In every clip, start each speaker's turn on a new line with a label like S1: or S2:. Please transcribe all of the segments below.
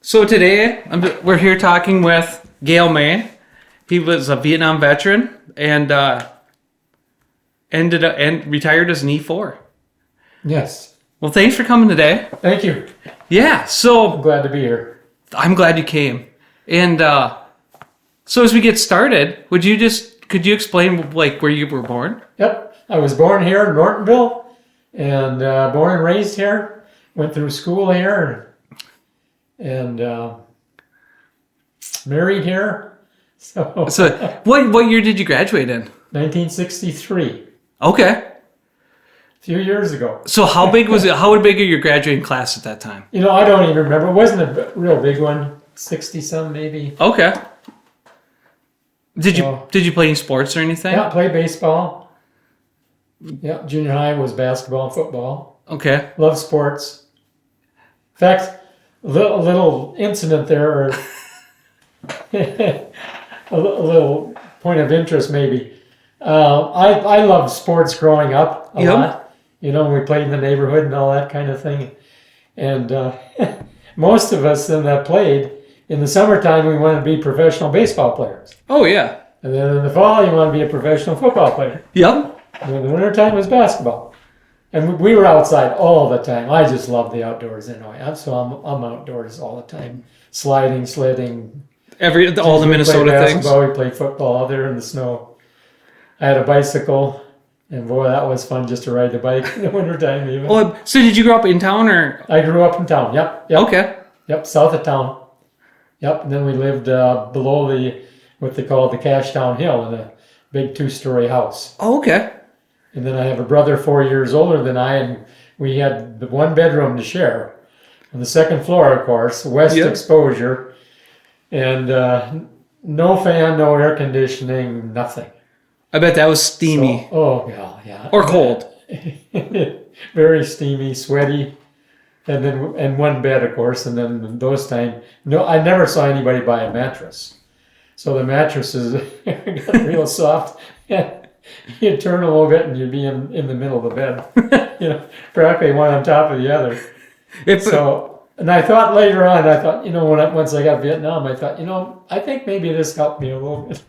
S1: So today we're here talking with Gale May. He was a Vietnam veteran and retired as an E4.
S2: Yes.
S1: Well, thanks for coming today.
S2: Thank you.
S1: Yeah, so
S2: I'm glad to be here.
S1: I'm glad you came. And so as we get started, could you explain like where you were born?
S2: Yep. I was born here in Ortonville and born and raised here. Went through school here and married here. So
S1: What year did you graduate in?
S2: 1963.
S1: Okay.
S2: A few years ago.
S1: So how big was it? How big are your graduating class at that time?
S2: I don't even remember. It wasn't a real big one. 60-some maybe.
S1: Okay. Did you play any sports or anything?
S2: Yeah, played baseball. Yeah, junior high was basketball and football.
S1: Okay.
S2: Love sports. In fact, a little incident there, or a little point of interest maybe. I loved sports growing up a lot. We played in the neighborhood and all that kind of thing. And most of us that played, in the summertime, we wanted to be professional baseball players.
S1: Oh, yeah.
S2: And then in the fall, you want to be a professional football player.
S1: Yep.
S2: And in the wintertime, it was basketball. And we were outside all the time. I just love the outdoors anyway. So I'm outdoors all the time. Sliding, sledding.
S1: All the Minnesota things.
S2: We played football out there in the snow. I had a bicycle. And boy, that was fun just to ride the bike in the wintertime even.
S1: Oh, so did you grow up in town or?
S2: I grew up in town, yep.
S1: Okay.
S2: Yep, south of town. Yep, and then we lived below what they call the Cashtown Hill in a big 2-story house.
S1: Oh, okay.
S2: And then I have a brother 4 years older than I, and we had the one bedroom to share. On the second floor, of course, west exposure, and no fan, no air conditioning, nothing.
S1: I bet that was steamy.
S2: So, yeah.
S1: Or cold.
S2: Very steamy, sweaty, and one bed, of course. And then those times, I never saw anybody buy a mattress. So the mattresses got real soft. You'd turn a little bit and you'd be in the middle of the bed, practically one on top of the other. And I thought later on, once I got Vietnam, I thought, I think maybe this helped me a little bit.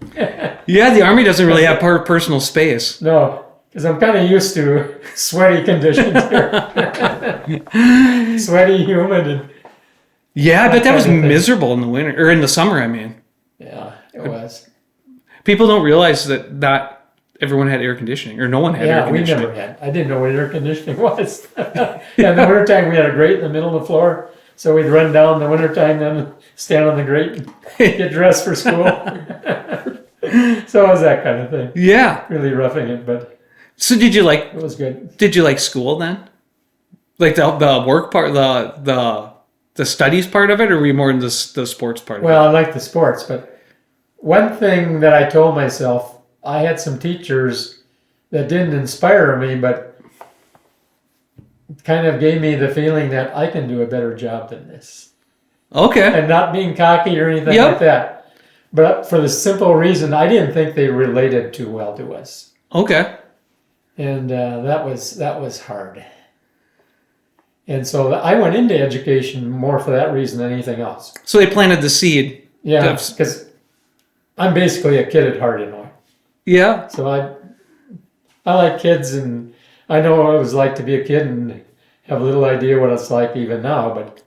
S1: Yeah, the Army doesn't really have personal space.
S2: No, because I'm kind of used to sweaty conditions here. Sweaty, humid. And
S1: yeah, I bet that was miserable in the winter, or in the summer, I mean.
S2: Yeah, it was.
S1: People don't realize that not everyone had air conditioning, or no one had air conditioning.
S2: We never had. I didn't know what air conditioning was. In the wintertime, we had a grate in the middle of the floor. So we'd run down in the wintertime, then stand on the grate and get dressed for school. So it was that kind of thing.
S1: Yeah.
S2: Really roughing it, but
S1: so it
S2: was good.
S1: Did you like school then? Like the work part, the studies part of it, or were you more in the sports part of it?
S2: Well, I like the sports, but one thing that I told myself, I had some teachers that didn't inspire me, but kind of gave me the feeling that I can do a better job than this.
S1: Okay.
S2: And not being cocky or anything like that. But for the simple reason, I didn't think they related too well to us.
S1: Okay.
S2: And that was hard. And so I went into education more for that reason than anything else.
S1: So they planted the seed.
S2: Yeah, because I'm basically a kid at heart,
S1: Yeah.
S2: So I like kids, and I know what it was like to be a kid and have a little idea what it's like even now, but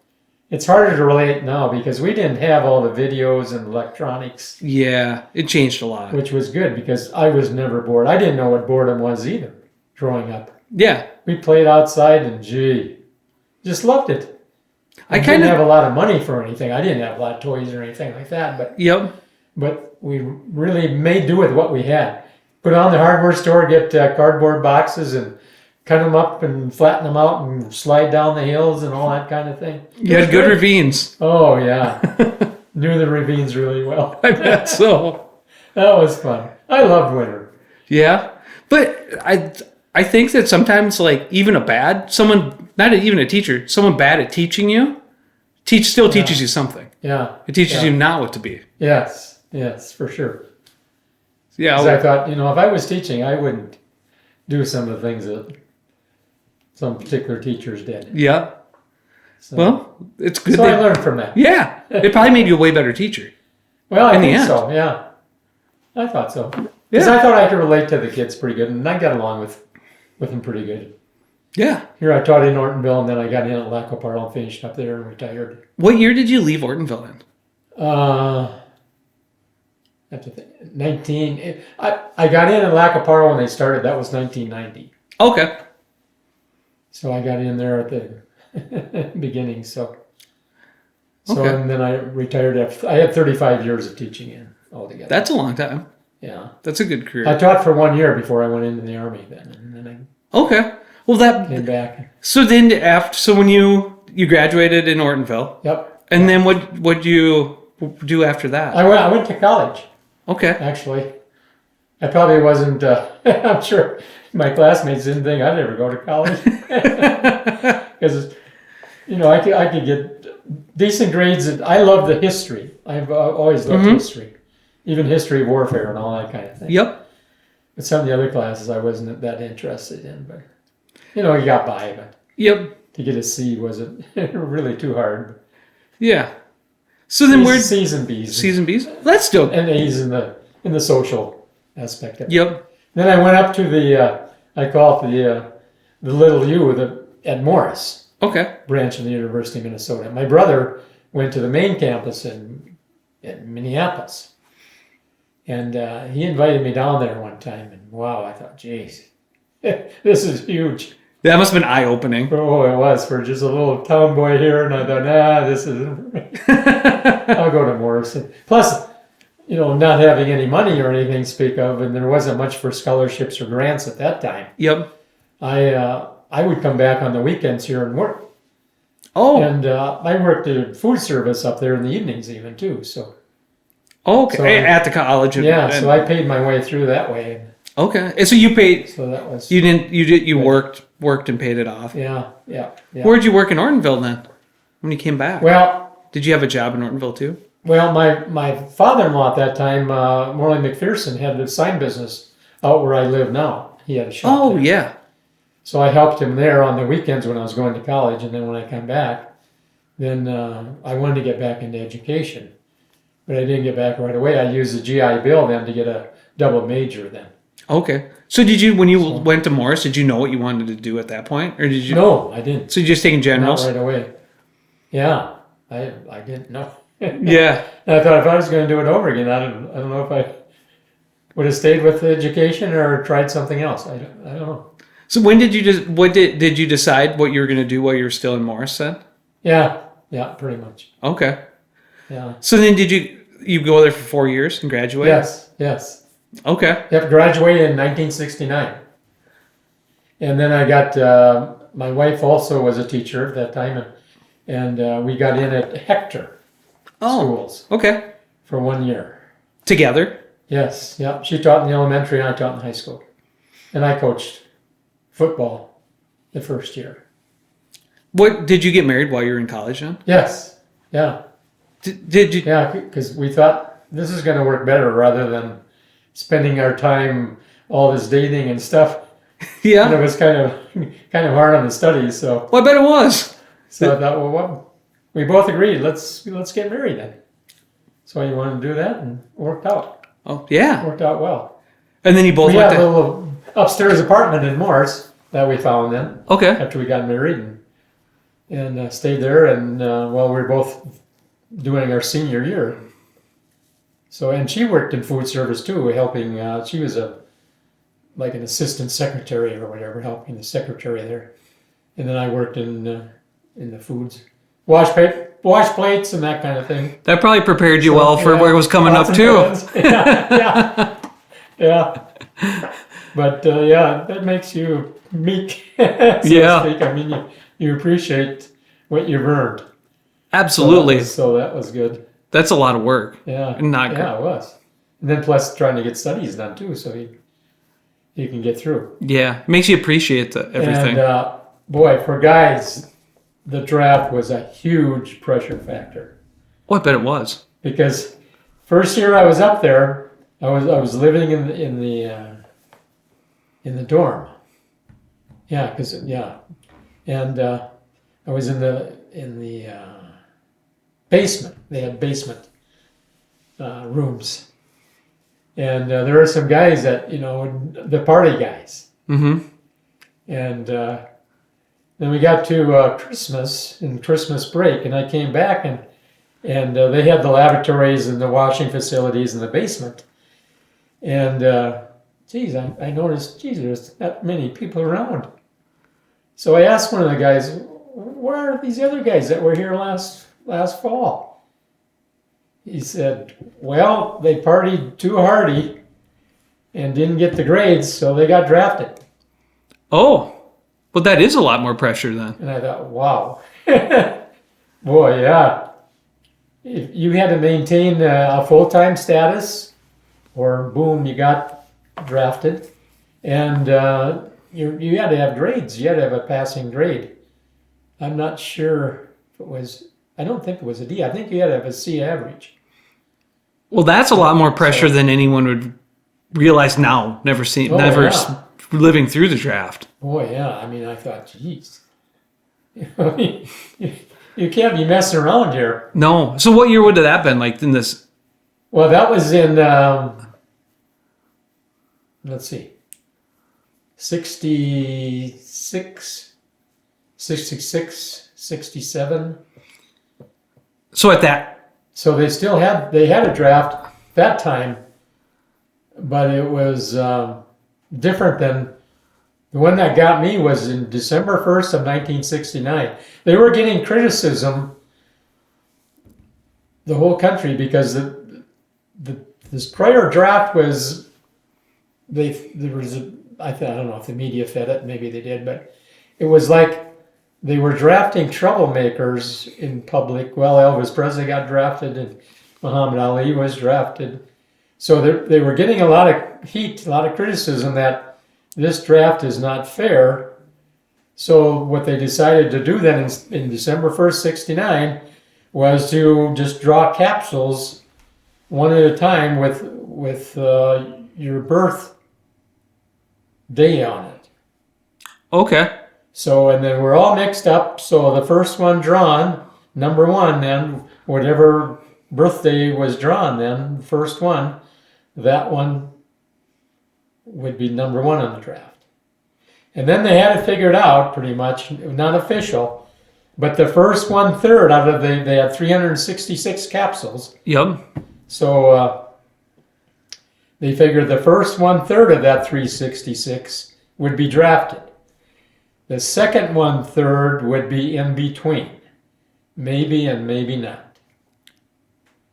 S2: it's harder to relate now because we didn't have all the videos and electronics.
S1: Yeah, it changed a lot.
S2: Which was good because I was never bored. I didn't know what boredom was either growing up.
S1: Yeah.
S2: We played outside and just loved it. I didn't have a lot of money for anything. I didn't have a lot of toys or anything like that, but we really made do with what we had. Put on the hardware store, get cardboard boxes and cut them up and flatten them out and slide down the hills and all that kind of thing.
S1: You had good ravines.
S2: Oh, yeah. Knew the ravines really well.
S1: I bet so.
S2: That was fun. I loved winter.
S1: Yeah. But I think that sometimes, like, even not even a teacher, someone bad at teaching you, still teaches you something.
S2: Yeah.
S1: It teaches you not what to be.
S2: Yes, for sure.
S1: Yeah.
S2: I thought, if I was teaching, I wouldn't do some of the things that some particular teachers did.
S1: Yeah.
S2: So,
S1: Well, it's good.
S2: so I learned from that.
S1: Yeah, it probably made you a way better teacher.
S2: Well, I
S1: in the
S2: think
S1: end.
S2: so. Yeah, I thought so. Because I thought I could relate to the kids pretty good, and I got along with them pretty good.
S1: Yeah.
S2: Here I taught in Ortonville, and then I got in at Lac-Qui-Parle and finished up there and retired.
S1: What year did you leave Ortonville in?
S2: I have to think. I got in at Lac-Qui-Parle when they started. That was 1990.
S1: Okay.
S2: So I got in there at the beginning. So
S1: Okay.
S2: and then I retired after. I had 35 years of teaching in altogether.
S1: That's a long time.
S2: Yeah.
S1: That's a good career.
S2: I taught for 1 year before I went into the Army then, and then
S1: Okay. Well,
S2: I came back.
S1: So then when you graduated in Ortonville,
S2: Yep.
S1: and then what'd you do after that?
S2: I went to college,
S1: Okay.
S2: actually. I probably wasn't, I'm sure my classmates didn't think I'd ever go to college. Because, I could get decent grades. I love the history. I've always loved history. Even history of warfare and all that kind of thing.
S1: Yep.
S2: But some of the other classes I wasn't that interested in. But, you got by. But
S1: Yep.
S2: to get a C wasn't really too hard.
S1: Yeah. So then where'd
S2: C's and B's.
S1: C's and B's? That's still.
S2: And A's in the social aspect of it.
S1: Yep.
S2: Then I went up to I call it the little U at Morris
S1: Okay.
S2: branch of the University of Minnesota. My brother went to the main campus in Minneapolis. And he invited me down there one time. And wow, I thought, geez, this is huge.
S1: That must have been eye-opening.
S2: Oh, it was for just a little town boy here. And I thought, this isn't for me. I'll go to Morris. And plus, not having any money or anything to speak of, and there wasn't much for scholarships or grants at that time.
S1: Yep.
S2: I would come back on the weekends here and work.
S1: Oh.
S2: And I worked at food service up there in the evenings even too. So
S1: Okay.
S2: So
S1: At the college.
S2: so I paid my way through that way.
S1: Okay. And so you paid.
S2: So that was
S1: You worked and paid it off.
S2: yeah.
S1: Where'd you work in Ortonville then? When you came back?
S2: Well,
S1: Did you have a job in Ortonville too?
S2: my father-in-law at that time, Morley McPherson, had a sign business out where I live now. He had a shop.
S1: Oh
S2: there.
S1: yeah.
S2: So I helped him there on the weekends when I was going to college, and then when I come back, then I wanted to get back into education, but I didn't get back right away. I used the GI Bill then to get a double major then.
S1: Okay. So when you went to Morris, did you know what you wanted to do at that point, or did you?
S2: No, I didn't.
S1: So you just taking generals?
S2: Not right away. Yeah, I didn't know.
S1: Yeah.
S2: And I thought if I was going to do it over again, I don't know if I would have stayed with education or tried something else. I don't know.
S1: So when did you did you decide what you were going to do while you were still in Morris then?
S2: Yeah, pretty much.
S1: Okay.
S2: Yeah.
S1: So then did you go there for 4 years and graduate?
S2: Yes.
S1: Okay.
S2: Yep, graduated in 1969. And then I got, my wife also was a teacher at that time, and we got in at Hector schools
S1: Okay.
S2: for 1 year.
S1: Together?
S2: Yes, yep. She taught in the elementary and I taught in high school. And I coached football the first year.
S1: What did you get married while you were in college then?
S2: Yes, yeah.
S1: Did you?
S2: Yeah, because we thought this is going to work better rather than spending our time all this dating and stuff.
S1: Yeah.
S2: And it was kind of hard on the studies, so.
S1: Well, I bet it was.
S2: So I thought, well, we both agreed. Let's get married then. So you wanted to do that, and it worked out.
S1: Oh yeah.
S2: Worked out well.
S1: And then you both
S2: We
S1: went
S2: had
S1: to.
S2: a little upstairs apartment in Morris that we found then
S1: Okay.
S2: after we got married, and stayed there. And we were both doing our senior year. So, and she worked in food service too, helping. She was like an assistant secretary or whatever, helping the secretary there. And then I worked in the foods, wash plates and that kind of thing.
S1: That probably prepared you well for where it was coming up too.
S2: Yeah. But that makes you meek, so to speak. I mean, you appreciate what you've earned.
S1: Absolutely.
S2: So that was good.
S1: That's a lot of work.
S2: Yeah.
S1: Not good.
S2: Yeah, it was. And then plus trying to get studies done too, so you can get through.
S1: Yeah, makes you appreciate everything.
S2: And boy, for guys, the draft was a huge pressure factor.
S1: Oh, I bet it was.
S2: Because first year I was up there, I was living in the dorm. Yeah, and I was in the basement. They had basement rooms, and there were some guys that the party guys.
S1: Mm-hmm.
S2: And then we got to Christmas and Christmas break, and I came back and they had the lavatories and the washing facilities in the basement. And I noticed, there's not many people around. So I asked one of the guys, "Where are these other guys that were here last fall?" He said, "Well, they partied too hardy and didn't get the grades, so they got drafted."
S1: Oh, well, that is a lot more pressure then.
S2: And I thought, wow. Boy, yeah. If you had to maintain a full-time status, or boom, you got drafted. And you had to have grades. You had to have a passing grade. I'm not sure if it was, I don't think it was a D. I think you had to have a C average.
S1: Well, that's a lot more pressure than anyone would realize now. Never living through the draft.
S2: Boy, yeah. I mean, I thought, geez. You can't be messing around here.
S1: No. So what year would that have been like in this?
S2: Well, that was in, let's see, 66, 67.
S1: So at that.
S2: So they had a draft that time, but it was different than the one that got me was in December 1st of 1969. They were getting criticism, the whole country, because this prior draft was, I don't know if the media fed it, maybe they did, but it was like they were drafting troublemakers in public. Well, Elvis Presley got drafted and Muhammad Ali was drafted. So they were getting a lot of heat, a lot of criticism that this draft is not fair. So what they decided to do then in December 1st, 69, was to just draw capsules one at a time with your birth day on it.
S1: Okay.
S2: So, and then we're all mixed up. So the first one drawn, number one, then whatever birthday was drawn then, the first one, that one would be number one on the draft. And then they had it figured out pretty much, not official, but the first 1/3 out of they had 366 capsules.
S1: Yep.
S2: So they figured the first 1/3 of that 366 would be drafted. The second 1/3 would be in between, maybe and maybe not.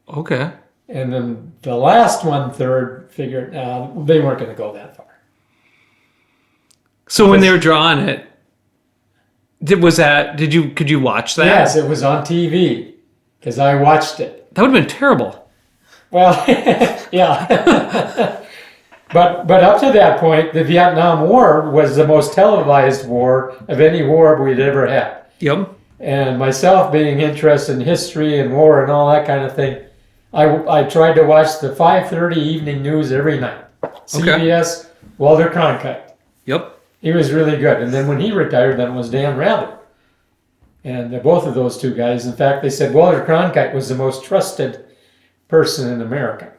S1: Okay.
S2: And then the last 1/3 figured they weren't going to go that far.
S1: So when they were drawing it, could you watch that?
S2: Yes, it was on TV because I watched it.
S1: That would have been terrible.
S2: Well, yeah. But up to that point, the Vietnam War was the most televised war of any war we'd ever had.
S1: Yep.
S2: And myself being interested in history and war and all that kind of thing, I tried to watch the 5:30 evening news every night. CBS, Walter Cronkite.
S1: Yep.
S2: He was really good. And then when he retired, then it was Dan Rather. And both of those two guys, in fact, they said Walter Cronkite was the most trusted person in America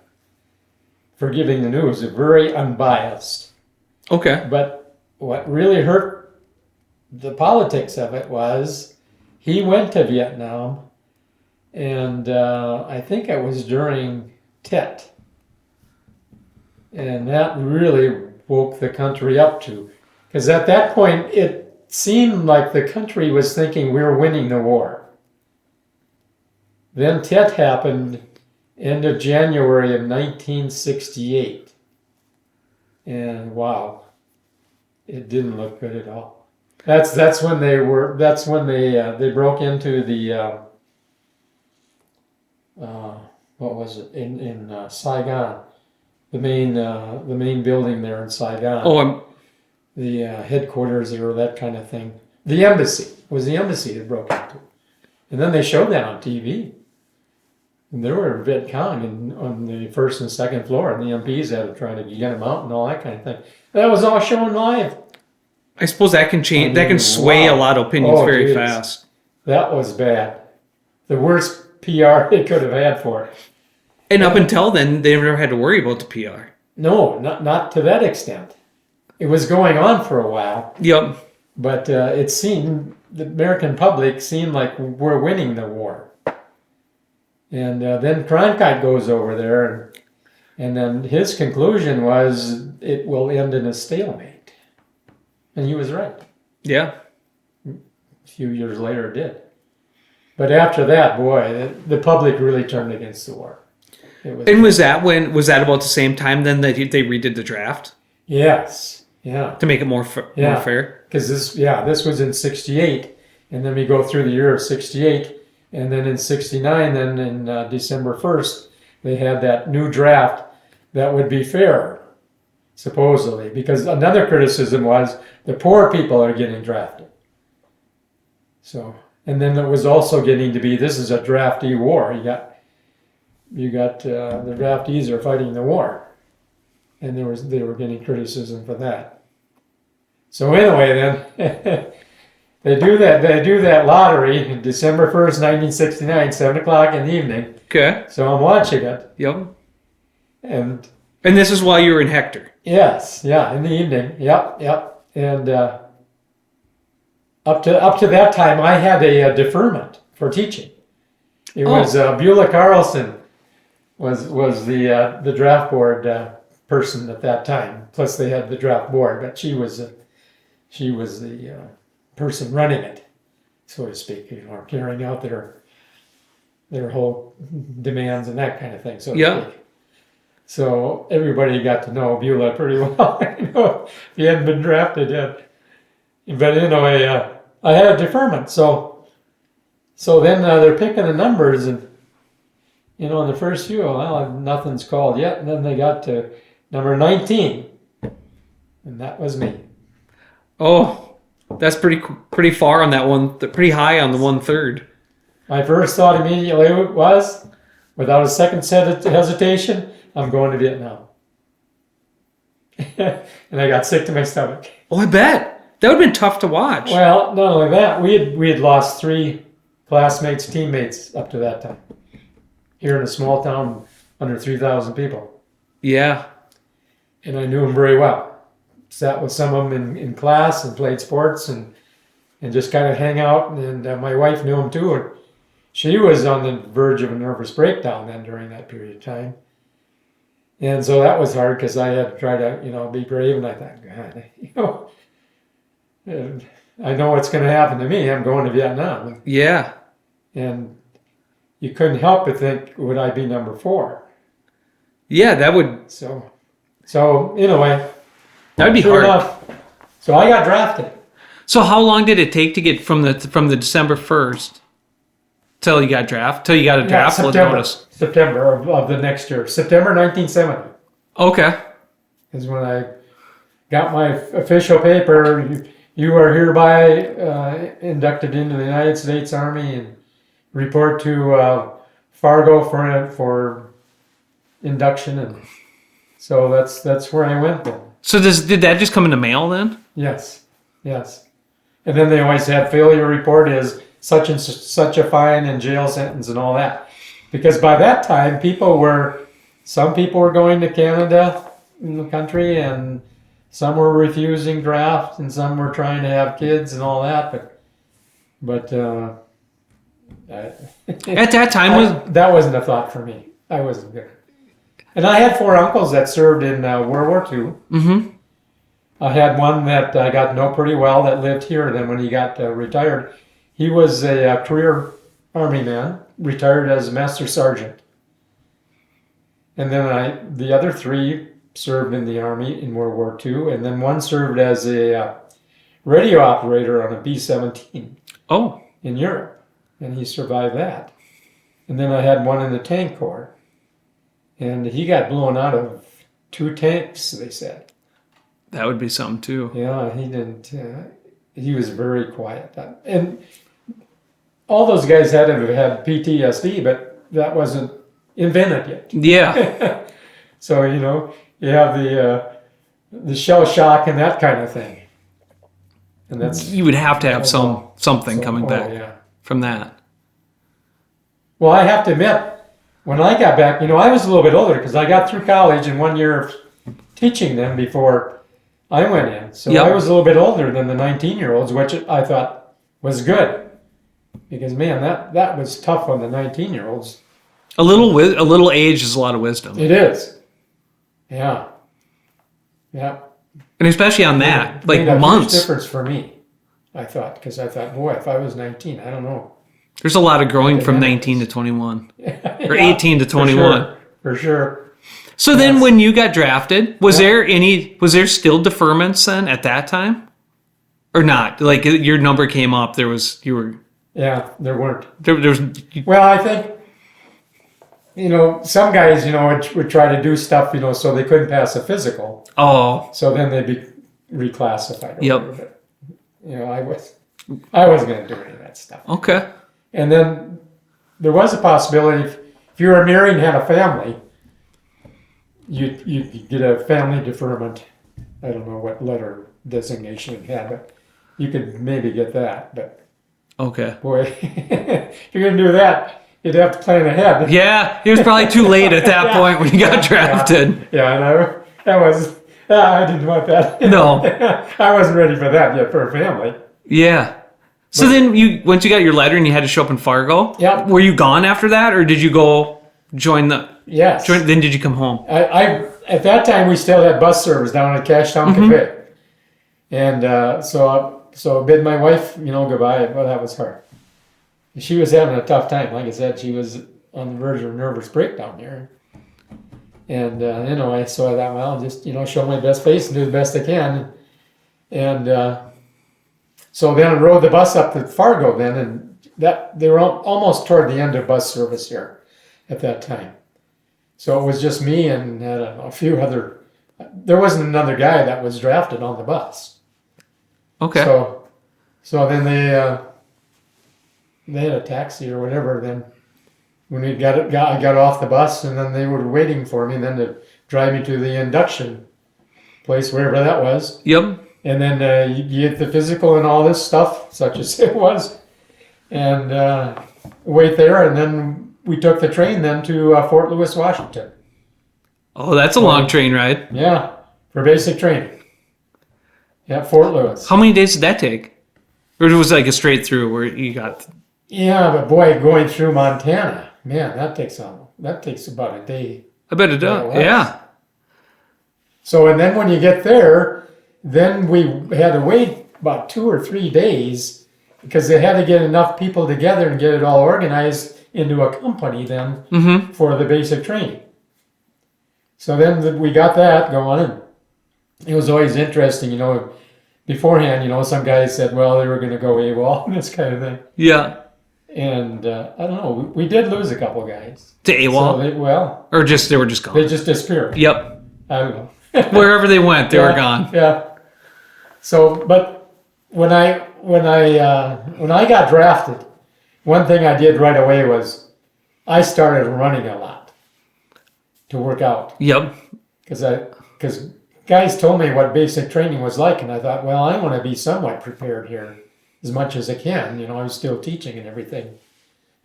S2: for giving the news, very unbiased.
S1: Okay.
S2: But what really hurt the politics of it was he went to Vietnam, and I think it was during Tet. And that really woke the country up to, because at that point it seemed like the country was thinking we were winning the war. Then Tet happened end of January of 1968. And wow, it didn't look good at all. That's when they broke into the what was it in Saigon, the main building there in Saigon.
S1: Oh,
S2: the headquarters or that kind of thing. The embassy. It was the embassy that broke into. And then they showed that on TV. And there were Viet Cong on the first and second floor, and the MPs had to try to get them out and all that kind of thing. That was all shown live.
S1: I suppose that can change. That can sway a lot of opinions very fast.
S2: That was bad. The worst PR they could have had for it.
S1: And up until then, they never had to worry about the PR.
S2: No, not to that extent. It was going on for a while,
S1: Yep.
S2: but it seemed, the American public seemed like we're winning the war. And then Cronkite goes over there, and then his conclusion was it will end in a stalemate. And he was right.
S1: Yeah.
S2: A few years later it did. But after that, boy, the public really turned against the war.
S1: And was that about the same time then that they redid the draft?
S2: Yes. Yeah.
S1: To make it more fair?
S2: Because this was in 68, and then we go through the year of 68, and then in 69, then in December 1st, they had that new draft that would be fair, supposedly. Because another criticism was the poor people are getting drafted. So, and then it was also getting to be, this is a draftee war. You got the draftees are fighting the war, and they were getting criticism for that. So anyway, then they do that lottery on December 1st, 1969, 7:00 in the evening.
S1: Okay.
S2: So I'm watching it.
S1: Yep.
S2: And
S1: this is while you were in Hector.
S2: Yes, yeah, in the evening. Yep. And up to that time, I had a deferment for teaching. It was Beulah Carlson was the draft board person at that time. Plus, they had the draft board, but she was the person running it, so to speak, carrying out their whole demands and that kind of thing, so to speak. So everybody got to know Beulah pretty well. If he hadn't been drafted yet. But anyway, I had a deferment. So then they're picking the numbers, and in the first few, well, nothing's called yet. And then they got to number 19, and that was me.
S1: Oh, that's pretty far on that one. Pretty high on the 1/3.
S2: My first thought immediately was, without a second hesitation, I'm going to Vietnam. And I got sick to my stomach.
S1: Oh, I bet. That would have been tough to watch.
S2: Well, not only that, we had lost 3 classmates, teammates up to that time. Here in a small town, under 3,000 people.
S1: Yeah.
S2: And I knew them very well. Sat with some of them in class and played sports and just kind of hang out. And my wife knew them too. And she was on the verge of a nervous breakdown then during that period of time. And so that was hard because I had to try to, be brave. And I thought, God, I know what's going to happen to me. I'm going to Vietnam.
S1: Yeah.
S2: And you couldn't help but think, would I be number 4?
S1: Yeah, that would.
S2: So anyway.
S1: That would be hard.
S2: Enough, so I got drafted.
S1: So how long did it take to get from the December 1st till you got drafted? Till you got a draft
S2: September of the next year. September 1970.
S1: Okay.
S2: Is when I got my official paper. You are hereby inducted into the United States Army and report to Fargo for induction, and so that's where I went then.
S1: So did that just come in the mail then?
S2: Yes. And then they always had failure report is such and such a fine and jail sentence and all that. Because by that time, some people were going to Canada in the country, and some were refusing draft, and some were trying to have kids and all that. But
S1: at that time
S2: that wasn't a thought for me. I wasn't there. And I had 4 uncles that served in World War II.
S1: Mm-hmm.
S2: I had one that I got to know pretty well that lived here. Then when he got retired, he was a career Army man, retired as a Master Sergeant. And then the other 3 served in the Army in World War II, and then one served as a radio operator on a B-17 in Europe, and he survived that. And then I had one in the tank corps. And he got blown out of 2 tanks, they said.
S1: That would be something too.
S2: Yeah, he didn't. He was very quiet. And all those guys had PTSD, but that wasn't invented yet.
S1: Yeah.
S2: So, you have the shell shock and that kind of thing. And that's
S1: you would have to have something coming back.
S2: Yeah.
S1: from that?
S2: Well, I have to admit, when I got back, I was a little bit older because I got through college in 1 year of teaching them before I went in. So
S1: Yep.
S2: I was a little bit older than the 19-year-olds, which I thought was good. Because, man, that was tough on the 19-year-olds.
S1: A little age is a lot of wisdom.
S2: It is. Yeah. Yeah.
S1: And especially on that, like
S2: made a
S1: months.
S2: huge difference for me, I thought. Because I thought, boy, if I was 19, I don't know.
S1: There's a lot of growing from
S2: Yeah.
S1: 19 to 21. Or
S2: Yeah,
S1: 18 to 21.
S2: For sure.
S1: So then when you got drafted, was there still deferments then at that time? Or not? Like your number came up, there was
S2: Yeah, there weren't.
S1: there's
S2: Well, I think, some guys, would try to do stuff, so they couldn't pass a physical.
S1: oh,
S2: So then they'd be reclassified. Or
S1: Yep.
S2: whatever. But, I wasn't going to do any of that stuff.
S1: okay.
S2: And then there was a possibility if you were married and had a family, you could get a family deferment. I don't know what letter designation it had, but you could maybe get that. But
S1: Okay.
S2: boy, if you're going to do that, you'd have to plan ahead.
S1: Yeah, it was probably too late at that
S2: Yeah.
S1: point when you got drafted.
S2: Yeah, and I didn't want that.
S1: No.
S2: I wasn't ready for that yet for a family.
S1: Yeah. So then once you got your letter and you had to show up in Fargo,
S2: Yep.
S1: were you gone after that, or did you go join the?
S2: Yes.
S1: Then did you come home?
S2: I at that time we still had bus service down at Cashtown Cafe, and so I bid my wife goodbye. Well, that was hard. She was having a tough time. Like I said, she was on the verge of a nervous breakdown here, and so I thought, well, I'll just show my best face and do the best I can, and so then I rode the bus up to Fargo then, and that they were almost toward the end of bus service here at that time. So it was just me and a few other. There wasn't another guy that was drafted on the bus.
S1: Okay.
S2: So then they had a taxi or whatever. Then when I got off the bus, and then they were waiting for me then to drive me to the induction place, wherever that was.
S1: Yep.
S2: And then you get the physical and all this stuff, such as it was, and wait there, and then we took the train then to Fort Lewis, Washington.
S1: Oh, that's a long train ride.
S2: Yeah, for basic training. Yeah, Fort Lewis.
S1: How many days did that take? Or was it like a straight through where you got?
S2: Yeah, but boy, going through Montana, man, that takes about a day.
S1: I bet it does.
S2: less.
S1: Yeah.
S2: So, and then when you get there, then we had to wait about 2 or 3 days because they had to get enough people together and get it all organized into a company then for the basic training. So then we got that going, and it was always interesting, beforehand, some guys said, well, they were going to go AWOL and this kind of thing.
S1: Yeah.
S2: And I don't know, we did lose a couple guys.
S1: To AWOL?
S2: So
S1: or they were just gone?
S2: they just disappeared.
S1: Yep.
S2: I don't know.
S1: Wherever they went, they were gone.
S2: Yeah. So, but when I got drafted, one thing I did right away was I started running a lot to work out.
S1: Yep.
S2: Because guys told me what basic training was like, and I thought, well, I want to be somewhat prepared here as much as I can. I was still teaching and everything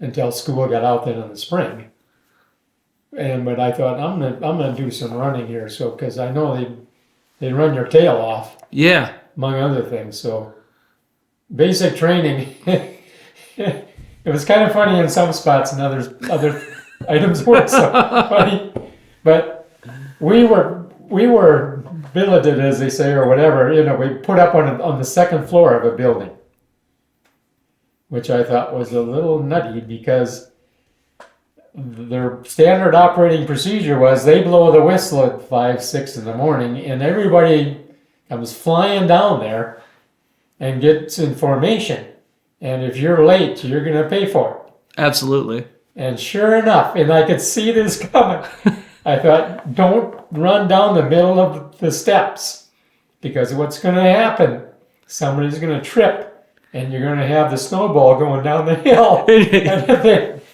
S2: until school got out then in the spring. But I thought I'm gonna do some running here, so because I know they run your tail off.
S1: Yeah.
S2: Among other things. So basic training. It was kind of funny in some spots, and other items weren't so funny. But we were billeted, as they say, or whatever. We put up on the second floor of a building, which I thought was a little nutty because their standard operating procedure was they blow the whistle at 5, 6 in the morning, and everybody comes flying down there and gets in formation. And if you're late, you're going to pay for it.
S1: Absolutely.
S2: And sure enough, and I could see this coming, I thought, don't run down the middle of the steps, because what's going to happen, somebody's going to trip, and you're going to have the snowball going down the hill.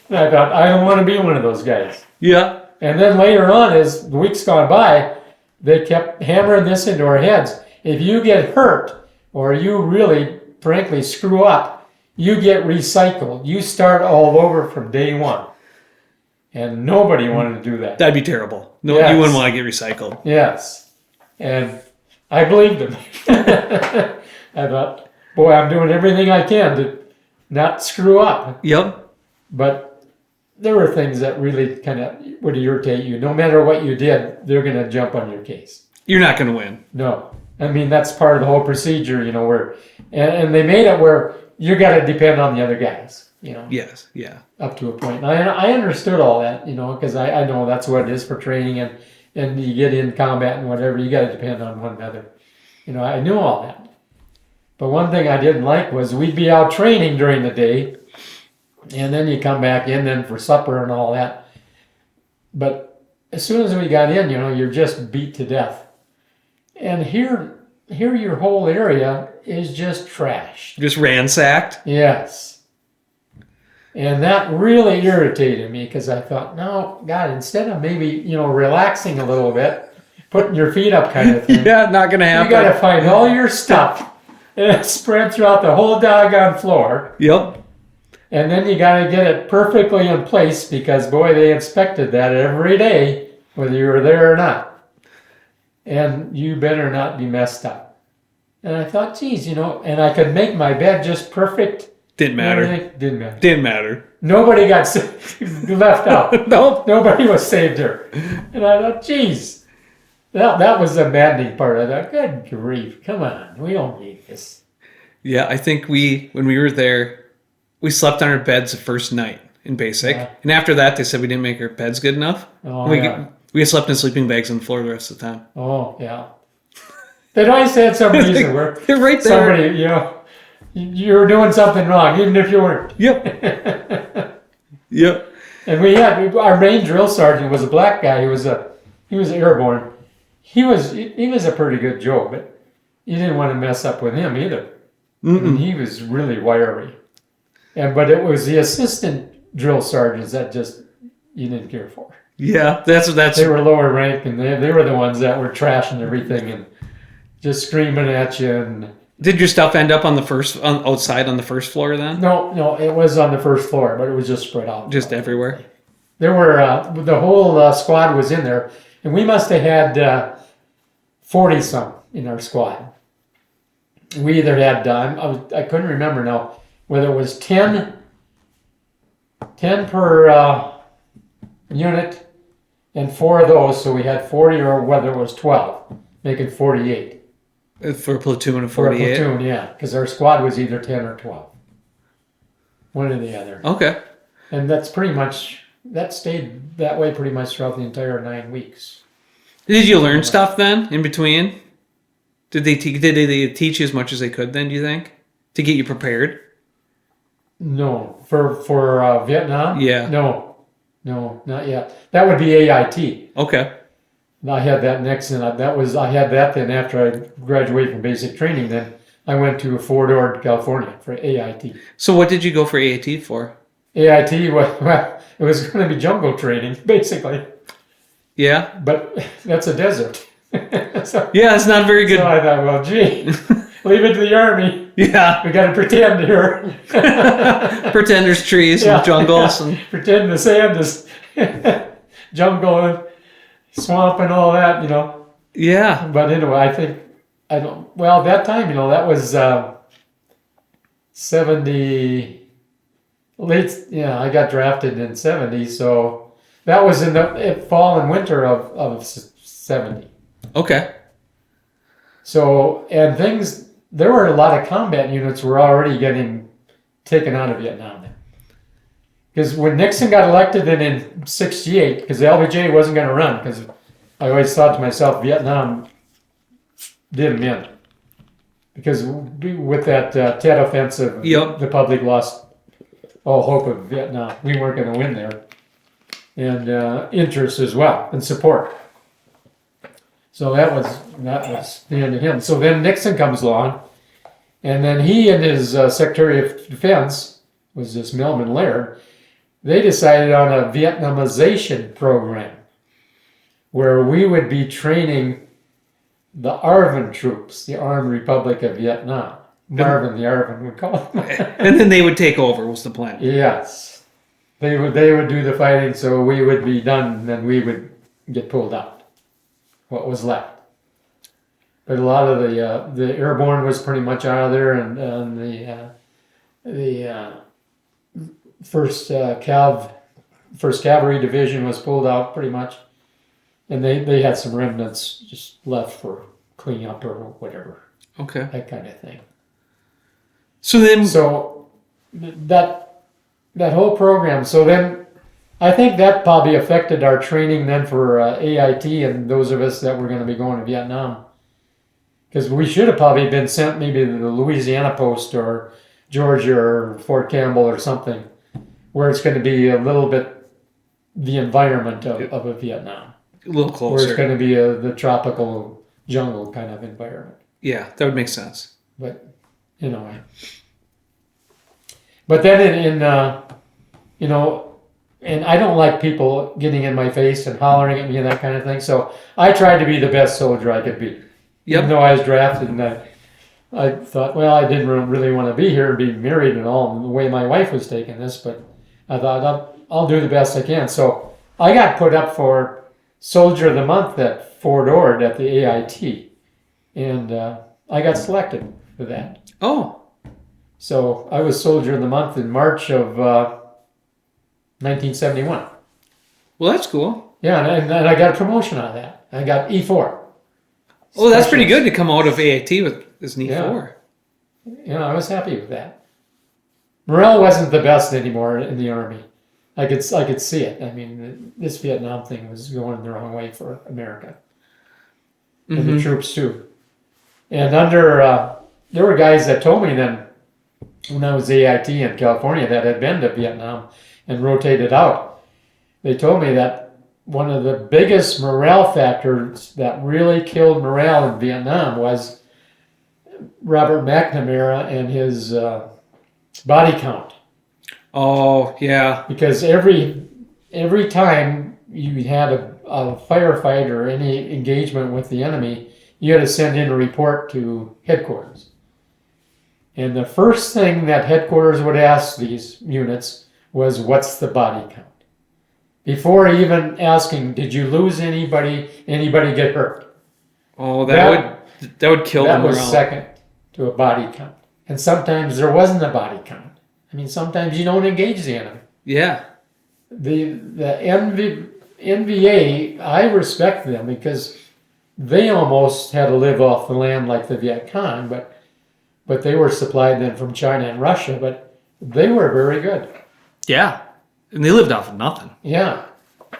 S2: And I thought, I don't want to be one of those guys.
S1: Yeah.
S2: And then later on, as the weeks gone by, they kept hammering this into our heads. If you get hurt, or you really, frankly, screw up, you get recycled. You start all over from day one. And nobody wanted to do that.
S1: That'd be terrible. No,
S2: Yes.
S1: you wouldn't want to get recycled.
S2: Yes. And I believed him. I thought, boy, I'm doing everything I can to not screw up.
S1: Yep.
S2: But there were things that really kind of would irritate you. No matter what you did, they're going to jump on your case.
S1: You're not going to win.
S2: No. I mean, that's part of the whole procedure, you know, where, and they made it where you got to depend on the other guys, you know.
S1: Yes. Yeah.
S2: Up to a point. And I understood all that, you know, because I know that's what it is for training, and you get in combat and whatever, you got to depend on one another. You know, I knew all that. But one thing I didn't like was we'd be out training during the day, and then you come back in then for supper and all that. But as soon as we got in, you know, you're just beat to death. And here your whole area is just trashed.
S1: Just ransacked.
S2: Yes. And that really irritated me because I thought, no, God, instead of maybe, you know, relaxing a little bit, putting your feet up kind of thing.
S1: Yeah, not going to happen.
S2: You got to find all your stuff and it's spread throughout the whole doggone floor.
S1: Yep.
S2: And then you got to get it perfectly in place because, boy, they inspected that every day, whether you were there or not. And you better not be messed up. And I thought, geez, you know, and I could make my bed just perfect.
S1: Didn't matter.
S2: Didn't matter.
S1: Didn't matter.
S2: Nobody got left out.
S1: Nope.
S2: Nobody was saved here. And I thought, geez, that was the maddening part. I thought, good grief, come on, we don't need this.
S1: Yeah, I think when we were there, we slept on our beds the first night in basic.
S2: Yeah.
S1: And after that, they said we didn't make our beds good enough.
S2: Oh,
S1: We slept in sleeping bags on the floor the rest of the time.
S2: Oh, yeah. They'd always had some reason where
S1: They're right there.
S2: somebody, you know, you were doing something wrong, even if you weren't.
S1: Yep. Yep.
S2: And we had our main drill sergeant was a black guy. He was airborne. He was a pretty good Joe, but you didn't want to mess up with him either. I mean, he was really wiry. But it was the assistant drill sergeants that just you didn't care for.
S1: Yeah, that's
S2: They were lower rank, and they were the ones that were trashing everything and just screaming at you. And
S1: Did your stuff end up outside on the first floor then?
S2: no, it was on the first floor, but it was just spread out.
S1: Just everywhere?
S2: There were the whole squad was in there, and we must have had 40 some in our squad. We either had I couldn't remember now whether it was 10 per unit, and 4 of those, so we had 40, or whether it was 12, making 48.
S1: For a platoon of
S2: For a
S1: 48?
S2: platoon, yeah, because our squad was either 10 or 12. One or the other.
S1: Okay.
S2: And that's pretty much, that stayed that way pretty much throughout the entire 9 weeks.
S1: Did you learn stuff then, in between? Did they teach you as much as they could then, do you think? To get you prepared?
S2: No. For Vietnam?
S1: Yeah.
S2: No, not yet. That would be AIT.
S1: Okay.
S2: I had that next, and I had that then after I graduated from basic training. Then I went to Fort Ord, California for AIT.
S1: So what did you go for AIT for?
S2: AIT, well, it was going to be jungle training, basically.
S1: Yeah?
S2: But that's a desert. So,
S1: Yeah, it's not very good.
S2: so I thought, well, gee, leave it to the Army.
S1: Yeah.
S2: We got to pretend here.
S1: Pretend there's trees
S2: Yeah.
S1: and jungles. And
S2: Pretend the sand is jungle and swamp and all that, you know.
S1: yeah.
S2: But anyway, well, that time, you know, that was 70, I got drafted in 70, so that was in the fall and winter of 70.
S1: Okay.
S2: So, and there were a lot of combat units were already getting taken out of Vietnam then. Because when Nixon got elected then in 68, because the LBJ wasn't going to run, because I always thought to myself, Vietnam did him in. Because with that Tet offensive,
S1: Yep.
S2: the public lost all hope of Vietnam. We weren't going to win there. And interest as well, and support. So that was the end of him. So then Nixon comes along, and then he and his Secretary of Defense, was this Melvin Laird, they decided on a Vietnamization program where we would be training the ARVN troops, the Armed Republic of Vietnam. Marvin the Arvin would call him.
S1: And then they would take over, was the plan.
S2: Yes. They would do the fighting, so we would be done, and then we would get pulled out, what was left. But a lot of the airborne was pretty much out of there, and the first cavalry division was pulled out pretty much, and they had some remnants just left for cleanup or whatever.
S1: Okay.
S2: That kind of thing.
S1: So then,
S2: that whole program. So then, I think that probably affected our training then for AIT and those of us that were going to be going to Vietnam. Because we should have probably been sent maybe to the Louisiana post or Georgia or Fort Campbell or something, where it's going to be a little bit the environment of a Vietnam.
S1: a little closer.
S2: Where it's going to be the tropical jungle kind of environment.
S1: Yeah, that would make sense.
S2: But, anyway. But then and I don't like people getting in my face and hollering at me and that kind of thing. So I tried to be the best soldier I could be.
S1: Yep.
S2: Even though I was drafted, and I thought, well, I didn't really want to be here and be married and all, and the way my wife was taking this, but I thought I'll do the best I can. So I got put up for Soldier of the Month at Fort Ord at the AIT, and I got selected for that.
S1: Oh.
S2: So I was Soldier of the Month in March of 1971.
S1: Well, that's cool.
S2: Yeah, and I got a promotion on that. I got E4.
S1: Oh, that's pretty good to come out of AIT with this an E4.
S2: Yeah, I was happy with that. Morale wasn't the best anymore in the Army. I could see it. I mean, this Vietnam thing was going the wrong way for America. And the troops too. And there were guys that told me then, when I was AIT in California, that had been to Vietnam and rotated out. They told me that one of the biggest morale factors that really killed morale in Vietnam was Robert McNamara and his body count.
S1: Oh, yeah.
S2: Because every time you had a firefight or any engagement with the enemy, you had to send in a report to headquarters. And the first thing that headquarters would ask these units was, what's the body count? Before even asking, did you lose anybody get hurt?
S1: Oh, that would kill the morale.
S2: That was second to a body count. And sometimes there wasn't a body count. I mean, sometimes you don't engage the enemy.
S1: Yeah.
S2: The NVA, I respect them because they almost had to live off the land like the Viet Cong, but they were supplied then from China and Russia, but they were very good.
S1: Yeah. And they lived off of nothing.
S2: Yeah.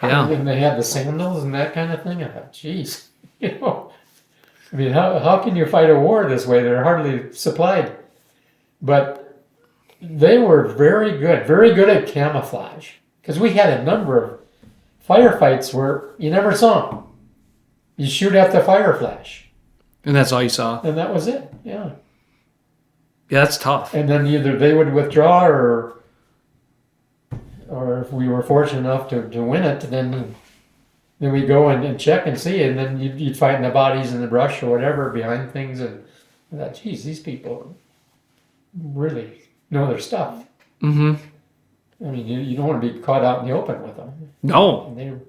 S1: Yeah.
S2: And they had the sandals and that kind of thing. I thought, geez, I mean, how can you fight a war this way? They're hardly supplied. But they were very good at camouflage. Because we had a number of firefights where you never saw them. You shoot at the fire flash.
S1: And that's all you saw?
S2: And that was it, yeah.
S1: Yeah, that's tough.
S2: And then either they would withdraw or if we were fortunate enough to win it, then we go and check and see, and then you'd find the bodies in the brush or whatever behind things, and I thought, geez, these people really know their stuff.
S1: Mm-hmm.
S2: I mean, you don't want to be caught out in the open with them.
S1: No.
S2: And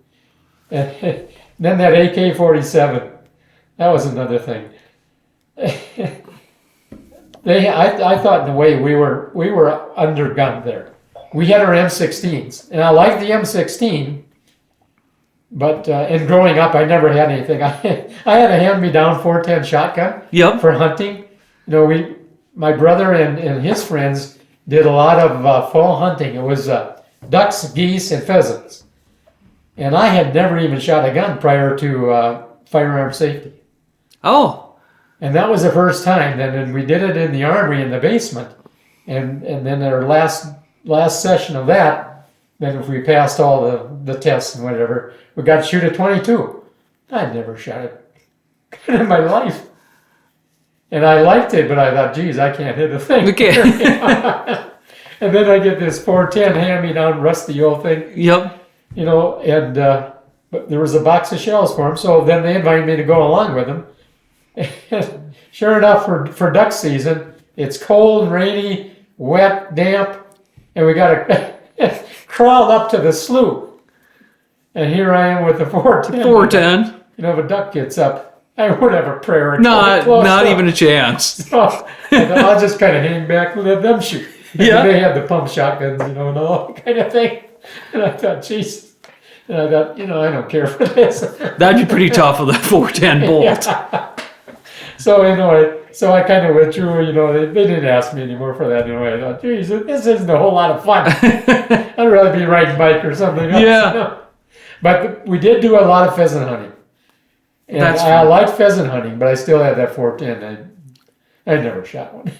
S2: then that AK-47, that was another thing. I thought in a way we were undergunned there. We had our M16s, and I liked the M16, but in growing up, I never had anything. I had a hand-me-down 410 shotgun for hunting. My brother and his friends did a lot of fall hunting. It was ducks, geese, and pheasants. And I had never even shot a gun prior to firearm safety.
S1: Oh.
S2: And that was the first time. And we did it in the armory in the basement. And then our last session of that, then if we passed all the tests and whatever, we got to shoot a 22. I'd never shot a gun in my life. And I liked it, but I thought, geez, I can't hit a thing.
S1: Okay.
S2: And then I get this 410 hand-me-down rusty old thing.
S1: Yep.
S2: But there was a box of shells for them, so then they invited me to go along with them. And sure enough, for duck season, It's cold and rainy, wet, damp, and we got to crawl up to the sloop. And here I am with the 410.
S1: 410.
S2: You know, if a duck gets up, I would have a prayer.
S1: Not even a chance.
S2: So I'll just kind of hang back and let them shoot.
S1: Yeah.
S2: They had the pump shotguns, you know, and all that kind of thing. And I thought, geez. And I thought, you know, I don't care for this.
S1: That'd be pretty tough with a 410 bolt.
S2: Yeah. So anyway, so I kind of withdrew, you know, they didn't ask me anymore for that anyway. I thought, geez, this isn't a whole lot of fun. I'd rather be riding bike or something else.
S1: Yeah.
S2: You know? But we did do a lot of pheasant hunting. And I liked pheasant hunting, but I still had that 410. I never shot one.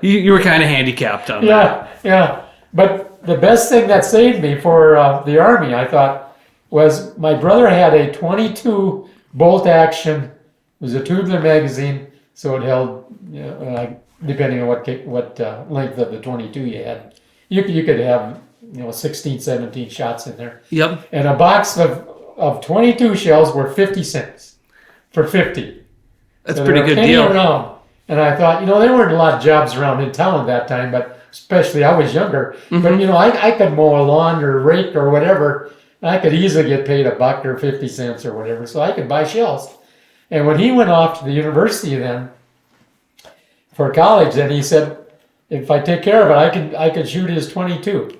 S1: You were kind of handicapped on that.
S2: Yeah. But the best thing that saved me for the Army, I thought, was my brother had a 22 bolt action. It was a tubular magazine, so it held, you know, depending on what length of the 22 you had, you could have, you know, 16, 17 shots in there.
S1: Yep.
S2: And a box of 22 shells were 50 cents for 50.
S1: That's a pretty good deal.
S2: Around. And I thought, you know, there weren't a lot of jobs around in town at that time, but especially I was younger.
S1: Mm-hmm.
S2: But, you know, I could mow a lawn or rake or whatever. I could easily get paid $1 or 50 cents or whatever, so I could buy shells. And when he went off to the university then for college, then he said, if I take care of it, I could shoot his 22.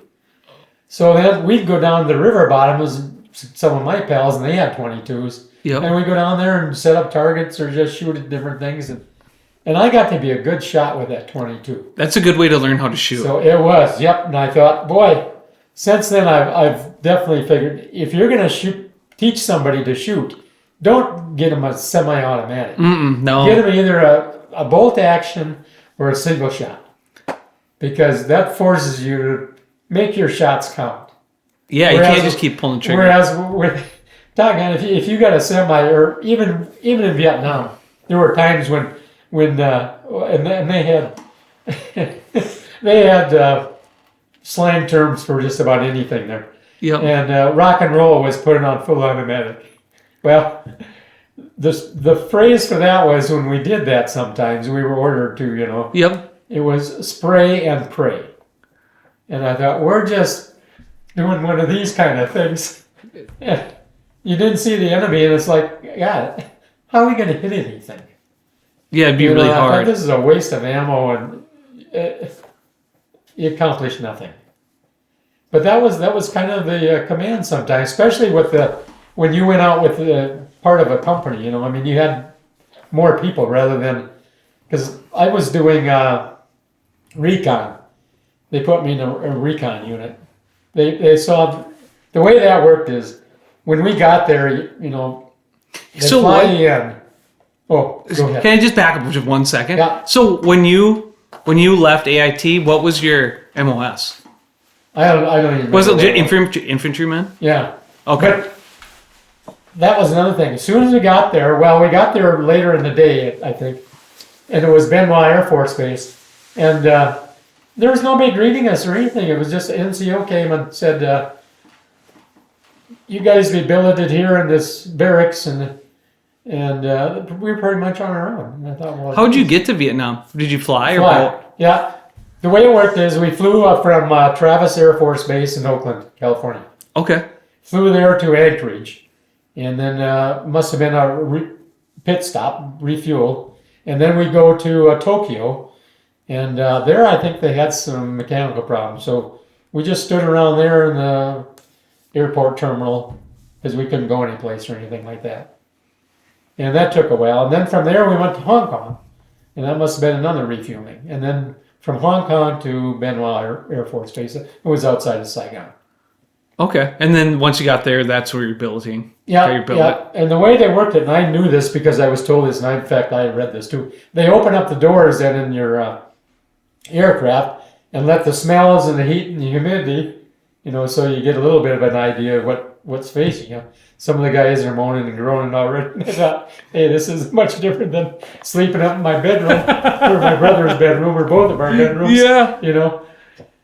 S2: So then we'd go down to the river bottom with some of my pals, and they had 22s.
S1: Yep.
S2: And we'd go down there and set up targets or just shoot at different things. And I got to be a good shot with that 22.
S1: That's a good way to learn how to shoot.
S2: So it was, yep. And I thought, boy, since then I've definitely figured if you're going to teach somebody to shoot, don't get them a semi-automatic.
S1: No.
S2: Get them either a bolt action or a single shot, because that forces you to make your shots count.
S1: Yeah, you can't just keep pulling the trigger.
S2: Whereas with doggone, if you got a semi, or even in Vietnam, there were times when they had they had slang terms for just about anything there.
S1: Yep.
S2: And rock and roll was put on full automatic. Well, the phrase for that was when we did that sometimes, we were ordered to, you know.
S1: Yep.
S2: It was spray and pray. And I thought, we're just doing one of these kind of things. And you didn't see the enemy, and it's like, God, how are we going to hit anything?
S1: Yeah, it'd be really
S2: I
S1: hard.
S2: thought this is a waste of ammo, and you accomplish nothing. But that was kind of the command sometimes, especially with when you went out with part of a company. You know, I mean, you had more people rather than, because I was doing Recon. They put me in a Recon unit. They saw the way that worked is when we got there, you know, they fly in. Oh, go ahead.
S1: Can I just back up just 1 second?
S2: Yeah.
S1: So when you left AIT, what was your MOS?
S2: I don't even remember.
S1: Was it infantryman?
S2: Yeah.
S1: Okay.
S2: But that was another thing. As soon as we got there, we got there later in the day, I think, and it was Benoit Air Force Base, and there was nobody greeting us or anything. It was just the NCO came and said, "You guys be billeted here in this barracks," and we were pretty much on our own. And I thought, well,
S1: how'd you get to Vietnam? Did you fly or boat?
S2: Yeah. The way it worked is we flew up from Travis Air Force Base in Oakland, California.
S1: Okay.
S2: Flew there to Anchorage, and then must have been a pit stop, refuel, and then we go to Tokyo, and there I think they had some mechanical problems, so we just stood around there in the airport terminal because we couldn't go anyplace or anything like that, and that took a while. And then from there we went to Hong Kong, and that must have been another refueling, and then from Hong Kong to Benoit Air Force Base. It was outside of Saigon.
S1: Okay. And then once you got there, that's where you're billeting.
S2: Yeah. And the way they worked it, and I knew this because I was told this, and in fact, I read this too. They open up the doors then in your aircraft and let the smells and the heat and the humidity, you know, so you get a little bit of an idea of what's facing you. Some of the guys are moaning and groaning already. And I thought, hey, this is much different than sleeping up in my bedroom or my brother's bedroom or both of our bedrooms.
S1: Yeah.
S2: You know,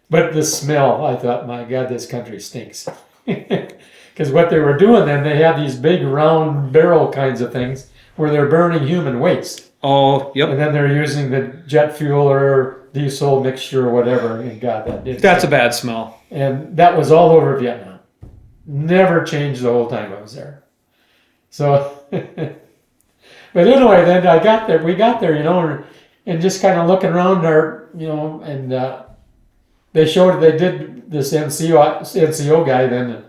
S2: but the smell, I thought, my God, this country stinks. Because what they were doing then, they had these big round barrel kinds of things where they're burning human waste.
S1: Oh, yep.
S2: And then they're using the jet fuel or diesel mixture or whatever. And God, that did.
S1: That's a bad smell.
S2: And that was all over Vietnam. Never changed the whole time I was there. So, but anyway, then we got there, and just kind of looking around and they did this NCO guy then.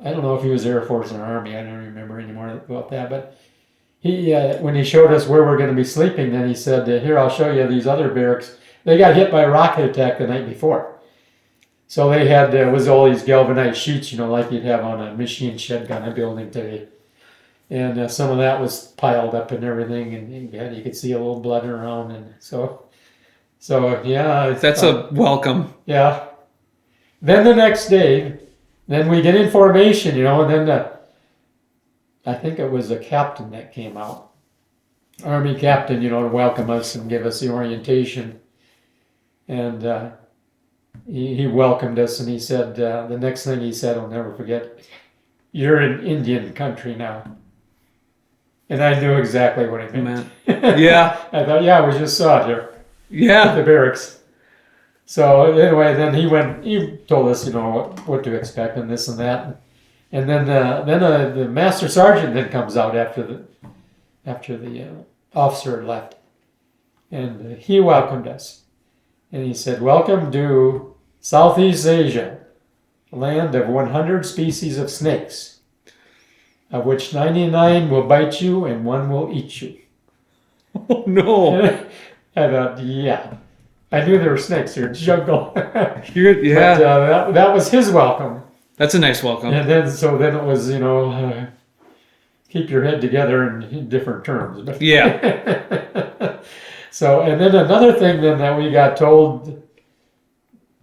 S2: I don't know if he was Air Force or Army. I don't remember anymore about that. But he, when he showed us where we're going to be sleeping, then he said, "Here, I'll show you these other barracks. They got hit by a rocket attack the night before, so they had was all these galvanized sheets, like you'd have on a machine shed kind of building today, and some of that was piled up and everything, and you could see a little blood around, and so yeah,
S1: that's a welcome.
S2: Yeah. Then the next day." Then we get in formation, and then I think it was a captain that came out, Army captain, to welcome us and give us the orientation. And he welcomed us, and he said, the next thing he said, I'll never forget, "You're in Indian country now." And I knew exactly what he meant.
S1: Yeah.
S2: I thought, yeah, we just saw it here.
S1: Yeah.
S2: At the barracks. So anyway, then he told us, what to expect and this and that, and then the master sergeant then comes out after the officer left, and he welcomed us, and he said, "Welcome to Southeast Asia, land of 100 species of snakes, of which 99 will bite you and 1 will eat you."
S1: Oh no!
S2: I thought, yeah. I knew there were snakes here in the jungle.
S1: Yeah.
S2: But that was his welcome.
S1: That's a nice welcome.
S2: And then it was, keep your head together in different terms.
S1: Yeah.
S2: So, and then another thing then that we got told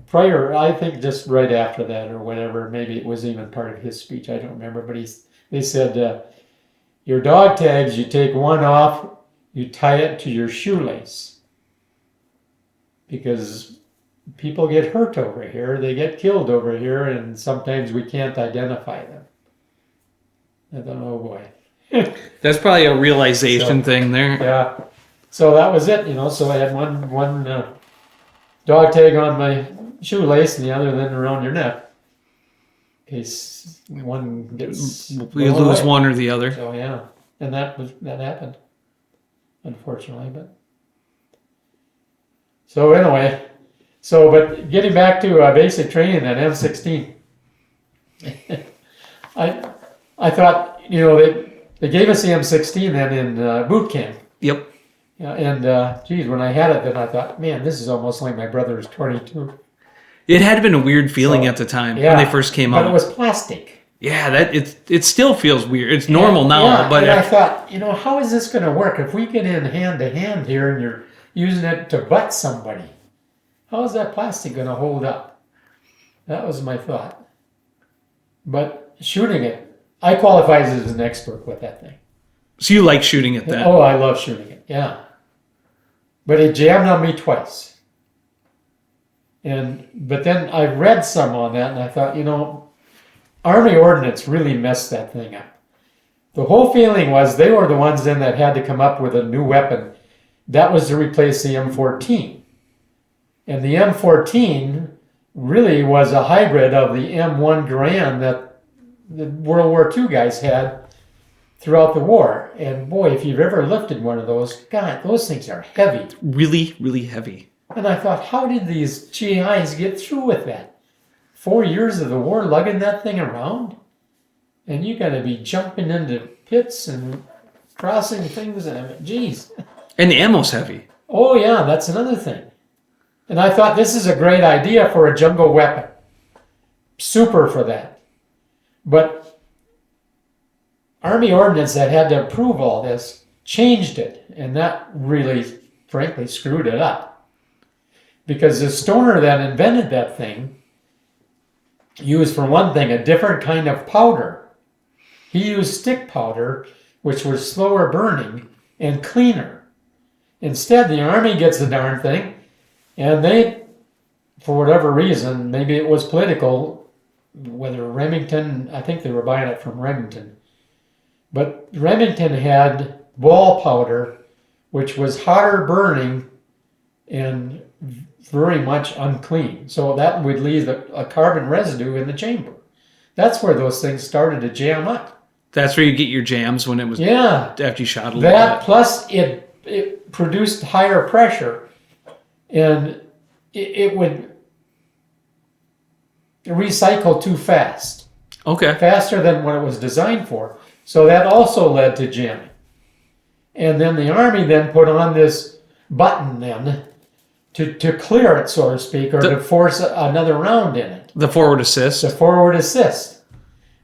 S2: prior, I think just right after that or whatever, maybe it was even part of his speech, I don't remember, but they said, your dog tags, you take one off, you tie it to your shoelace. Because people get hurt over here, they get killed over here, and sometimes we can't identify them. I thought, oh boy.
S1: That's probably a realization thing there.
S2: Yeah. So that was it, so I had one dog tag on my shoelace and the other then around your neck. In case one gets...
S1: We lose one or the other.
S2: So yeah. And that happened. Unfortunately, but... So anyway, but getting back to basic training at M16, I thought, they gave us the M16 then in boot camp.
S1: Yep.
S2: Yeah, and geez, when I had it, then I thought, man, this is almost like my brother's 22.
S1: It had been a weird feeling at the time when they first came out.
S2: But it was plastic.
S1: Yeah, it still feels weird. It's normal now, but
S2: and I thought, how is this going to work if we get in hand to hand here and you're using it to butt somebody? How is that plastic going to hold up? That was my thought. But shooting it, I qualified as an expert with that thing.
S1: So you like shooting it then?
S2: Oh, I love shooting it, yeah. But it jammed on me twice. But then I read some on that and I thought, Army Ordnance really messed that thing up. The whole feeling was they were the ones then that had to come up with a new weapon. That was to replace the M14. And the M14 really was a hybrid of the M1 Garand that the World War II guys had throughout the war. And boy, if you've ever lifted one of those, God, those things are heavy.
S1: Really, really heavy.
S2: And I thought, how did these GIs get through with that? 4 years of the war lugging that thing around? And you got to be jumping into pits and crossing things. And geez.
S1: And the ammo's heavy.
S2: Oh, yeah, that's another thing. And I thought this is a great idea for a jungle weapon. Super for that. But Army Ordnance that had to approve all this changed it. And that really, frankly, screwed it up. Because the stoner that invented that thing used, for one thing, a different kind of powder. He used stick powder, which was slower burning and cleaner. Instead, the Army gets the darn thing, and they, for whatever reason, maybe it was political, whether Remington, I think they were buying it from Remington, but Remington had ball powder, which was hotter burning and very much unclean. So that would leave a carbon residue in the chamber. That's where those things started to jam up.
S1: That's where you get your jams when it was after you shot a little
S2: That
S1: bit.
S2: plus it produced higher pressure, and it would recycle too fast.
S1: Okay.
S2: Faster than what it was designed for. So that also led to jamming. And then the Army then put on this button then to clear it, so to speak, or to force another round in it.
S1: The forward assist.
S2: The forward assist.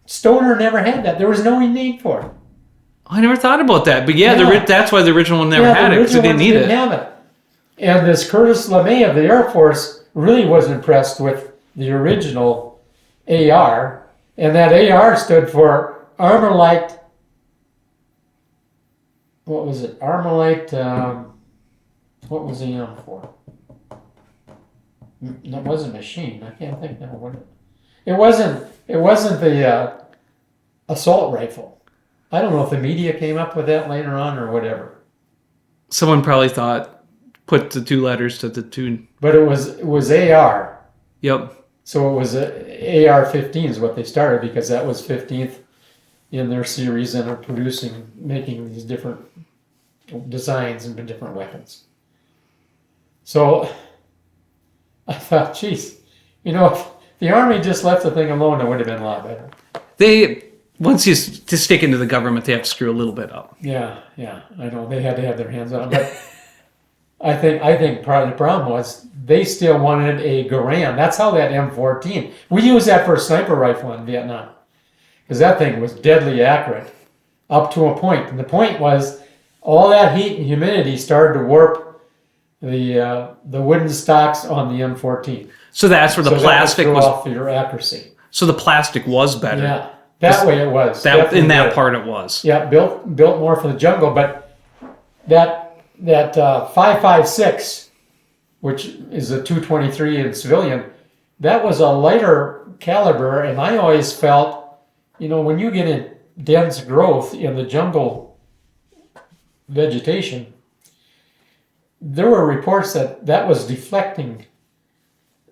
S2: Stoner never had that. There was no need for it.
S1: I never thought about that. But that's why the original one never had it, because it didn't need it.
S2: Have it. And this Curtis LeMay of the Air Force really was impressed with the original AR. And that AR stood for Armor Light. What was it? Armor Light. What was the M for? That wasn't machine. I can't think now what it wasn't. It wasn't the assault rifle. I don't know if the media came up with that later on or whatever.
S1: Someone probably put the two letters to the two.
S2: But it was AR.
S1: Yep.
S2: So it was AR-15 is what they started, because that was 15th in their series and are making these different designs and different weapons. So I thought, geez, if the Army just left the thing alone, it would have been a lot better.
S1: Once you to stick into the government, they have to screw a little bit up.
S2: Yeah, I know. They had to have their hands on it. But I think part of the problem was they still wanted a Garand. That's how that M14. We used that for a sniper rifle in Vietnam, because that thing was deadly accurate up to a point. And the point was all that heat and humidity started to warp the wooden stocks on the M14.
S1: So that's where the plastic was
S2: off your accuracy.
S1: So the plastic was better.
S2: Yeah, that way it was.
S1: In that part it was.
S2: Yeah, built more for the jungle, but that 5.56, which is a 223 in civilian, that was a lighter caliber, and I always felt, when you get in dense growth in the jungle vegetation, there were reports that was deflecting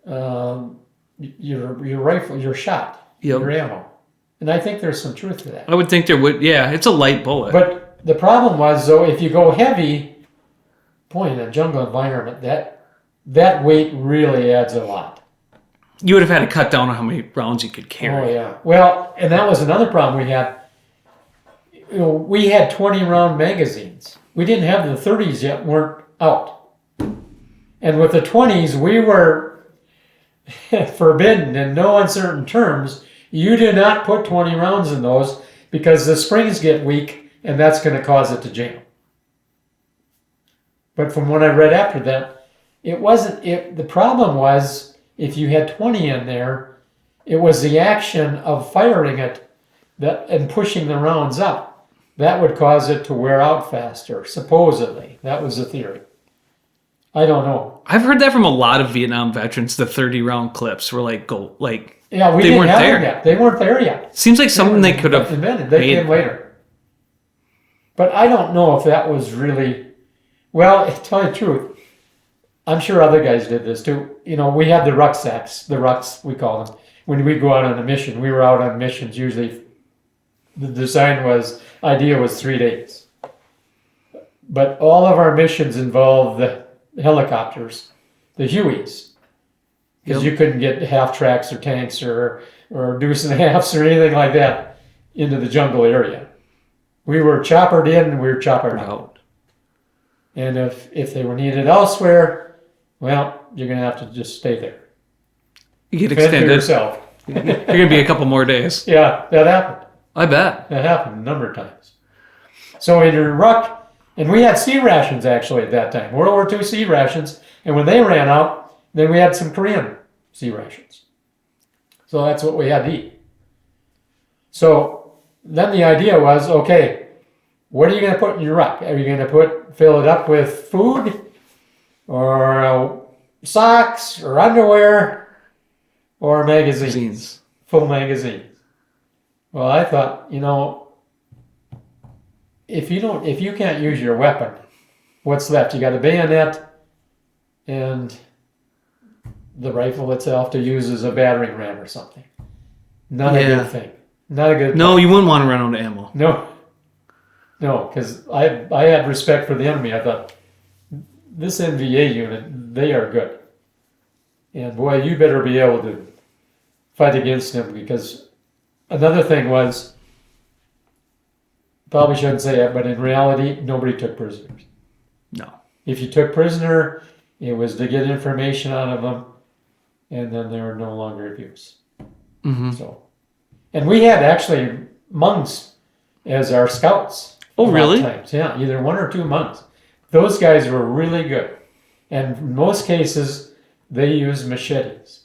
S2: your rifle, your shot, your ammo. And I think there's some truth to that.
S1: I would think there would, it's a light bullet.
S2: But the problem was, though, if you go heavy, boy, in a jungle environment, that weight really adds a lot.
S1: You would have had to cut down on how many rounds you could carry.
S2: Oh, yeah. Well, and that was another problem we had. We had 20-round magazines. We didn't have the 30s yet, weren't out. And with the 20s, we were forbidden in no uncertain terms. You do not put 20 rounds in those, because the springs get weak, and that's going to cause it to jam. But from what I read after that, it wasn't. The problem was, if you had 20 in there, it was the action of firing it and pushing the rounds up. That would cause it to wear out faster, supposedly. That was the theory. I don't know.
S1: I've heard that from a lot of Vietnam veterans. The 30-round clips were
S2: yeah, we didn't have them yet. They weren't there yet.
S1: Seems like something they could have
S2: invented. They came later. But I don't know if that was really. Well, to tell you the truth, I'm sure other guys did this too. We had the rucksacks, the rucks we call them. When we go out on a mission, we were out on missions. Usually, the idea was 3 days. But all of our missions involved the helicopters, the Hueys. Because you couldn't get half tracks or tanks or deuce and a halves or anything like that into the jungle area. We were choppered in and we were choppered out. And if they were needed elsewhere, well, you're going to have to just stay there.
S1: You get extended.
S2: Yourself.
S1: You're going to be a couple more days.
S2: Yeah, that happened.
S1: I bet.
S2: That happened a number of times. So in your ruck, and we had sea rations actually at that time, World War II sea rations, and when they ran out, then we had some Korean sea rations. So that's what we had to eat. So then the idea was, okay, what are you going to put in your ruck? Are you going to fill it up with food or socks or underwear or magazines? Full magazines. Well, I thought, if you can't use your weapon, what's left? You got a bayonet and the rifle itself to use as a battering ram or something. Not a good thing. Not a good
S1: No,
S2: thing.
S1: you wouldn't want to run out of ammo.
S2: No, because I had respect for the enemy. I thought, this NVA unit, they are good. And boy, you better be able to fight against them, because another thing was, probably shouldn't say it, but in reality, nobody took prisoners.
S1: No.
S2: If you took prisoner, it was to get information out of them, and then they were no longer of use.
S1: Mm-hmm.
S2: So, and we had actually monks as our scouts.
S1: Oh, really?
S2: Times. Yeah, either 1 or 2 monks. Those guys were really good, and in most cases they used machetes.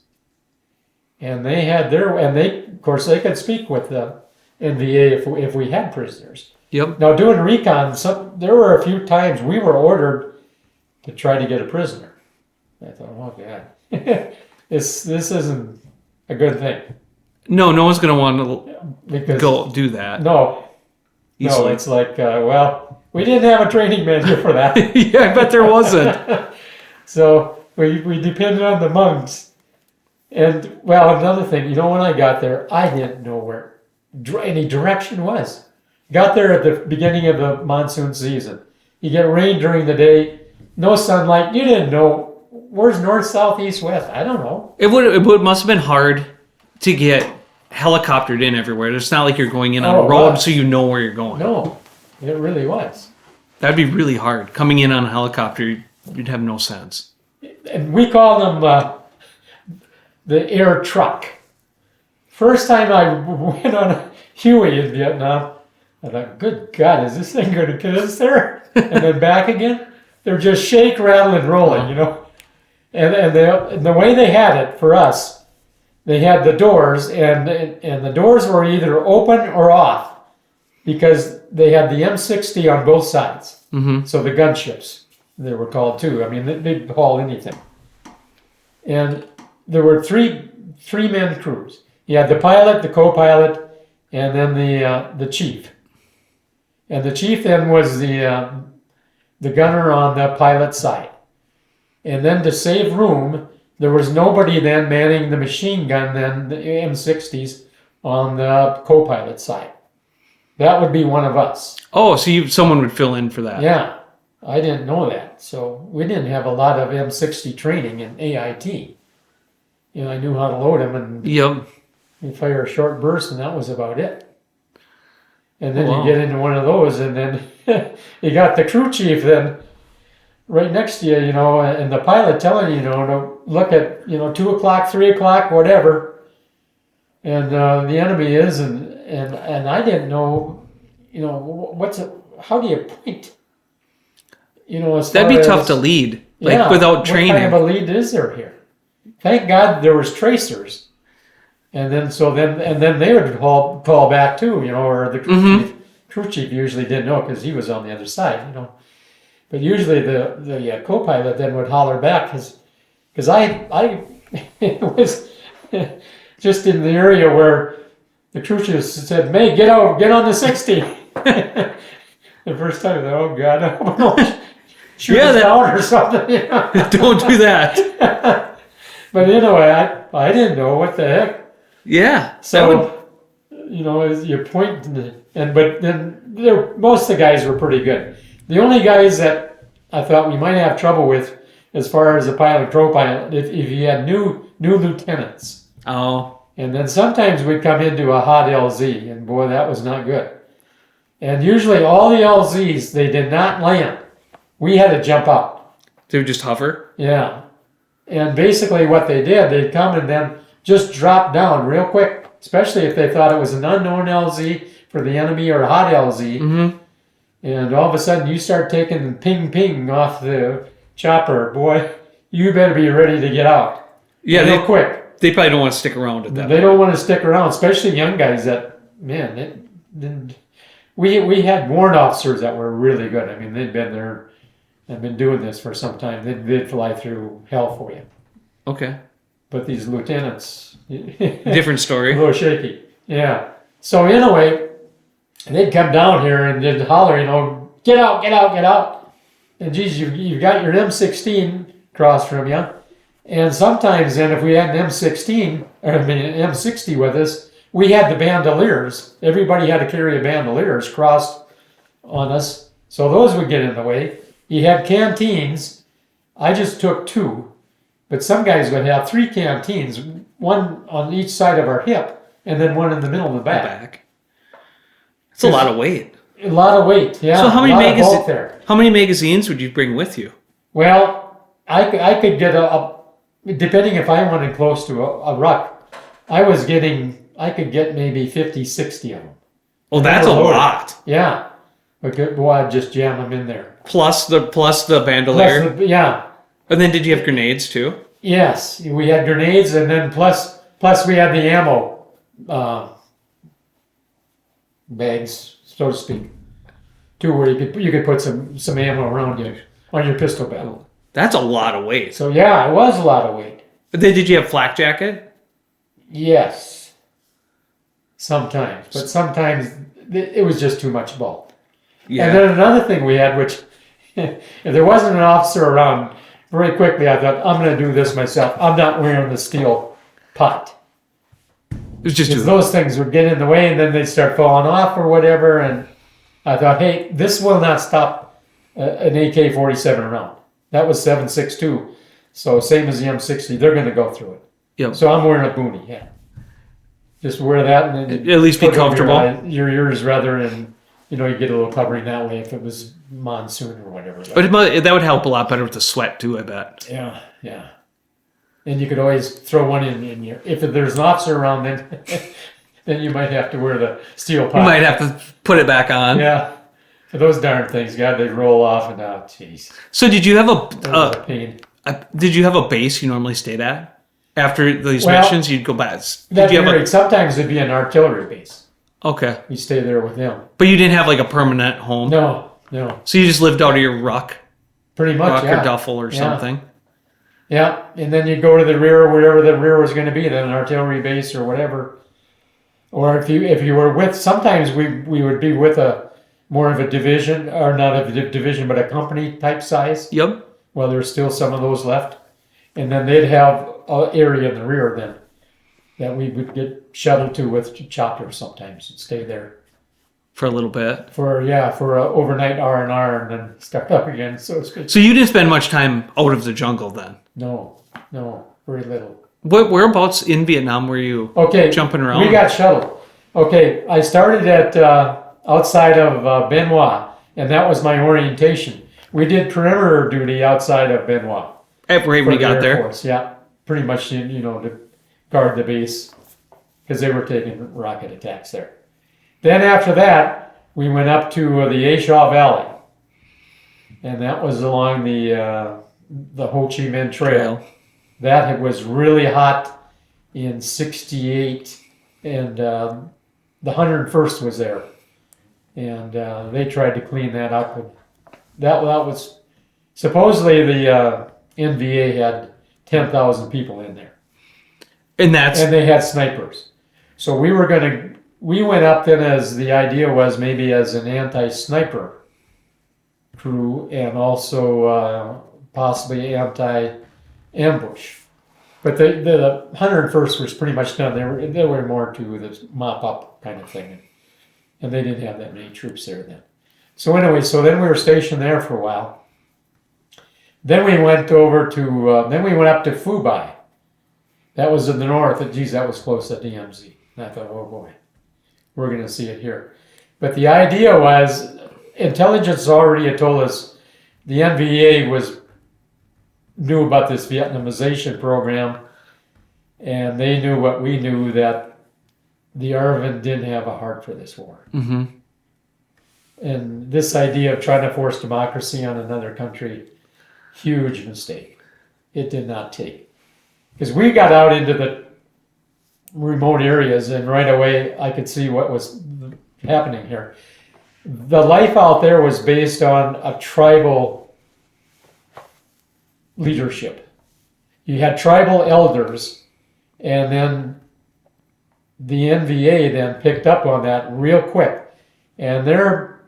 S2: And they had of course, they could speak with the NVA if we had prisoners.
S1: Yep.
S2: Now, doing recon, there were a few times we were ordered to try to get a prisoner. I thought, oh God, this isn't a good thing.
S1: No one's going to want to
S2: Because
S1: go do that.
S2: No,
S1: Easily.
S2: it's like, well, we didn't have a training manual for that.
S1: Yeah, I bet there wasn't.
S2: So we depended on the monks. And, well, another thing, when I got there, I didn't know where any direction was. Got there at the beginning of the monsoon season. You get rain during the day, no sunlight. You didn't know where's north, south, east, west. I don't know.
S1: It must have been hard to get helicoptered in everywhere. It's not like you're going in on a road so you know where you're going.
S2: No, it really was.
S1: That'd be really hard. Coming in on a helicopter, you'd have no sense.
S2: And we call them the air truck. First time I went on a Huey in Vietnam, I thought, good God, is this thing going to get us there? And then back again? They're just shake, rattle, and rolling, And the way they had it for us, they had the doors, and the doors were either open or off, because they had the M60 on both sides.
S1: Mm-hmm.
S2: So the gunships, they were called too. I mean, they'd haul anything. And there were three-man crews. You had the pilot, the co-pilot, and then the chief. And the chief then was the gunner on the pilot's side. And then to save room, there was nobody then manning the machine gun, then the M60s on the co-pilot side. That would be one of us.
S1: Oh, so someone would fill in for that.
S2: Yeah, I didn't know that. So we didn't have a lot of M60 training in AIT. I knew how to load them, and
S1: Yep.
S2: you fire a short burst, and that was about it. And then you get into one of those, and then you got the crew chief then right next to you, and the pilot telling you, to look at, 2 o'clock, 3 o'clock, whatever, and the enemy is, and I didn't know, how do you point?
S1: That'd be tough to lead, without training.
S2: What kind of a lead is there here? Thank God there was tracers. And then they would call back too, or the crew chief usually didn't know, because he was on the other side, But usually the co-pilot then would holler back, because I was just in the area where the crew chief said, "May, get on the 60." The first time, I thought, oh God, I hope I don't shoot us down or something.
S1: Don't do that.
S2: But anyway, I didn't know what the heck.
S1: Yeah.
S2: So, as you point, but then most of the guys were pretty good. The only guys that I thought we might have trouble with, as far as the pilot, co-pilot, if you had new lieutenants.
S1: Oh.
S2: And then sometimes we'd come into a hot LZ, and boy, that was not good. And usually all the LZs, they did not land. We had to jump out.
S1: They would just hover?
S2: Yeah. And basically what they did, they'd come and then just drop down real quick, especially if they thought it was an unknown LZ for the enemy or a hot LZ.
S1: Mm-hmm.
S2: And all of a sudden you start taking ping off the chopper. Boy, you better be ready to get out.
S1: Yeah,
S2: real quick.
S1: They probably don't want to stick around at that point.
S2: They don't want to stick around, especially young guys that, man, we had warrant officers that were really good. I mean, they'd been there and been doing this for some time. They'd fly through hell for you.
S1: Okay.
S2: But these lieutenants...
S1: Different story.
S2: A little shaky. Yeah. So anyway, they'd come down here and they'd holler, get out. and geez, you've got your M16 across from you. And sometimes then if we had an M16, or I mean an M60 with us, we had the bandoliers. Everybody had to carry a bandoliers crossed on us. So those would get in the way. You had canteens. I just took 2. But some guys would have 3 canteens, one on each side of our hip, and then one in the middle of the back.
S1: It's a lot of weight.
S2: A lot of weight, yeah.
S1: So how many magazines would you bring with you?
S2: Well, I could get depending if I wanted close to a ruck, I could get maybe 50, 60 of them.
S1: Oh, that's a lot.
S2: Yeah. I'd just jam them in there.
S1: Plus the bandolier?
S2: Yeah.
S1: And then did you have grenades too?
S2: Yes, we had grenades, and then plus we had the ammo bags, so to speak, too, where you could put some ammo around you on your pistol belt.
S1: That's a lot of weight.
S2: So yeah, it was a lot of weight.
S1: But then did you have flak jacket?
S2: Yes, sometimes, but sometimes it was just too much bulk. Yeah. And then another thing we had, which if there wasn't an officer around, very quickly I thought, I'm going to do this myself. I'm not wearing the steel pot.
S1: It was just
S2: those things would get in the way, and then they'd start falling off or whatever. And I thought, hey, this will not stop an AK-47 round. That was 7.62, so same as the M60. They're going to go through it.
S1: Yep.
S2: So I'm wearing a boonie. Yeah. Just wear that, and then
S1: at least be comfortable.
S2: Your ears rather, and you get a little covering that way if it was monsoon or whatever.
S1: But that would help a lot better with the sweat too, I bet.
S2: Yeah, yeah. And you could always throw one in your. If there's an officer around, then you might have to wear the steel pot.
S1: You might have to put it back on.
S2: Yeah. For those darn things, God, they roll off and out. Jeez.
S1: So did you have
S2: pain.
S1: Did you have a base you normally stayed at after these missions? You'd go back.
S2: Sometimes it'd be an artillery base.
S1: Okay.
S2: You stay there with them.
S1: But you didn't have like a permanent home?
S2: No.
S1: So you just lived out of your ruck?
S2: Pretty much,
S1: or duffel or something?
S2: Yeah, and then you go to the rear, wherever the rear was going to be, then an artillery base or whatever. Or if you were with, sometimes we would be with more of a division, or not a division, but a company type size.
S1: Yep.
S2: Well, there's still some of those left. And then they'd have an area in the rear then that we would get shuttled to with chopper sometimes and stay there.
S1: For a little bit.
S2: For an overnight R&R and then start up again, so to speak.
S1: So you didn't spend much time out of the jungle then?
S2: No, very little.
S1: Whereabouts in Vietnam were you jumping around?
S2: We got shuttled. Okay, I started at outside of Benoit, and that was my orientation. We did perimeter duty outside of Benoit.
S1: Right when you got there?
S2: Force. Yeah, pretty much, to guard the base, because they were taking rocket attacks there. Then after that, we went up to the Ashaw Valley, and that was along the Ho Chi Minh Trail. That was really hot in '68, and the 101st was there, and they tried to clean that up. And that was supposedly the NVA had 10,000 people in there, and they had snipers. So we went up then as the idea was maybe as an anti-sniper crew and also possibly anti-ambush. But the 101st was pretty much done. They were more to the mop-up kind of thing. And they didn't have that many troops there then. So anyway, then we were stationed there for a while. Then we went over to, then we went up to Phu Bai. That was in the north. Geez, that was close to DMZ. And I thought, oh boy, we're going to see it here. But the idea was, intelligence already had told us the NVA knew about this Vietnamization program, and they knew what we knew, that the ARVN didn't have a heart for this war.
S1: Mm-hmm.
S2: And this idea of trying to force democracy on another country, huge mistake. It did not take. Because we got out into the remote areas, and right away I could see what was happening here. The life out there was based on a tribal leadership. You had tribal elders, and then the NVA then picked up on that real quick. And their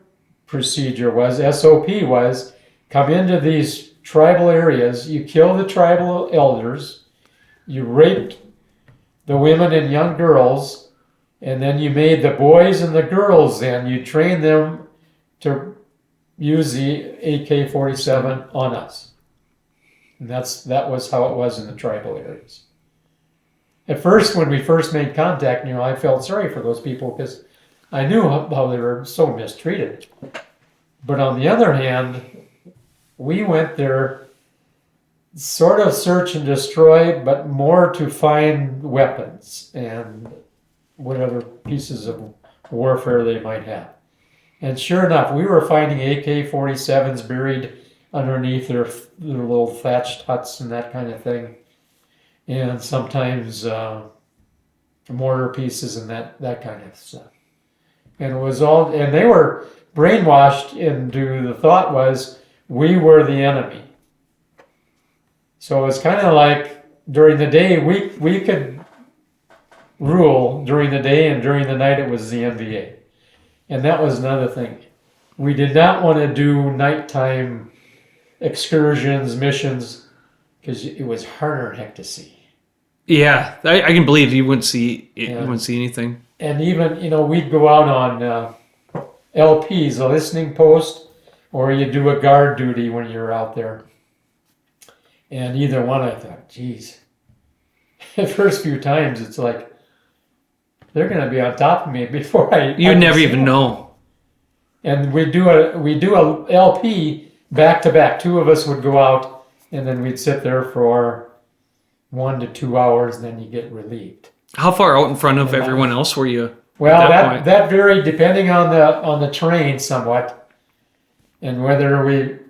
S2: procedure was, SOP was, come into these tribal areas, you kill the tribal elders, you raped the women and young girls, and then you made the boys and the girls then, you trained them to use the AK-47 on us. And that was how it was in the tribal areas. At first, when we first made contact, I felt sorry for those people because I knew how they were so mistreated. But on the other hand, we went there sort of search and destroy, but more to find weapons and whatever pieces of warfare they might have. And sure enough, we were finding AK-47s buried underneath their little thatched huts and that kind of thing. And sometimes mortar pieces and that kind of stuff. And it was all, and they were brainwashed into the thought was we were the enemy. So it's kind of like during the day we could rule during the day, and during the night it was the NBA. And that was another thing. We did not want to do nighttime excursions, missions, because it was harder than heck to see.
S1: Yeah, I can believe you wouldn't see anything.
S2: And even, we'd go out on LPs, a listening post, or you do a guard duty when you're out there. And either one, I thought, geez, the first few times it's like, they're going to be on top of me before
S1: You never even know.
S2: And we do a LP back to back. Two of us would go out, and then we'd sit there for 1 to 2 hours, and then you get relieved.
S1: How far out in front of everyone else were you?
S2: Well, that varied depending on the terrain somewhat, and whether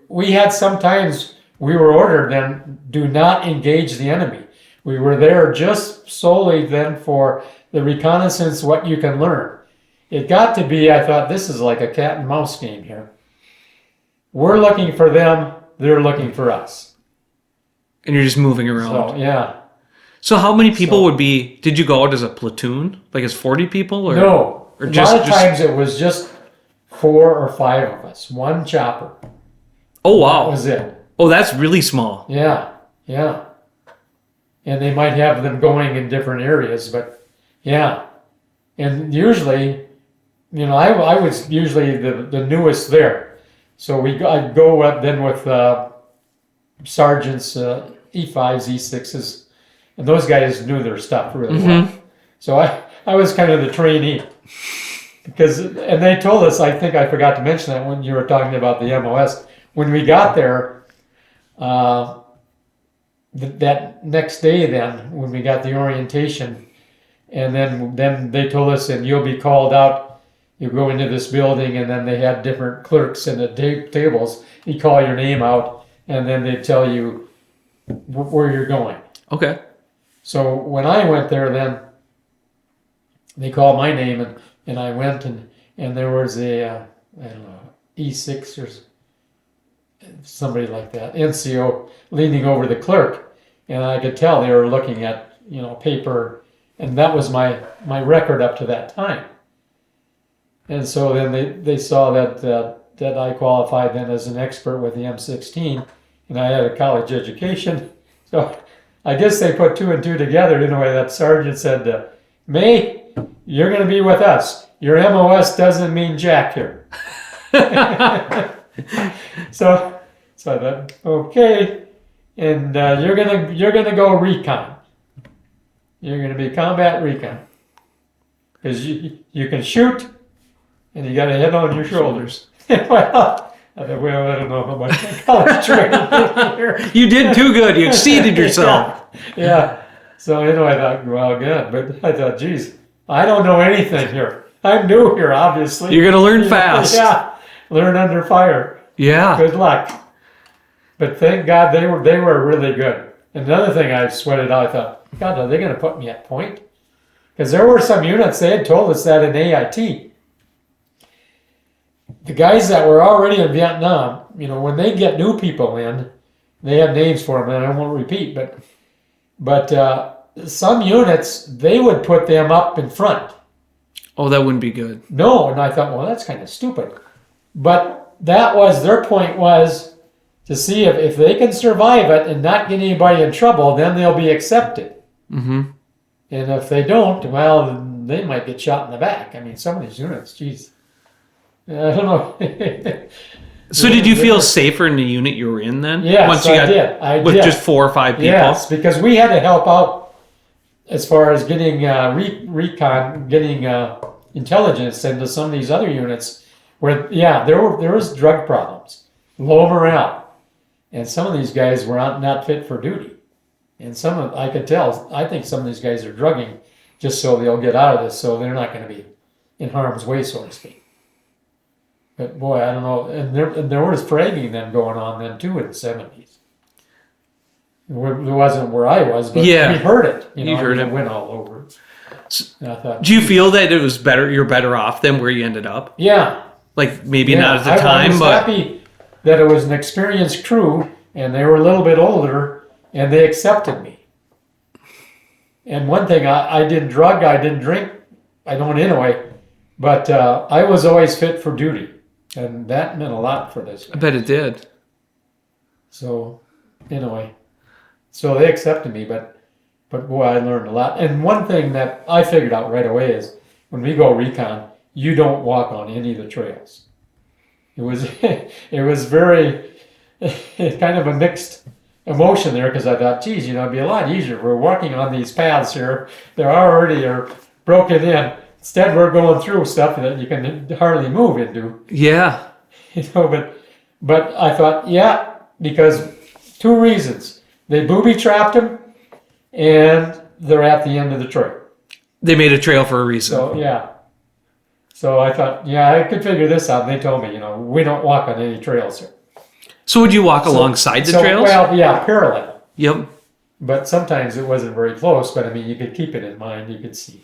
S2: we had sometimes we were ordered then do not engage the enemy. We were there just solely then for the reconnaissance, what you can learn. It got to be, I thought, this is like a cat and mouse game here. We're looking for them, they're looking for us.
S1: And you're just moving around.
S2: So, yeah.
S1: So how many people would be, did you go out as a platoon? Like as 40 people? Or,
S2: no.
S1: Or
S2: a lot of times it was just 4 or 5 of us. One chopper.
S1: Oh, wow.
S2: That was it.
S1: Oh, that's really small.
S2: Yeah, yeah. And they might have them going in different areas, but yeah. And usually, I was usually the newest there. So I'd go up then with sergeants, E5s, E6s, and those guys knew their stuff really well. So I was kind of the trainee. And they told us, I think I forgot to mention that when you were talking about the MOS, when we got there, that next day then, when we got the orientation, and then they told us, and you'll be called out, you go into this building, and then they had different clerks in the tables. You call your name out, and then they tell you where you're going.
S1: Okay.
S2: So when I went there then, they called my name, and I went, and there was a, I don't know, E6 or somebody like that, NCO, leaning over the clerk, and I could tell they were looking at, paper, and that was my record up to that time. And so then they saw that I qualified then as an expert with the M16, and I had a college education. So I guess they put 2 and 2 together in a way. That sergeant said, May, you're going to be with us. Your MOS doesn't mean jack here. So I thought, okay, and you're gonna go recon. You're gonna be combat recon because you can shoot, and you got a head on your shoulders. Well, I thought, I don't know how much college training here.
S1: You did too good. You exceeded yourself.
S2: Yeah. So I thought, well, good, but I thought, geez, I don't know anything here. I'm new here, obviously.
S1: You're gonna learn fast.
S2: Yeah, learn under fire.
S1: Yeah.
S2: Good luck. But thank God they were really good. Another thing I sweated out, I thought, God, are they going to put me at point? Because there were some units, they had told us that in AIT. The guys that were already in Vietnam, when they get new people in, they have names for them, and I won't repeat, but some units, they would put them up in front.
S1: Oh, that wouldn't be good.
S2: No, and I thought, well, that's kind of stupid. But that was, their point was, to see if they can survive it and not get anybody in trouble, then they'll be accepted.
S1: Mm-hmm.
S2: And if they don't, well, they might get shot in the back. I mean, some of these units, geez. I don't know.
S1: So did you feel safer in the unit you were in then?
S2: Yes,
S1: Once you got,
S2: I did.
S1: With just 4 or 5 people?
S2: Yes, because we had to help out as far as getting recon, getting intelligence into some of these other units where, there was drug problems, low morale, and some of these guys were not fit for duty. And I could tell, I think some of these guys are drugging just so they'll get out of this, so they're not going to be in harm's way, so to speak. But boy, I don't know. And there was fragging then going on then too in the 70s. It wasn't where I was, but we heard it. You heard it. Went all over. And I thought,
S1: do you feel that it was better? You're better off than where you ended up?
S2: Yeah.
S1: Like maybe not at the time,
S2: I was happy that it was an experienced crew and they were a little bit older and they accepted me. And one thing, I didn't drug, I didn't drink, I don't anyway, but I was always fit for duty. And that meant a lot for this guy.
S1: I bet it did.
S2: So, anyway, so they accepted me, but boy, I learned a lot. And one thing that I figured out right away is when we go recon, you don't walk on any of the trails. It was very kind of a mixed emotion there because I thought, geez, it'd be a lot easier. We're walking on these paths here. They're already broken in. Instead, we're going through stuff that you can hardly move into.
S1: Yeah.
S2: But I thought, because 2 reasons. They booby-trapped him, and they're at the end of the trail.
S1: They made a trail for a reason.
S2: So I thought, I could figure this out. And they told me, we don't walk on any trails here.
S1: So would you walk alongside the trails?
S2: Well, parallel.
S1: Yep.
S2: But sometimes it wasn't very close, but I mean, you could keep it in mind. You could see.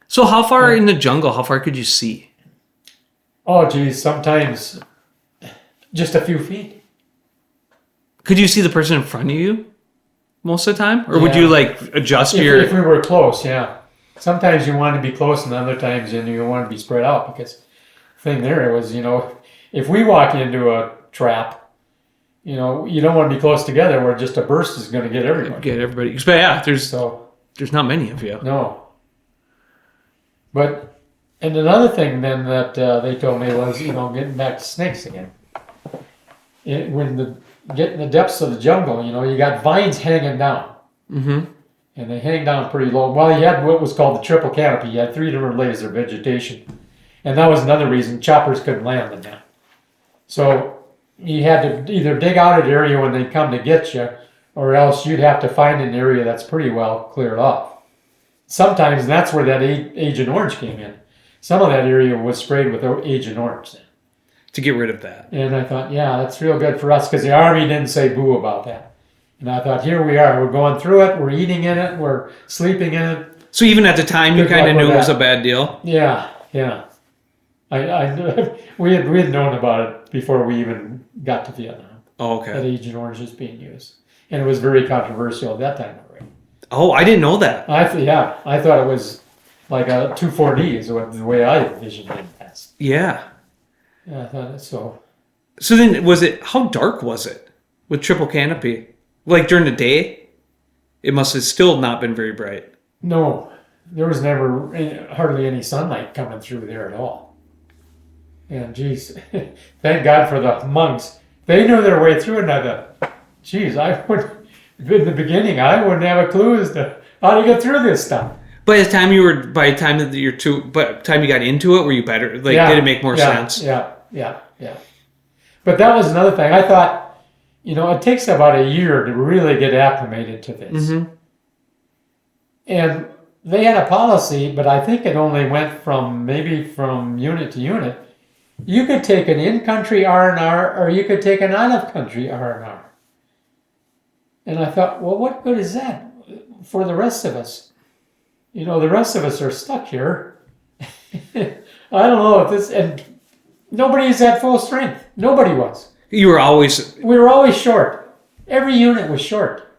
S1: So how far in the jungle, how far could you see?
S2: Oh, geez, sometimes just a few feet.
S1: Could you see the person in front of you most of the time? Or would you adjust
S2: if we were close, yeah. Sometimes you want to be close and other times you want to be spread out because the thing there was, if we walk into a trap, you don't want to be close together where just a burst is going to get everybody.
S1: But there's not many of you.
S2: No. But, and another thing then that they told me was, getting back to snakes again. Get in the depths of the jungle, you got vines hanging down. Mm-hmm. And they hang down pretty low. Well, you had what was called the triple canopy. You had 3 different layers of vegetation. And that was another reason choppers couldn't land in that. So you had to either dig out an area when they come to get you, or else you'd have to find an area that's pretty well cleared off. Sometimes that's where that Agent Orange came in. Some of that area was sprayed with Agent Orange then.
S1: To get rid of that.
S2: And I thought, that's real good for us because the Army didn't say boo about that. And I thought, here we are. We're going through it. We're eating in it. We're sleeping in it.
S1: So even at the time, you kind of knew it was a bad deal?
S2: Yeah. We had known about it before we even got to Vietnam.
S1: Oh, okay.
S2: That Agent Orange is being used. And it was very controversial at that time already.
S1: Oh, I didn't know that.
S2: I thought it was like a 2,4-D is the way I envisioned it as.
S1: Yeah.
S2: Yeah, I thought it so.
S1: So then, how dark was it with triple canopy? Like during the day, it must have still not been very bright.
S2: No, there was never hardly any sunlight coming through there at all. And geez, thank God for the monks. They knew their way through it. And I thought, geez, in the beginning, I wouldn't have a clue as to how to get through this stuff.
S1: By the time you got into it, were you better? Did it make more sense?
S2: Yeah. But that was another thing. I thought, it takes about a year to really get acclimated to this. Mm-hmm. And they had a policy, but I think it only went from unit to unit. You could take an in-country R&R or you could take an out-of-country R&R. And I thought, well, what good is that for the rest of us? The rest of us are stuck here. I don't know if this, and nobody's at full strength. Nobody was. We were always short. Every unit was short.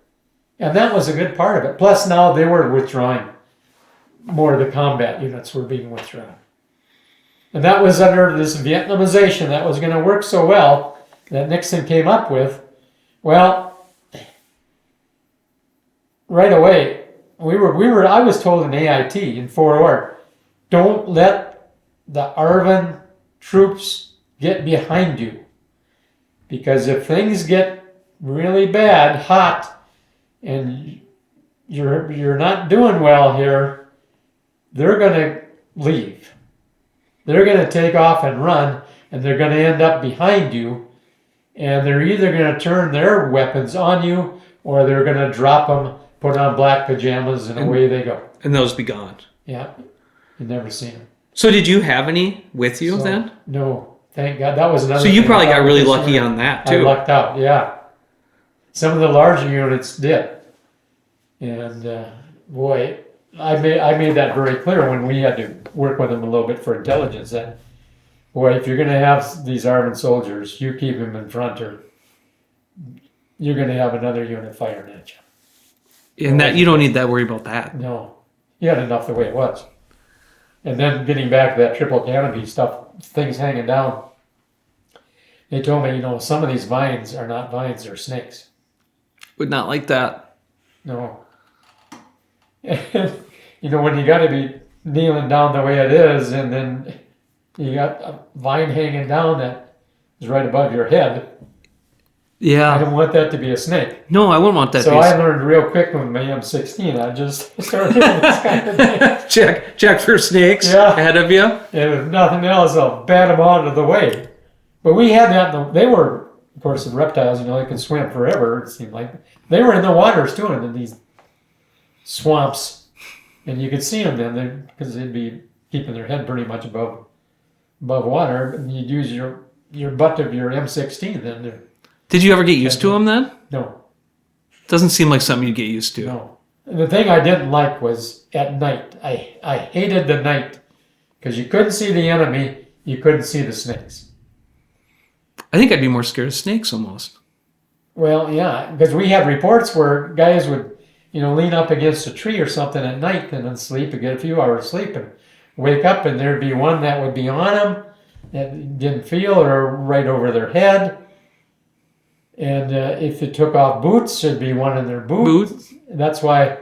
S2: And that was a good part of it. Plus now they were withdrawing. More of the combat units were being withdrawn. And that was under this Vietnamization that was going to work so well that Nixon came up with, well, right away, I was told in AIT in Fort Ord, don't let the ARVN troops get behind you. Because if things get really bad, hot, and you're not doing well here, they're going to leave. They're going to take off and run, and they're going to end up behind you, and they're either going to turn their weapons on you, or they're going to drop them, put on black pajamas, and away they go.
S1: And those be gone.
S2: Yeah, you never seen them.
S1: So did you have any with you then?
S2: No, thank God. That was another.
S1: So you
S2: thing
S1: probably got really
S2: this
S1: lucky
S2: year.
S1: on that
S2: I
S1: too.
S2: lucked out, yeah. Some of the larger units did, and boy, I made that very clear when we had to work with them a little bit for intelligence. That boy, if you're going to have these armed soldiers, you keep them in front, or you're going to have another unit firing at you.
S1: And that you don't need that worry about that.
S2: No, you had enough the way it was. And then getting back to that triple canopy stuff, things hanging down. They told me, some of these vines are not vines, they're snakes.
S1: Would not like that.
S2: No. When you got to be kneeling down the way it is, and then you got a vine hanging down that is right above your head.
S1: Yeah.
S2: I don't want that to be a snake.
S1: No, I wouldn't want that.
S2: So I learned real quick with my M16. I just started doing this kind of thing.
S1: check for snakes ahead of you.
S2: And if nothing else, I'll bat them out of the way. But we had that. They were, of course, the reptiles. They can swim forever. It seemed like they were in the waters too, and in these swamps, and you could see them then because they'd be keeping their head pretty much above water. And you'd use your butt of your M16 then.
S1: Did you ever get used to them then?
S2: No.
S1: Doesn't seem like something you'd get used to.
S2: No. And the thing I didn't like was at night. I hated the night because you couldn't see the enemy, you couldn't see the snakes.
S1: I think I'd be more scared of snakes almost.
S2: Well, yeah, because we had reports where guys would, lean up against a tree or something at night and then sleep and get a few hours sleep and wake up, and there'd be one that would be on them that didn't feel, or right over their head. And if they took off boots, there'd be one in their boots. That's why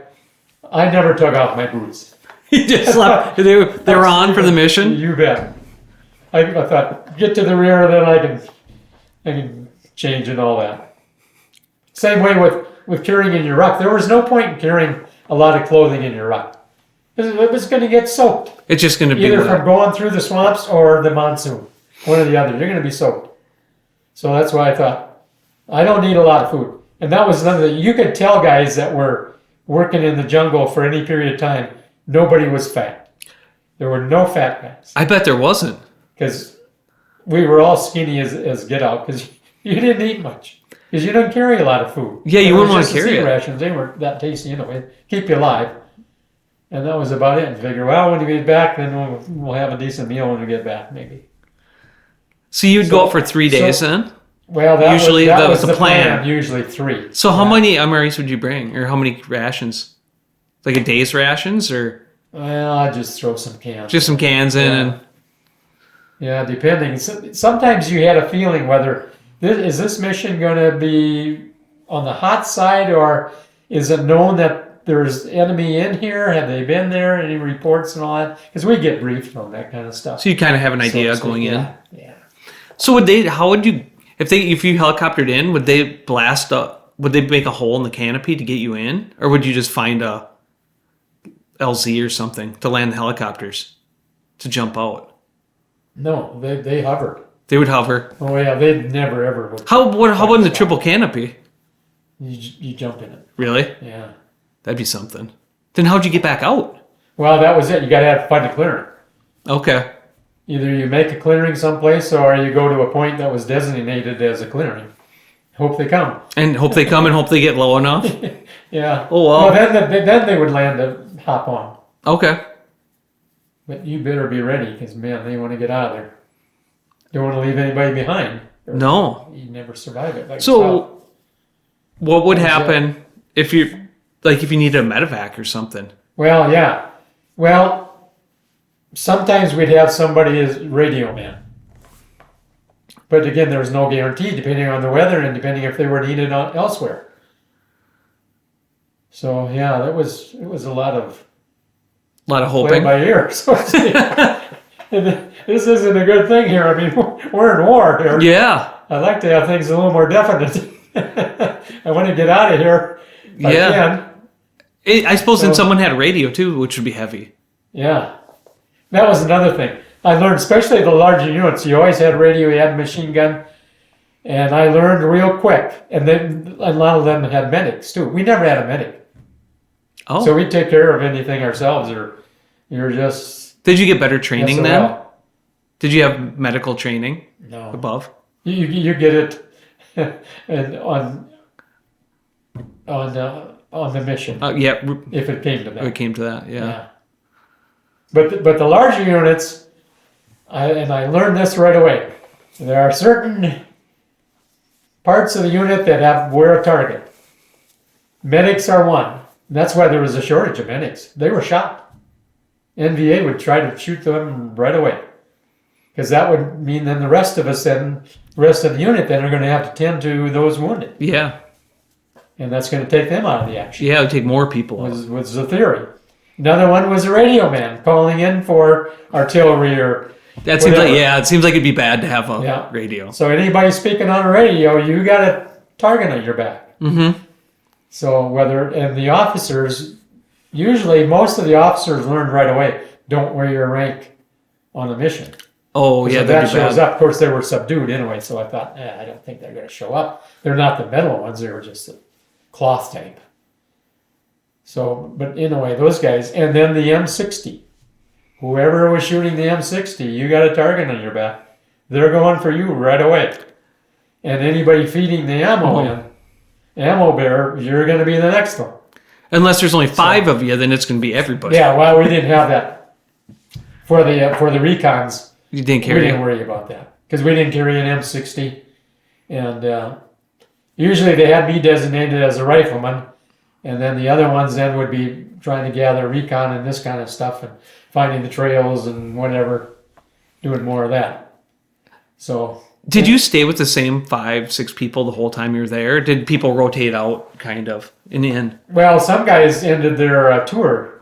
S2: I never took off my boots.
S1: You just left. They were on for the mission?
S2: You bet. I thought, get to the rear, then I can change and all that. Same way with carrying in your ruck. There was no point in carrying a lot of clothing in your ruck. It was going to get soaked.
S1: It's just going to be
S2: either from going through the swamps or the monsoon. One or the other. You're going to be soaked. So that's why I thought, I don't need a lot of food. And that was another thing. You could tell guys that were working in the jungle for any period of time, nobody was fat. There were no fat guys.
S1: I bet there wasn't.
S2: Because we were all skinny as get out, because you didn't eat much. Because you didn't carry a lot of food.
S1: Yeah, you wouldn't want to carry it.
S2: Rations, they weren't that tasty anyway. Keep you alive. And that was about it. And figure, well, when you get back, then we'll have a decent meal when we get back, maybe.
S1: So you'd go out for 3 days then?
S2: Well, that was the plan.
S1: Usually
S2: 3.
S1: So how many MREs would you bring? Or how many rations? Like a day's rations? Or?
S2: Well, I'd just throw some cans.
S1: Just some cans in. And
S2: yeah, depending. Sometimes you had a feeling whether, is this mission going to be on the hot side, or is it known that there's enemy in here? Have they been there? Any reports and all that? Because we get briefed on that kind of stuff.
S1: So you kind of have an idea going in?
S2: Yeah.
S1: So how would you... If you helicoptered in, would they would they make a hole in the canopy to get you in? Or would you just find a LZ or something to land the helicopters to jump out?
S2: No, they hovered.
S1: They would hover.
S2: Oh yeah, they'd never ever.
S1: How about in the triple canopy?
S2: You jump in it.
S1: Really?
S2: Yeah.
S1: That'd be something. Then how'd you get back out?
S2: Well, that was it. You got to find a clearing.
S1: Okay.
S2: Either you make a clearing someplace, or you go to a point that was designated as a clearing. Hope they come.
S1: And hope they come and hope they get low enough?
S2: Yeah.
S1: Oh, well.
S2: Then they would land to hop on.
S1: Okay.
S2: But you better be ready, because, man, they want to get out of there. Don't want to leave anybody behind.
S1: No.
S2: You never survive it.
S1: So, what would happen if you needed a medevac or something?
S2: Well, yeah. Well, sometimes we'd have somebody as radio man. But again, there was no guarantee depending on the weather and depending if they were needed elsewhere. So yeah, it was a lot of
S1: hoping.
S2: playing by ear, so to speak. And this isn't a good thing here. I mean, we're in war here.
S1: Yeah.
S2: I'd like to have things a little more definite. I want to get out of here. If I can.
S1: I suppose then someone had a radio too, which would be heavy.
S2: Yeah. That was another thing. I learned, especially the larger units, you always had radio, you had a machine gun. And I learned real quick. And then a lot of them had medics too. We never had a medic.
S1: Oh.
S2: So we'd take care of anything ourselves, or you're just...
S1: Did you get better training then?
S2: SOL.
S1: Did you have medical training
S2: No.
S1: above?
S2: You get it and on the mission.
S1: Yeah.
S2: If it came to that.
S1: It came to that, yeah.
S2: But the larger units, I learned this right away. There are certain parts of the unit that wear a target. Medics are one. That's why there was a shortage of medics. They were shot. NVA would try to shoot them right away. Because that would mean then the rest of the unit then are going to have to tend to those wounded.
S1: Yeah.
S2: And that's going to take them out of the action.
S1: Yeah, it would take more people.
S2: Was the theory. Another one was a radio man calling in for artillery or
S1: That
S2: whatever.
S1: seems like it'd be bad to have a radio.
S2: So anybody speaking on a radio, you got a target on your back.
S1: Mm-hmm.
S2: So and the officers, usually most of the officers learned right away, don't wear your rank on a mission.
S1: Oh, yeah,
S2: So that
S1: that'd be
S2: shows
S1: bad.
S2: up. Of course, they were subdued anyway, so I thought, I don't think they're going to show up. They're not the metal ones, they were just the cloth type. So, but anyway, those guys. And then the M60. Whoever was shooting the M60, you got a target on your back. They're going for you right away. And anybody feeding the ammo bearer, you're going to be the next one.
S1: Unless there's only 5 of you, then it's going to be everybody.
S2: Yeah, well, we didn't have that. For the Recons,
S1: You didn't
S2: we
S1: carry
S2: didn't
S1: it.
S2: worry about that. Because we didn't carry an M60. And usually they had me designated as a rifleman. And then the other ones then would be trying to gather recon and this kind of stuff and finding the trails and whatever, doing more of that. So...
S1: Did you stay with the same 5-6 people the whole time you were there? Did people rotate out, kind of, in the end?
S2: Well, some guys ended their tour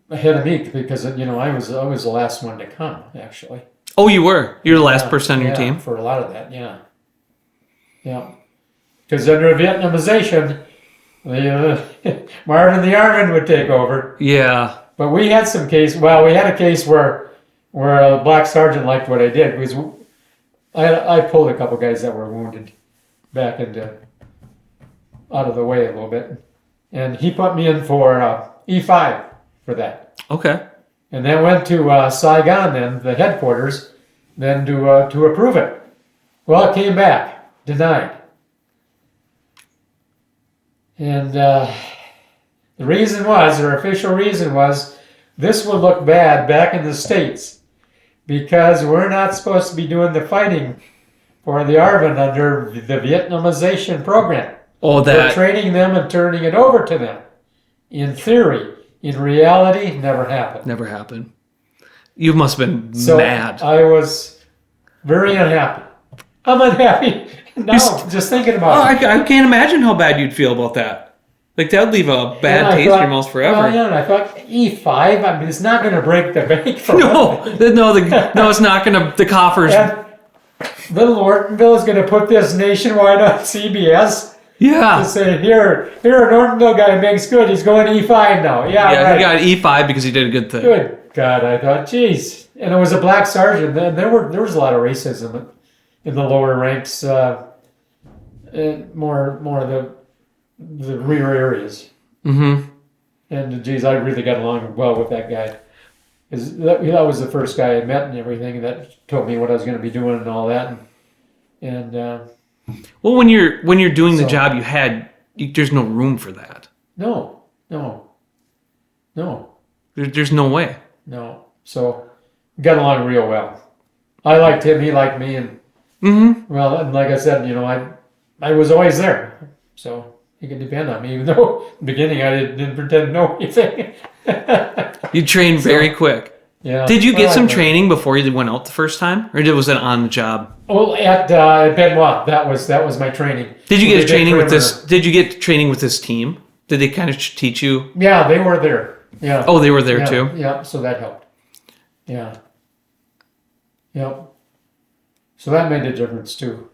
S2: ahead of me because, I was the last one to come, actually.
S1: Oh, you were? You're the last person on your team?
S2: For a lot of that, yeah. Yeah. Because under Vietnamization, Marvin the Armin would take over.
S1: Yeah.
S2: But we had some case. Well, we had a case where a black sergeant liked what I did because I pulled a couple guys that were wounded back out of the way a little bit, and he put me in for E5 for that.
S1: Okay.
S2: And then went to Saigon, then the headquarters, then to approve it. Well, it came back denied, and the reason was, their official reason was, this would look bad back in the States because we're not supposed to be doing the fighting for the ARVN under the Vietnamization program.
S1: Oh,
S2: We're training them and turning it over to them. In theory. In reality, never happened.
S1: Never happened. You must have been
S2: So
S1: mad.
S2: I was very unhappy. I'm unhappy now, just thinking about it.
S1: I can't imagine how bad you'd feel about that. Like, that would leave a bad taste in your mouth forever.
S2: Well, yeah, and I thought, E5, I mean, it's not going to break the bank for
S1: No, it's not going to, the coffers.
S2: And little Ortonville is going to put this nationwide on CBS
S1: Yeah.
S2: to say, here, an Ortonville guy makes good. He's going E5 now. Yeah, right.
S1: He got E5 because he did a good thing.
S2: Good God, I thought, geez. And it was a black sergeant. And there was a lot of racism in the lower ranks, more of the rear areas.
S1: Mm-hmm.
S2: And geez, I really got along well with that guy. That was the first guy I met and everything that told me what I was going to be doing and all that. And
S1: Well, when you're doing the job you had, there's no room for that.
S2: No.
S1: There's no way.
S2: No. So got along real well. I liked him, he liked me, and well, and like I said, I was always there, so he could depend on me. Even though in the beginning I didn't pretend to know anything.
S1: You trained very quick.
S2: Yeah.
S1: Did you get
S2: Well,
S1: some
S2: I-
S1: training before you went out the first time, or was it on the job?
S2: Well, at Benoit, that was my training.
S1: Did you
S2: We
S1: get
S2: did
S1: training with this?
S2: perimeter.
S1: Did you get training with this team? Did they kind of teach you?
S2: Yeah, they were there. Yeah.
S1: Oh, they were there
S2: yeah,
S1: too.
S2: Yeah, so that helped. Yeah. Yep. So that made a difference too.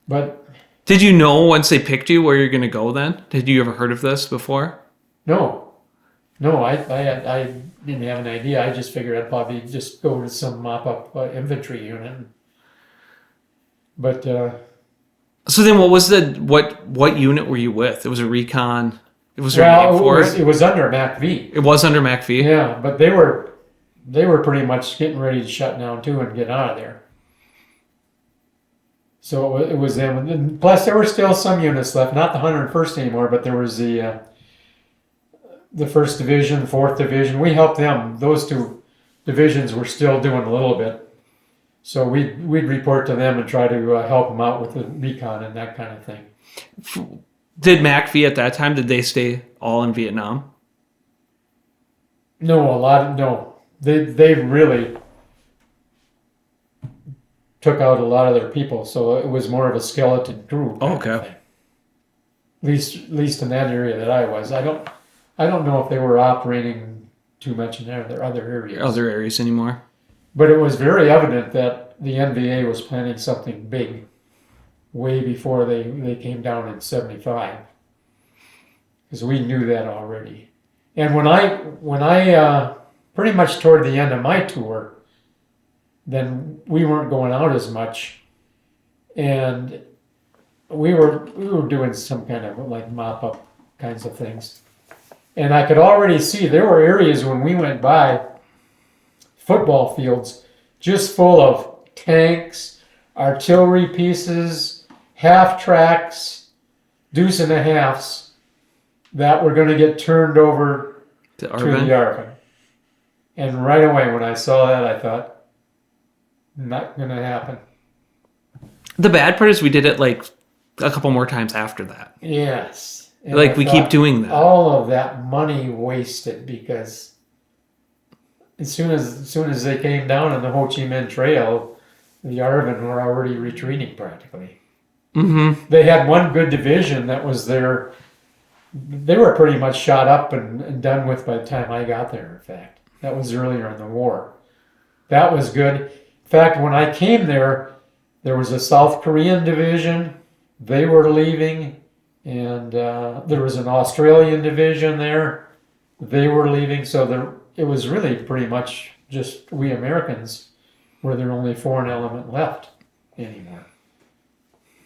S2: But
S1: Did you know once they picked you where you're going to go? Then did you ever heard of this before?
S2: no, I didn't have an idea. I just figured I'd probably just go to some mop-up infantry unit. But
S1: So then, what was what unit were you with? It was a Recon. It was there a
S2: well,
S1: name for it.
S2: it was under MACV.
S1: It was under MACV.
S2: Yeah, but they were pretty much getting ready to shut down too and get out of there. So it was them. And then, plus, there were still some units left, not the 101st anymore, but there was the 1st Division, 4th Division. We helped them. Those two divisions were still doing a little bit. So we'd report to them and try to help them out with the recon and that kind of thing.
S1: Did MACV at that time? Did they stay all in Vietnam?
S2: No. They really took out a lot of their people, so it was more of a skeleton crew.
S1: Oh, okay.
S2: At least in that area that I was. I don't know if they were operating too much in their other areas.
S1: Other areas anymore?
S2: But it was very evident that the NVA was planning something big way before they came down in 75. Because we knew that already. And when I pretty much toward the end of my tour, then we weren't going out as much. And we were doing some kind of like mop-up kinds of things. And I could already see there were areas when we went by, football fields, just full of tanks, artillery pieces, half tracks, deuce and a halves that were going to get turned over
S1: To
S2: to
S1: Arvin?
S2: the Arvin. And right away when I saw that, I thought, not going to happen.
S1: The bad part is we did it like a couple more times after that.
S2: Yes. And
S1: Like
S2: I
S1: we keep
S2: thought,
S1: doing that.
S2: all of that money wasted because as soon as they came down on the Ho Chi Minh Trail, the Arvin were already retreating practically.
S1: Mm-hmm.
S2: They had one good division that was there. They were pretty much shot up and done with by the time I got there, in fact. That was earlier in the war. That was good. In fact, when I came there was a South Korean division. They were leaving. And there was an Australian division there. They were leaving. So it was really pretty much just we Americans were the only foreign element left anymore.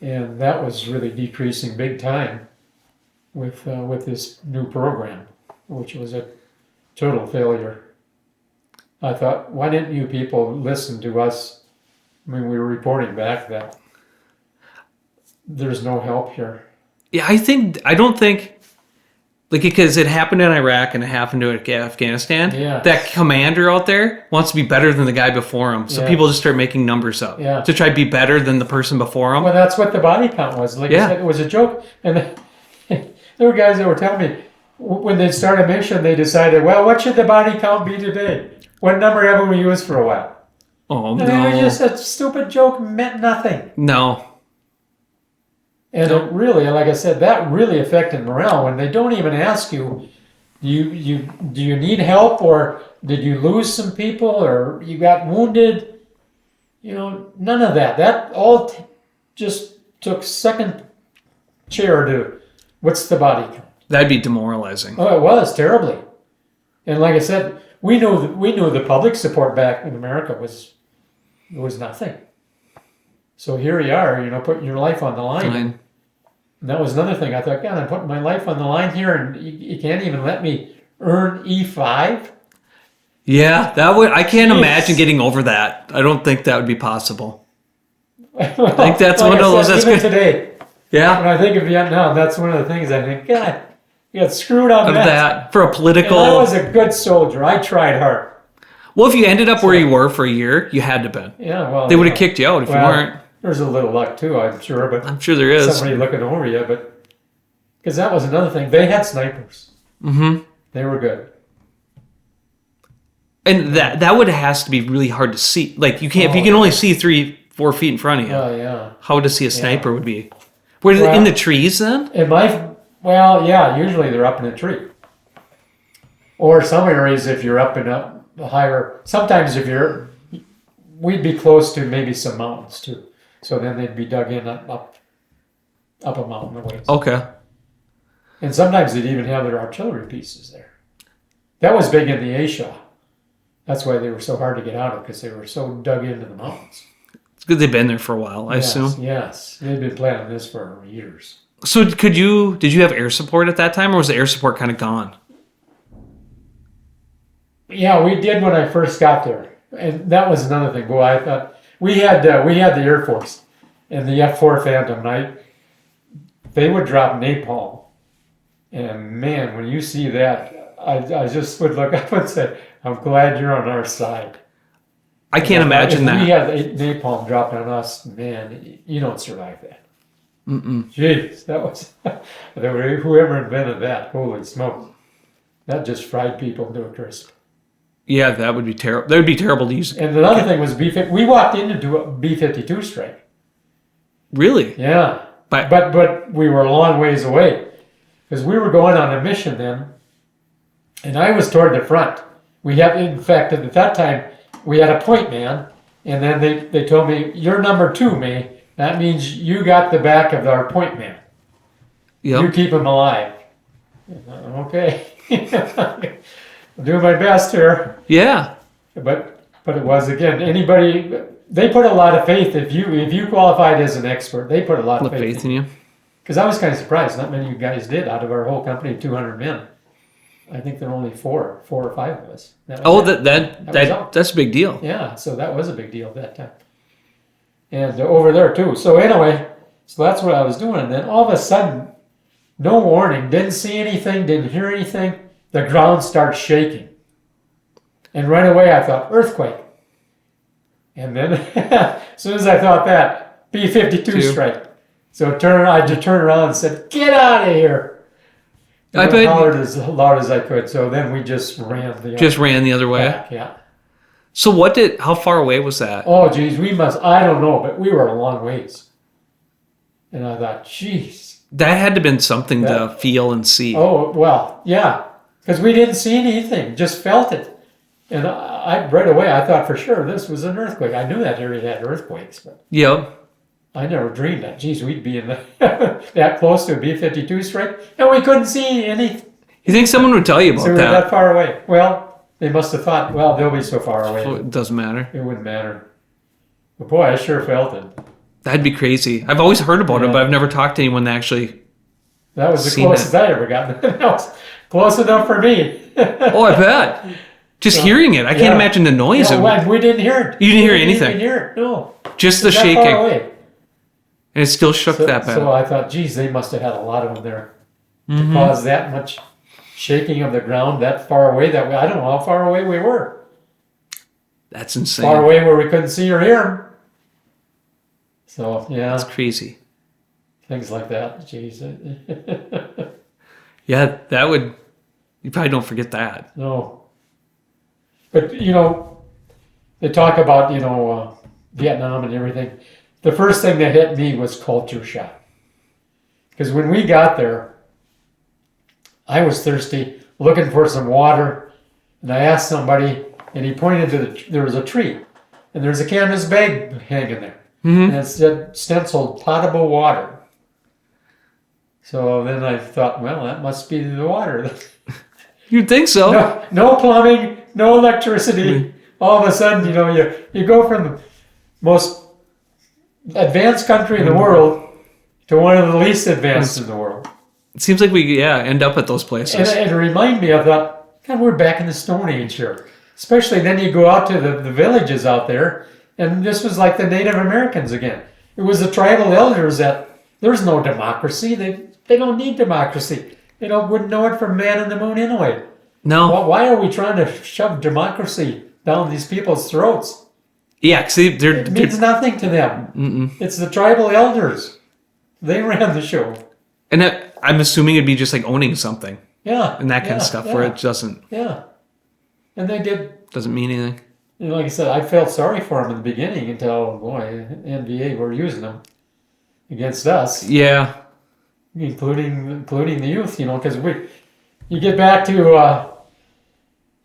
S2: And that was really decreasing big time with this new program, which was a total failure. I thought, why didn't you people listen to us? I mean, we were reporting back that there's no help here.
S1: Yeah, I don't think, like, because it happened in Iraq and it happened to Afghanistan.
S2: Yeah.
S1: That commander out there wants to be better than the guy before him. So
S2: Yeah.
S1: people just start making numbers up
S2: Yeah.
S1: to try to be better than the person before him.
S2: Well, that's what the body count was. Like
S1: Yeah.
S2: I said, it was a joke. And there were guys that were telling me when they'd start a mission, they decided, well, what should the body count be today? What number haven't we used for a while?
S1: Oh,
S2: And it was
S1: no.
S2: just a stupid joke, meant nothing.
S1: No.
S2: And it really, like I said, that really affected morale when they don't even ask you, do you need help, or did you lose some people, or you got wounded? You know, none of that. That all just took second chair to what's the body count.
S1: That'd be demoralizing.
S2: Oh, it was terribly. And like I said, we knew the public support back in America was nothing. So here you are, you know, putting your life on the line.
S1: Fine.
S2: And that was another thing. I thought, God, I'm putting my life on the line here, and you can't even let me earn E5.
S1: Yeah, I can't
S2: Jeez.
S1: imagine getting over that. I don't think that would be possible.
S2: I
S1: think that's one of those that's
S2: even
S1: good.
S2: today.
S1: Yeah.
S2: When I think of Vietnam, that's one of the things I think, God, you got screwed on
S1: Of
S2: that.
S1: that for a
S2: And
S1: political.
S2: I was a good soldier. I tried hard.
S1: Well, if you ended up where you were for a year, you had to have been.
S2: Yeah, well.
S1: They would have kicked you out if you weren't.
S2: There's a little luck too, I'm sure, but
S1: I'm sure there is.
S2: somebody looking over you, but because that was another thing. They had snipers.
S1: Mm-hmm.
S2: They were good.
S1: And that would has to be really hard to see. Like you can't if you can only see 3-4 feet in front of you.
S2: Oh, yeah.
S1: How to see a sniper would be. Were they in the trees then?
S2: Well, yeah, usually they're up in a tree. Or some areas if you're up and up higher. Sometimes we'd be close to maybe some mountains too. So then they'd be dug in up a mountain a ways.
S1: Okay.
S2: And sometimes they'd even have their artillery pieces there. That was big in the A-Shaw. That's why they were so hard to get out of, because they were so dug into the mountains.
S1: It's good they've been there for a while, I assume.
S2: Yes. They've been planning this for years.
S1: So did you have air support at that time, or was the air support kind of gone?
S2: Yeah, we did when I first got there. And that was another thing. Boy, I thought we had the Air Force and the F-4 Phantom, they would drop napalm. And man, when you see that, I just would look up and say, I'm glad you're on our side.
S1: I can't imagine that.
S2: If we had napalm dropped on us, man, you don't survive that. Jeez, that was, whoever invented that, holy smokes. That just fried people to a crisp.
S1: Yeah, that would be terrible. That would be terrible to use.
S2: And another thing was we walked into a B-52 strike.
S1: Really?
S2: Yeah. But we were a long ways away. Because we were going on a mission then, and I was toward the front. In fact, at that time, we had a point man, and then they told me, you're number 2, May. That means you got the back of our point man. Yep. You keep him alive. Okay. I'll do my best here.
S1: Yeah.
S2: But it was, again, they put a lot of faith. If you qualified as an expert, they put a lot of faith
S1: in you.
S2: Because I was kind of surprised. Not many of you guys did. Out of our whole company of 200 men, I think there were only 4 or 5 of us. That's a big deal. Yeah, so that was a big deal at that time. And over there too. So anyway, that's what I was doing. And then all of a sudden, no warning, didn't see anything, didn't hear anything. The ground starts shaking. And right away I thought, earthquake. And then as soon as I thought that, B-52 strike. So I just turned around and said, get out of here. I hollered as loud as I could. So then we just ran the
S1: other way.
S2: Back, yeah.
S1: So how far away was that?
S2: Oh, geez, I don't know, but we were a long ways. And I thought, geez.
S1: That had to have been something to feel and see.
S2: Oh, well, yeah. Because we didn't see anything, just felt it. And right away, I thought for sure this was an earthquake. I knew that area had earthquakes, but I never dreamed that, geez, we'd be in that close to a B-52 strike, and we couldn't see any.
S1: You think someone would tell you about that?
S2: So we were that far away. Well, they must have thought, well, they'll be so far away.
S1: It doesn't matter.
S2: It wouldn't matter. But boy, I sure felt it.
S1: That'd be crazy. I've always heard about it, but I've never talked to anyone that actually.
S2: That was the closest I ever got. That was close enough for me.
S1: Oh, I bet. Just hearing it, I can't imagine the noise.
S2: We didn't hear it.
S1: You didn't hear anything.
S2: Didn't hear it. No.
S1: Just the shaking.
S2: Far away.
S1: And it still shook that bad.
S2: So I thought, geez, they must have had a lot of them there to cause that much shaking of the ground that far away. That way, I don't know how far away we were.
S1: That's insane.
S2: Far away where we couldn't see or hear them. So yeah,
S1: that's crazy.
S2: Things like that. Geez.
S1: Yeah, that would. You probably don't forget that.
S2: No. But they talk about Vietnam and everything. The first thing that hit me was culture shock. Because when we got there, I was thirsty, looking for some water, and I asked somebody, and he pointed to there was a tree, and there's a canvas bag hanging there, and it said stenciled potable water. So then I thought, well, that must be the water.
S1: You'd think so.
S2: No plumbing, no electricity. All of a sudden, you go from the most advanced country in the world to one of the least advanced in the world.
S1: It seems like we end up at those places.
S2: And it reminded me, I thought, God, we're back in the Stone Age here. Especially then you go out to the villages out there, and this was like the Native Americans again. It was the tribal elders that there's no democracy. They don't need democracy. They wouldn't know it from man in the moon anyway.
S1: No.
S2: Well, why are we trying to shove democracy down these people's throats?
S1: Yeah, because
S2: it means nothing to them. It's the tribal elders. They ran the show.
S1: And I'm assuming it'd be just like owning something.
S2: Yeah.
S1: And that kind of stuff where it doesn't.
S2: Yeah. And they did
S1: Doesn't mean anything.
S2: Like I said, I felt sorry for him in the beginning until, boy, NBA were using them against us,
S1: Yeah.
S2: including the youth, because you get back to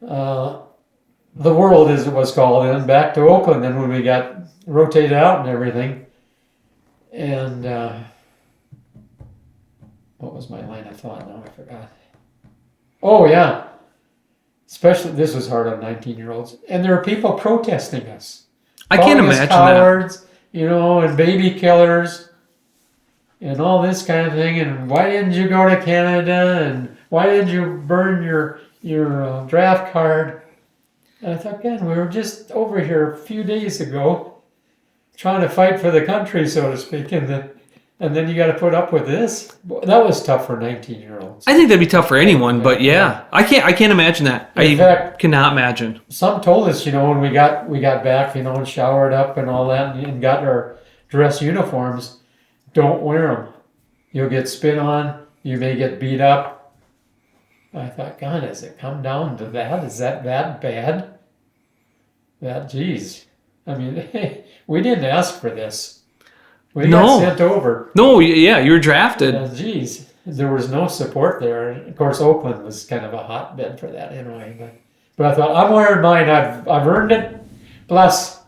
S2: the world, as it was called, and back to Oakland, then when we got rotated out and everything. And what was my line of thought? Now I forgot. Oh, yeah. Especially, this was hard on 19-year-olds. And there are people protesting us.
S1: I can't
S2: Calling us
S1: imagine
S2: cowards, and baby killers, and all this kind of thing. And why didn't you go to Canada? And why did you burn your draft card? And I thought, God, we were just over here a few days ago trying to fight for the country, so to speak, and then you got to put up with this. That was tough for 19-year-olds.
S1: I think that'd be tough for anyone, but yeah, I can't imagine that.
S2: In fact,
S1: cannot imagine.
S2: Some told us, when we got back, and showered up and all that, and got our dress uniforms, don't wear them. You'll get spit on. You may get beat up. I thought, God, has it come down to that? Is that bad? Geez. I mean, we didn't ask for this. We got sent over.
S1: No, yeah, you were drafted.
S2: Geez, there was no support there. Of course, Oakland was kind of a hotbed for that anyway. But I thought, I'm wearing mine. I've earned it. Plus,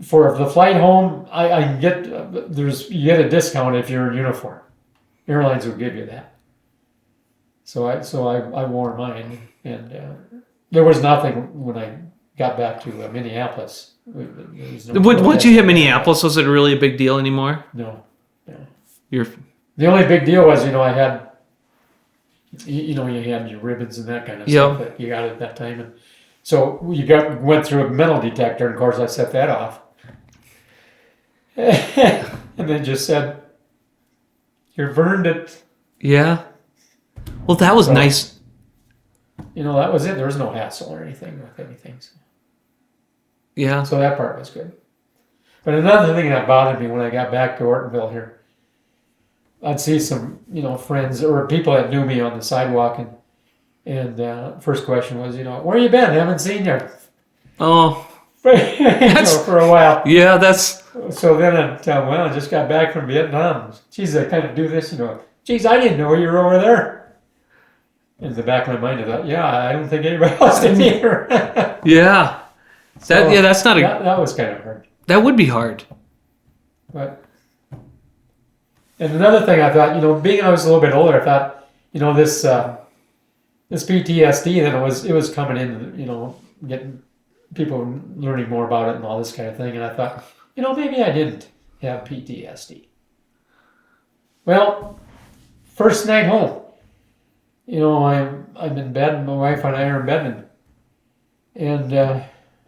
S2: for the flight home, I can get you get a discount if you're in uniform. Airlines will give you that. So I wore mine, and there was nothing when I got back to Minneapolis.
S1: Once you hit Minneapolis, was it really a big deal anymore?
S2: No.
S1: The
S2: only big deal was, I had, you had your ribbons and that kind of stuff that you got at that time. And so went through a metal detector, and of course I set that off. And then just said, you've earned it.
S1: Yeah. Well, that was nice.
S2: That was it. There was no hassle or anything with anything. So.
S1: Yeah.
S2: So that part was good. But another thing that bothered me when I got back to Ortonville here, I'd see some, friends or people that knew me on the sidewalk, and first question was, where you been? Haven't seen you.
S1: Oh.
S2: For a while.
S1: Yeah, that's...
S2: So then I'd tell them, well, I just got back from Vietnam. Geez, I kind of do this, Geez, I didn't know you were over there. In the back of my mind, I thought, yeah, I don't think anybody else did either.
S1: Yeah. That's not
S2: that was kind of hard.
S1: That would be hard.
S2: But, and another thing I thought, being I was a little bit older, I thought, this PTSD, that it was coming in, getting people learning more about it and all this kind of thing. And I thought, maybe I didn't have PTSD. Well, first night home, I'm in bed, my wife and I are in bed, and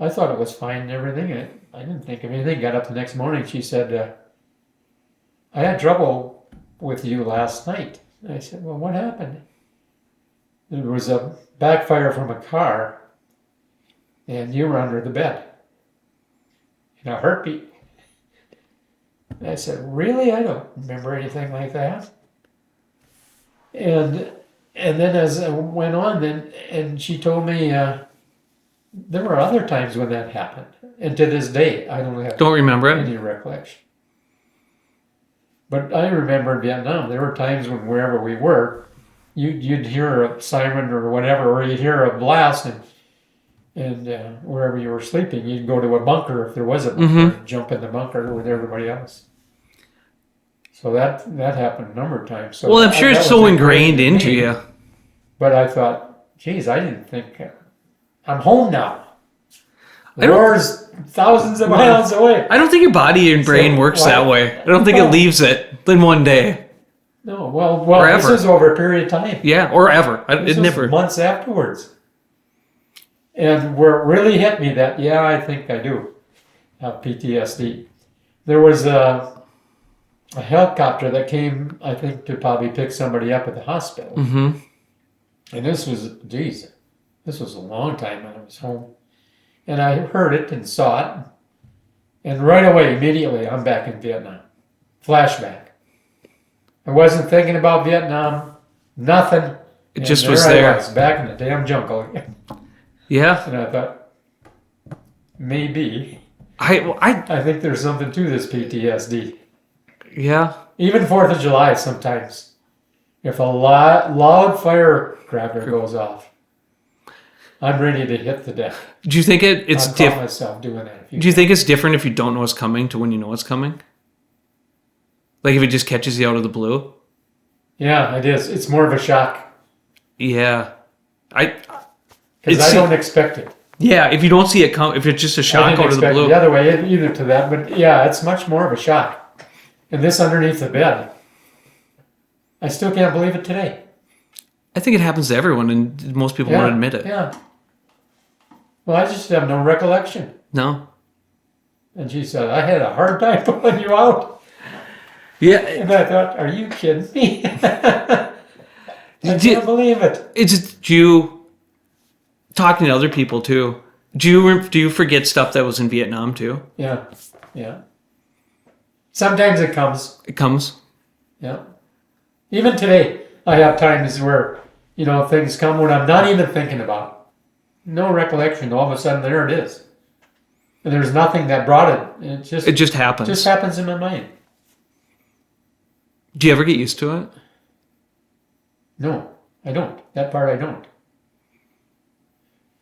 S2: I thought it was fine and everything. I didn't think of anything. Got up the next morning. She said, I had trouble with you last night. And I said, well, what happened? There was a backfire from a car, and you were under the bed in a heartbeat. And I said, really? I don't remember anything like that. And then as I went on, and she told me, there were other times when that happened, and to this day, I don't
S1: remember
S2: any recollection. But I remember in Vietnam, there were times when wherever we were, you'd hear a siren or whatever, or you'd hear a blast, and wherever you were sleeping, you'd go to a bunker if there was a bunker, and jump in the bunker with everybody else. So that happened a number of times. So
S1: well, I'm sure it's so ingrained into you.
S2: But I thought, geez, I didn't think. I'm home now. The war's thousands of miles away.
S1: I don't think your body and brain works that way. I don't think it leaves it in one day.
S2: No, well, this is over a period of time.
S1: Yeah, or ever.
S2: It never. Months afterwards. And where it really hit me that, I think I do have PTSD. There was a helicopter that came, I think, to probably pick somebody up at the hospital.
S1: Mm-hmm.
S2: And this was a long time when I was home. And I heard it and saw it. And right away, immediately, I'm back in Vietnam. Flashback. I wasn't thinking about Vietnam. Nothing.
S1: It just was there.
S2: I was back in the damn jungle again.
S1: Yeah.
S2: And I thought, maybe.
S1: I
S2: I think there's something to this PTSD.
S1: yeah.
S2: Even 4th of July sometimes. If a loud firecracker goes off, I'm ready to hit the deck.
S1: Do you think it's
S2: I've caught
S1: different?
S2: myself doing that.
S1: Do you think it's different if you don't know it's coming to when you know it's coming? Like if it just catches you out of the blue?
S2: Yeah, it is. It's more of a shock.
S1: Yeah.
S2: Because I don't expect it.
S1: Yeah, if you don't see it come, if it's just a
S2: I
S1: shock
S2: didn't
S1: out of the
S2: expect
S1: blue.
S2: the other way either to that, but yeah, it's much more of a shock. And this underneath the bed, I still can't believe it today.
S1: I think it happens to everyone, and most people won't admit it.
S2: Yeah. Well, I just have no recollection.
S1: No.
S2: And she said, I had a hard time pulling you out.
S1: Yeah.
S2: And I thought, are you kidding me? I can't believe it.
S1: It's do you talking to other people too? Do you forget stuff that was in Vietnam too?
S2: Yeah. Yeah. Sometimes it comes.
S1: It comes.
S2: Yeah. Even today, I have times where, things come when I'm not even thinking about it. No recollection. All of a sudden, there it is. And there's nothing that brought it.
S1: It just happens.
S2: Just happens in my mind.
S1: Do you ever get used to it?
S2: No, I don't. That part I don't.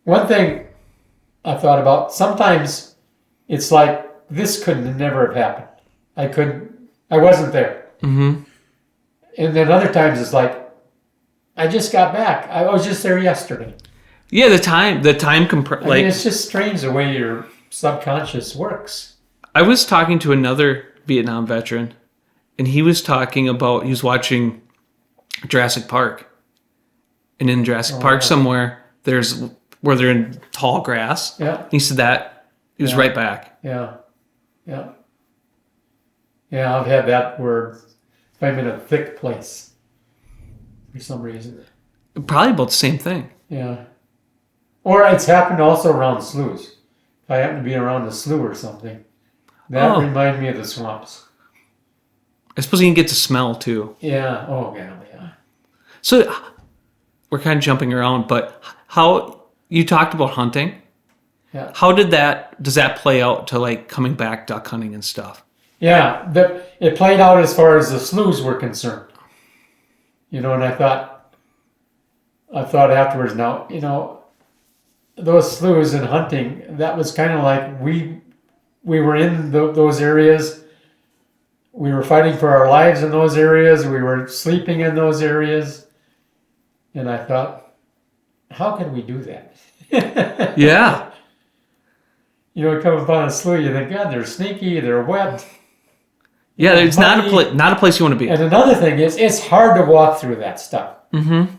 S2: One thing I thought about, sometimes it's like, this could never have happened. I wasn't there.
S1: Mm-hmm.
S2: And then other times it's like, I just got back. I was just there yesterday.
S1: Yeah, the time
S2: I mean, it's just strange the way your subconscious works.
S1: I was talking to another Vietnam veteran, and he was talking about, he was watching Jurassic Park. And in Jurassic Park somewhere, where they're in tall grass.
S2: Yeah.
S1: He said that he was right back.
S2: Yeah. Yeah. Yeah, I've had that where if I'm in a thick place for some reason.
S1: Probably about the same thing.
S2: Yeah. Or it's happened also around sloughs. If I happen to be around a slough or something, that reminds me of the swamps.
S1: I suppose you can get to smell too.
S2: Yeah. Oh, yeah.
S1: So we're kind of jumping around, but how you talked about hunting?
S2: Yeah.
S1: How does that play out to like coming back duck hunting and stuff?
S2: Yeah. It played out as far as the sloughs were concerned. And I thought afterwards, now, those sloughs and hunting, that was kind of like we were in those areas. We were fighting for our lives in those areas. We were sleeping in those areas. And I thought, how can we do that?
S1: Yeah.
S2: You come upon a slough, you think, God, they're sneaky, they're wet.
S1: Yeah, it's not a place you want to be.
S2: And another thing is, it's hard to walk through that stuff.
S1: Mm-hmm.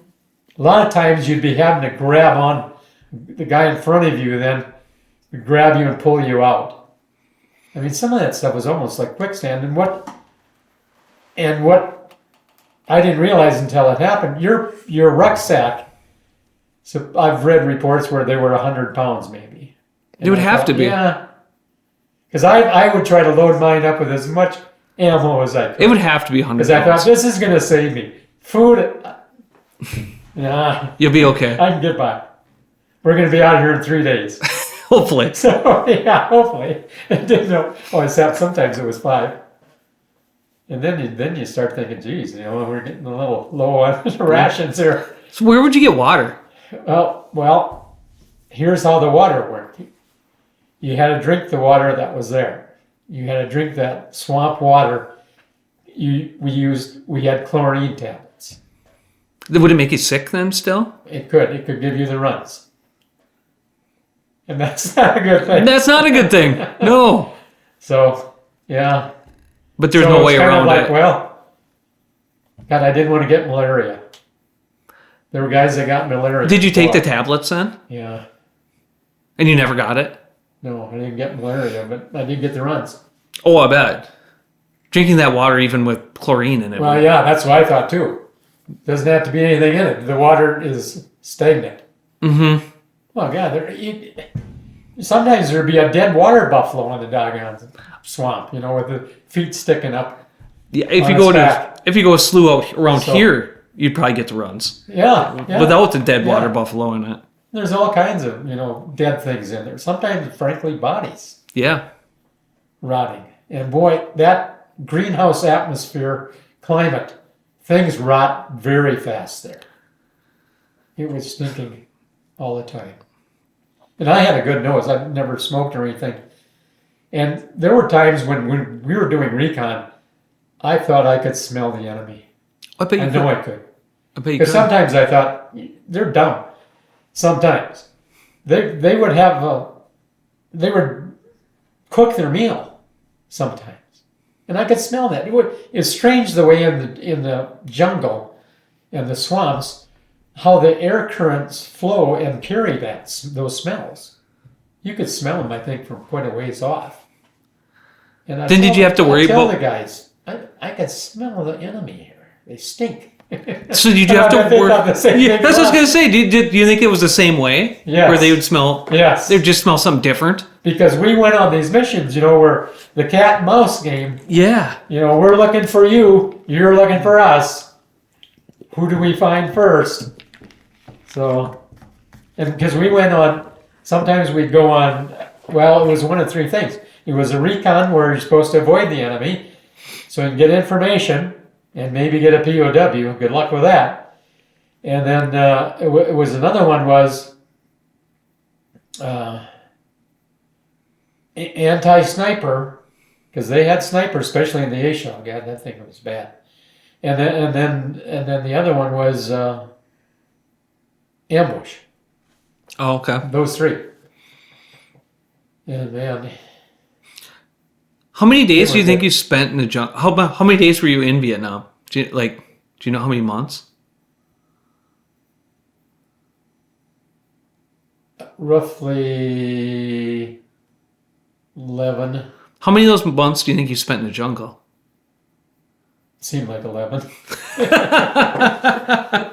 S2: A lot of times you'd be having to grab on the guy in front of you, then grab you and pull you out. I mean, some of that stuff was almost like quicksand. And what I didn't realize until it happened, your rucksack. So I've read reports where they were 100 pounds, maybe.
S1: It would have to be.
S2: Yeah. Because I would try to load mine up with as much ammo as I could.
S1: It would have to be 100
S2: Because I thought, this is going to save me. Food, nah.
S1: You'll be okay.
S2: I can get by. We're going to be out here in 3 days.
S1: Hopefully.
S2: So, yeah, hopefully. I didn't know. Oh, sometimes it was 5. And then you start thinking, geez, we're getting a little low on rations here.
S1: So where would you get water?
S2: Well, here's how the water worked. You had to drink the water that was there. You had to drink that swamp water. We had chlorine tablets.
S1: Would it make you sick then still?
S2: It could give you the runs. And that's not a good thing.
S1: That's not a good thing. No.
S2: So, yeah.
S1: But there's no way around it.
S2: Well, God, I didn't want to get malaria. There were guys that got malaria.
S1: Did you take the tablets then?
S2: Yeah.
S1: And you never got it?
S2: No, I didn't get malaria, but I did get the runs.
S1: Oh, I bet. Drinking that water even with chlorine in it.
S2: Well, yeah, that's what I thought too. Doesn't have to be anything in it. The water is stagnant.
S1: Mm-hmm.
S2: Well, God, sometimes there'd be a dead water buffalo in the doggone swamp, with the feet sticking up.
S1: Yeah, if you go a slough out around here, you'd probably get the runs.
S2: Yeah.
S1: Without the dead water buffalo in it.
S2: There's all kinds of, dead things in there. Sometimes, frankly, bodies
S1: Yeah.
S2: rotting. And boy, that greenhouse atmosphere, climate, things rot very fast there. It was stinking all the time. And I had a good nose. I've never smoked or anything. And there were times when we were doing recon, I thought I could smell the enemy.
S1: I bet you
S2: I
S1: could.
S2: know I could.
S1: I bet you
S2: Because
S1: could.
S2: sometimes I thought, they're dumb. Sometimes. They would have, they would cook their meal sometimes. And I could smell that. It's strange the way in the jungle and the swamps, how the air currents flow and carry those smells. You could smell them, I think, from quite a ways off. And
S1: Then did you have to worry
S2: tell
S1: about-
S2: the guys, I could smell the enemy here. They stink.
S1: So did you have to
S2: They
S1: work?
S2: thought the same
S1: Yeah,
S2: thing
S1: that's what I was
S2: was.
S1: gonna say. Do you think it was the same way?
S2: Yes.
S1: Where they would smell?
S2: Yes.
S1: They'd just smell something different.
S2: Because we went on these missions, where the cat and mouse game,
S1: Yeah.
S2: we're looking for you, you're looking for us. Who do we find first? So, and because we went on, sometimes we'd go on, well, it was one of three things. It was a recon where you're supposed to avoid the enemy, so you can get information and maybe get a POW. Good luck with that. And then it was another one was anti-sniper, because they had snipers, especially in the A-Shell. God, that thing was bad. And then the other one was ambush.
S1: Oh, okay.
S2: Those three. And man,
S1: How many days do you
S2: was
S1: think
S2: it?
S1: you spent in the jungle? How many days were you in Vietnam? Do you know how many months?
S2: roughly 11.
S1: How many of those months do you think you spent in the jungle?
S2: Seemed like 11.
S1: I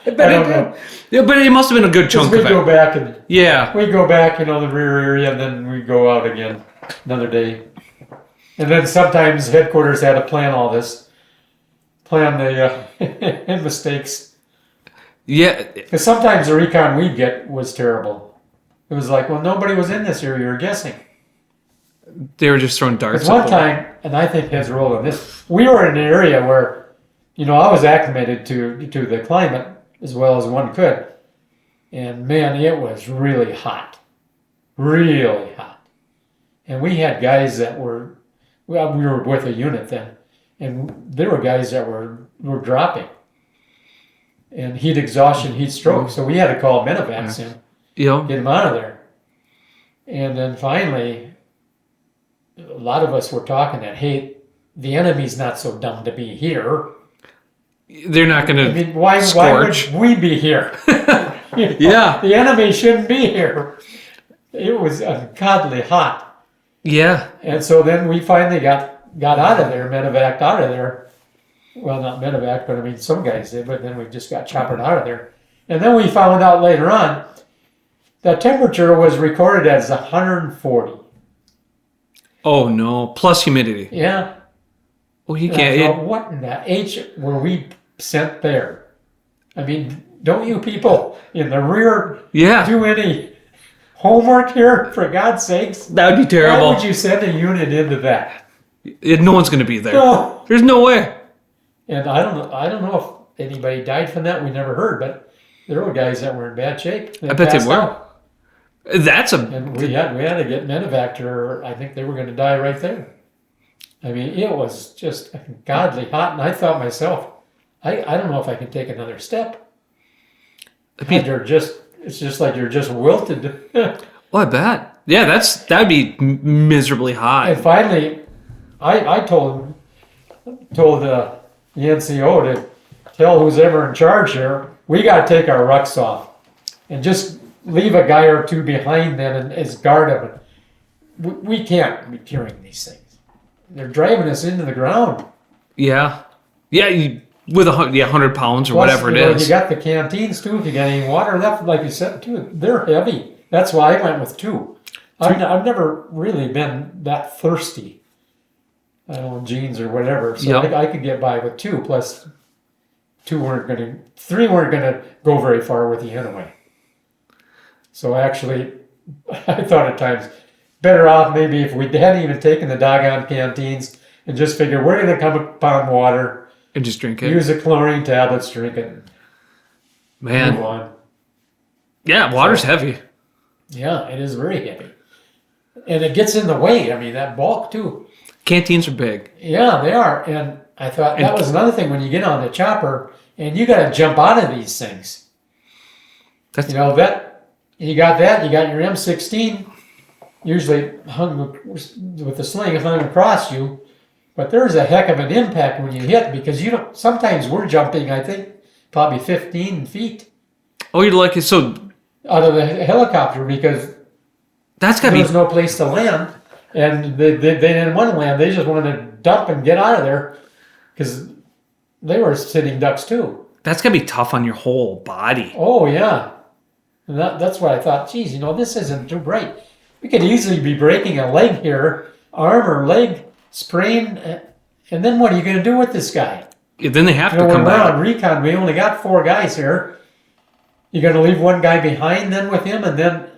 S2: I don't know.
S1: Yeah, but it must have been a good chunk
S2: We
S1: of
S2: go
S1: it.
S2: back and
S1: Yeah.
S2: we go back, the rear area, and then we go out again another day. And then sometimes headquarters had to plan all this, plan the mistakes.
S1: Yeah.
S2: Because sometimes the recon we'd get was terrible. It was like, well, nobody was in this area, you're guessing.
S1: They were just throwing darts.
S2: Because one
S1: up.
S2: time, and I think his role in this, we were in an area where, I was acclimated to the climate as well as one could. And man, it was really hot. Really hot. And we had guys that were, well, we were with a unit then, and there were guys that were dropping. And heat exhaustion, heat stroke. So we had to call medevacs in, get them out of there. And then finally, a lot of us were talking that, hey, the enemy's not so dumb to be here.
S1: They're not going to.
S2: I mean, why
S1: scorch.
S2: would we be here?
S1: Yeah.
S2: The enemy shouldn't be here. It was ungodly hot.
S1: Yeah.
S2: And so then we finally got out of there, medevaced out of there. Well, not medevac, but I mean, some guys did, but then we just got choppered out of there. And then we found out later on the temperature was recorded as 140.
S1: Oh no! Plus humidity.
S2: Yeah.
S1: Well, you
S2: And I
S1: can't.
S2: thought, what in the H were we sent there? I mean, don't you people in the rear
S1: Yeah.
S2: do any homework here, for God's sakes?
S1: That would be
S2: Why
S1: terrible.
S2: would you send a unit into that?
S1: No one's going to be there.
S2: No.
S1: There's no way.
S2: And I don't know if anybody died from that. We never heard, but there were guys that were in bad shape.
S1: I bet they
S2: passed
S1: were.
S2: out.
S1: That's a.
S2: And we had to get medevac, or I think they were going to die right there. I mean, it was just godly hot, and I thought myself, I don't know if I can take another step. It's just like you're just wilted.
S1: Well, I bet. Yeah, that'd be miserably hot.
S2: And finally, I told the NCO to tell who's ever in charge here, we got to take our rucks off and just leave a guy or two behind then as guard of it. We can't be carrying these things. They're driving us into the ground.
S1: Yeah. Yeah, with 100 pounds or
S2: Plus,
S1: whatever it is.
S2: You got the canteens too. If you got any water left, like you said too, they're heavy. That's why I went with two. I've never really been that thirsty. I don't know, jeans or whatever. So
S1: Yep.
S2: I could get by with two. Plus, three weren't going to go very far with you anyway. So actually, I thought at times, better off maybe if we hadn't even taken the doggone canteens and just figure we're going to come upon water
S1: And just drink it.
S2: use the chlorine tablets, drink it,
S1: Man.
S2: move on.
S1: Yeah, water's heavy.
S2: Yeah, it is very heavy. And it gets in the way. I mean, that bulk too.
S1: Canteens are big.
S2: Yeah, they are. And I thought that was another thing when you get on the chopper and you got to jump out of these things.
S1: That's,
S2: You know, that you got your M16 usually hung with the sling hung across you. But there's a heck of an impact when you hit because you don't, sometimes we're jumping, I think, probably 15 feet
S1: oh, you're lucky. So
S2: out of the helicopter because
S1: that's got to
S2: there's
S1: be
S2: no place to land. And they didn't want to land. They just wanted to dump and get out of there because they were sitting ducks too.
S1: That's got to be tough on your whole body.
S2: Oh, yeah. And that's why I thought, geez, you know, this isn't too bright. We could easily be breaking a leg here, arm or leg, sprain, and then what are you going to do with this guy?
S1: Then they have
S2: You
S1: to
S2: know,
S1: come
S2: when we're
S1: back.
S2: on Recon, we only got 4 guys here. You're going to leave one guy behind then with him, and then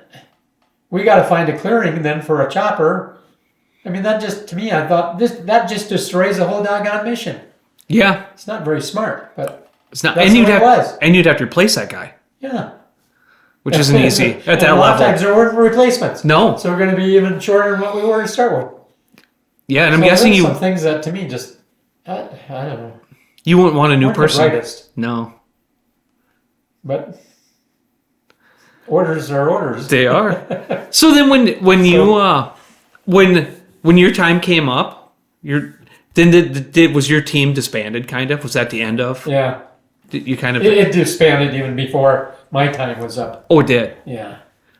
S2: we got to find a clearing then for a chopper. I mean, that just, to me, I thought, that just destroys the whole doggone mission.
S1: Yeah.
S2: It's not very smart, but
S1: It's not,
S2: that's
S1: and
S2: the
S1: you'd
S2: way it
S1: have,
S2: was.
S1: and you'd have to replace that guy,
S2: Yeah.
S1: which isn't easy at
S2: And
S1: that
S2: a lot of
S1: level.
S2: times there weren't replacements.
S1: No.
S2: So we're going to be even shorter than what we were to start with.
S1: Yeah, and I'm
S2: So
S1: guessing
S2: there's
S1: you
S2: some things that to me just, I don't know.
S1: you wouldn't want a new
S2: Weren't the
S1: person.
S2: brightest,
S1: No,
S2: but orders are orders.
S1: they are. So then when you when your time came up, was your team disbanded? Kind of, was that the end of?
S2: Yeah.
S1: You kind of
S2: It disbanded even before my time was up.
S1: oh, it did.
S2: Yeah.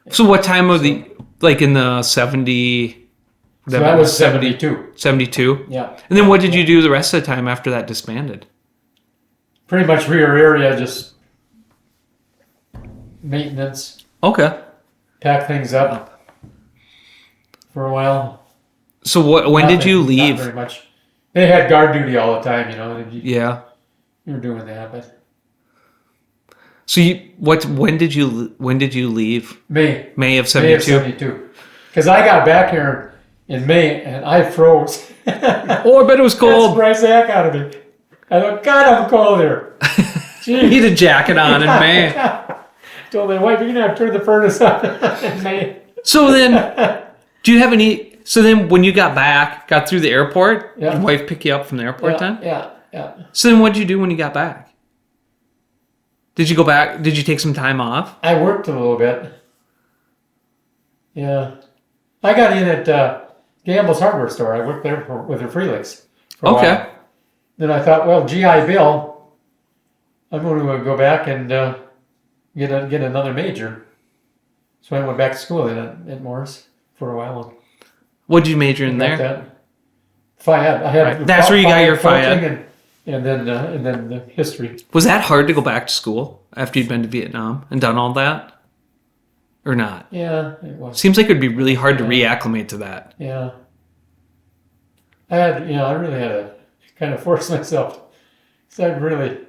S1: So what time of the like in the 70?
S2: So that was 72.
S1: 72.
S2: Yeah.
S1: And then what did you do the rest of the time after that disbanded?
S2: Pretty much rear area, just maintenance,
S1: Okay.
S2: pack things up for a while.
S1: So when did you
S2: Not
S1: leave?
S2: very much. They had guard duty all the time, you know. And
S1: Yeah.
S2: you were doing that, but
S1: So when did you leave?
S2: May
S1: May of
S2: of
S1: 72.
S2: 72. Because I got back here in May and I froze.
S1: Oh, I bet it was
S2: That
S1: cold.
S2: surprised the heck out of me. I thought, God, I'm cold here.
S1: You
S2: Jeez.
S1: need a jacket on in May.
S2: Told my wife, you're going to have to turn the furnace on in May.
S1: So then, do you have any? So then, when you got through the airport,
S2: Yeah.
S1: your wife pick you up from the airport
S2: Yeah,
S1: then?
S2: yeah.
S1: So then, what did you do when you got back? Did you go back? Did you take some time off?
S2: I worked a little bit. Yeah. I got in at Gamble's hardware store. I worked there with her Freelix for a
S1: Okay.
S2: while. Then I thought, well, GI Bill, I'm going to go back and get another major. So I went back to school at Morris for a while.
S1: What did you major in
S2: Got
S1: there?
S2: that. FIAD. I had
S1: Right. That's where you got your
S2: coaching and then the history.
S1: Was that hard to go back to school after you'd been to Vietnam and done all that, or not?
S2: Yeah, it was.
S1: Seems like it'd be really hard to reacclimate to that.
S2: Yeah. I really had to kind of force myself. So I really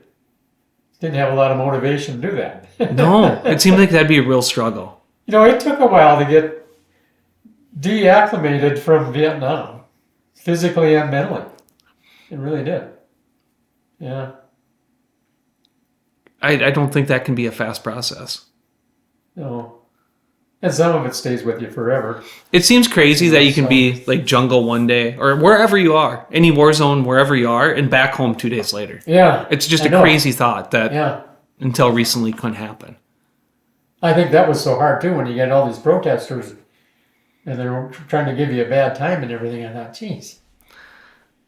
S2: didn't have a lot of motivation to do that.
S1: No, it seemed like that'd be a real struggle.
S2: You know, it took a while to get deacclimated from Vietnam, physically and mentally. It really did. Yeah.
S1: I don't think that can be a fast process.
S2: No. And some of it stays with you forever.
S1: It seems crazy that you can be like jungle one day or wherever you are, any war zone, wherever you are, and back home 2 days later.
S2: Yeah.
S1: It's just
S2: I
S1: a
S2: know.
S1: crazy thought that
S2: Yeah.
S1: until recently couldn't happen.
S2: I think that was so hard too when you get all these protesters and they're trying to give you a bad time and everything. I thought, geez.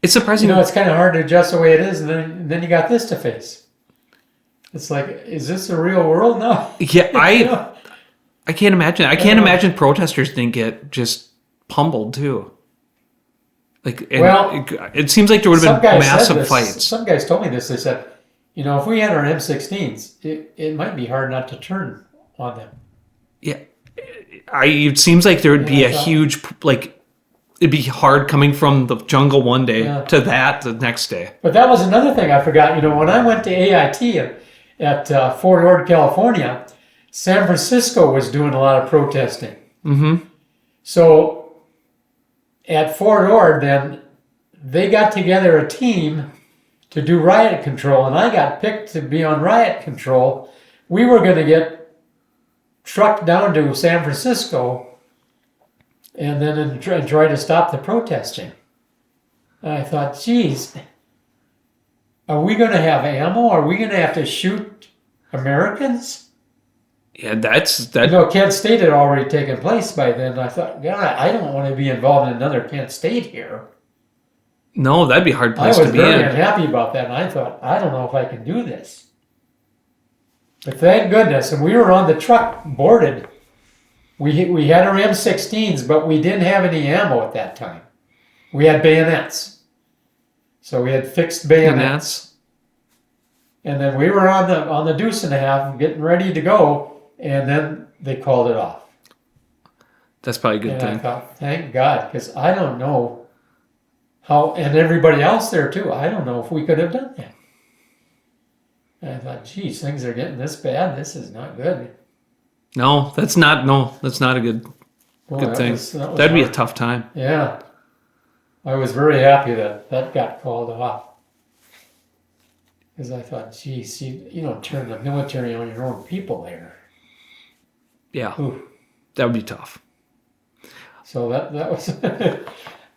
S1: It's surprising.
S2: You know, it's kind of hard to adjust the way it is, and then you got this to face. It's like, is this the real world now?
S1: Yeah,
S2: You know?
S1: I can't imagine. I can't imagine protesters didn't get just pummeled too. Like, and
S2: Well,
S1: it seems like there would have
S2: Some
S1: been
S2: guys said
S1: massive
S2: this.
S1: fights.
S2: Some guys told me this. They said, you know, if we had our M16s, it might be hard not to turn on them.
S1: Yeah, it seems like there would be
S2: Yeah,
S1: a
S2: I thought-
S1: huge it'd be hard coming from the jungle one day
S2: Yeah.
S1: to that the next day.
S2: But that was another thing I forgot. You know, when I went to AIT at Fort Ord, California, San Francisco was doing a lot of protesting.
S1: Mm-hmm.
S2: So at Fort Ord, then they got together a team to do riot control, and I got picked to be on riot control. We were going to get trucked down to San Francisco and then try to stop the protesting. And I thought, geez, are we going to have ammo? Are we going to have to shoot Americans?
S1: Yeah, that.
S2: Kent State had already taken place by then. I thought, God, I don't want to be involved in another Kent State here.
S1: No, that'd be a hard place
S2: I was
S1: to be in.
S2: very unhappy about that, and I thought, I don't know if I can do this. But thank goodness, and we were on the truck boarded. We had our M16s, but we didn't have any ammo at that time. We had bayonets. So we had fixed bayonets. And then we were on the deuce and a half, getting ready to go, and then they called it off.
S1: That's probably a good thing.
S2: I thought, thank God, because I don't know how, and everybody else there too, I don't know if we could have done that. And I thought, geez, things are getting this bad. This is not good.
S1: No, that's not a good thing. That'd be a tough time.
S2: Yeah. I was very happy that got called off. Because I thought, geez, you don't turn the military on your own people there.
S1: Yeah.
S2: Ooh.
S1: That would be tough.
S2: So that was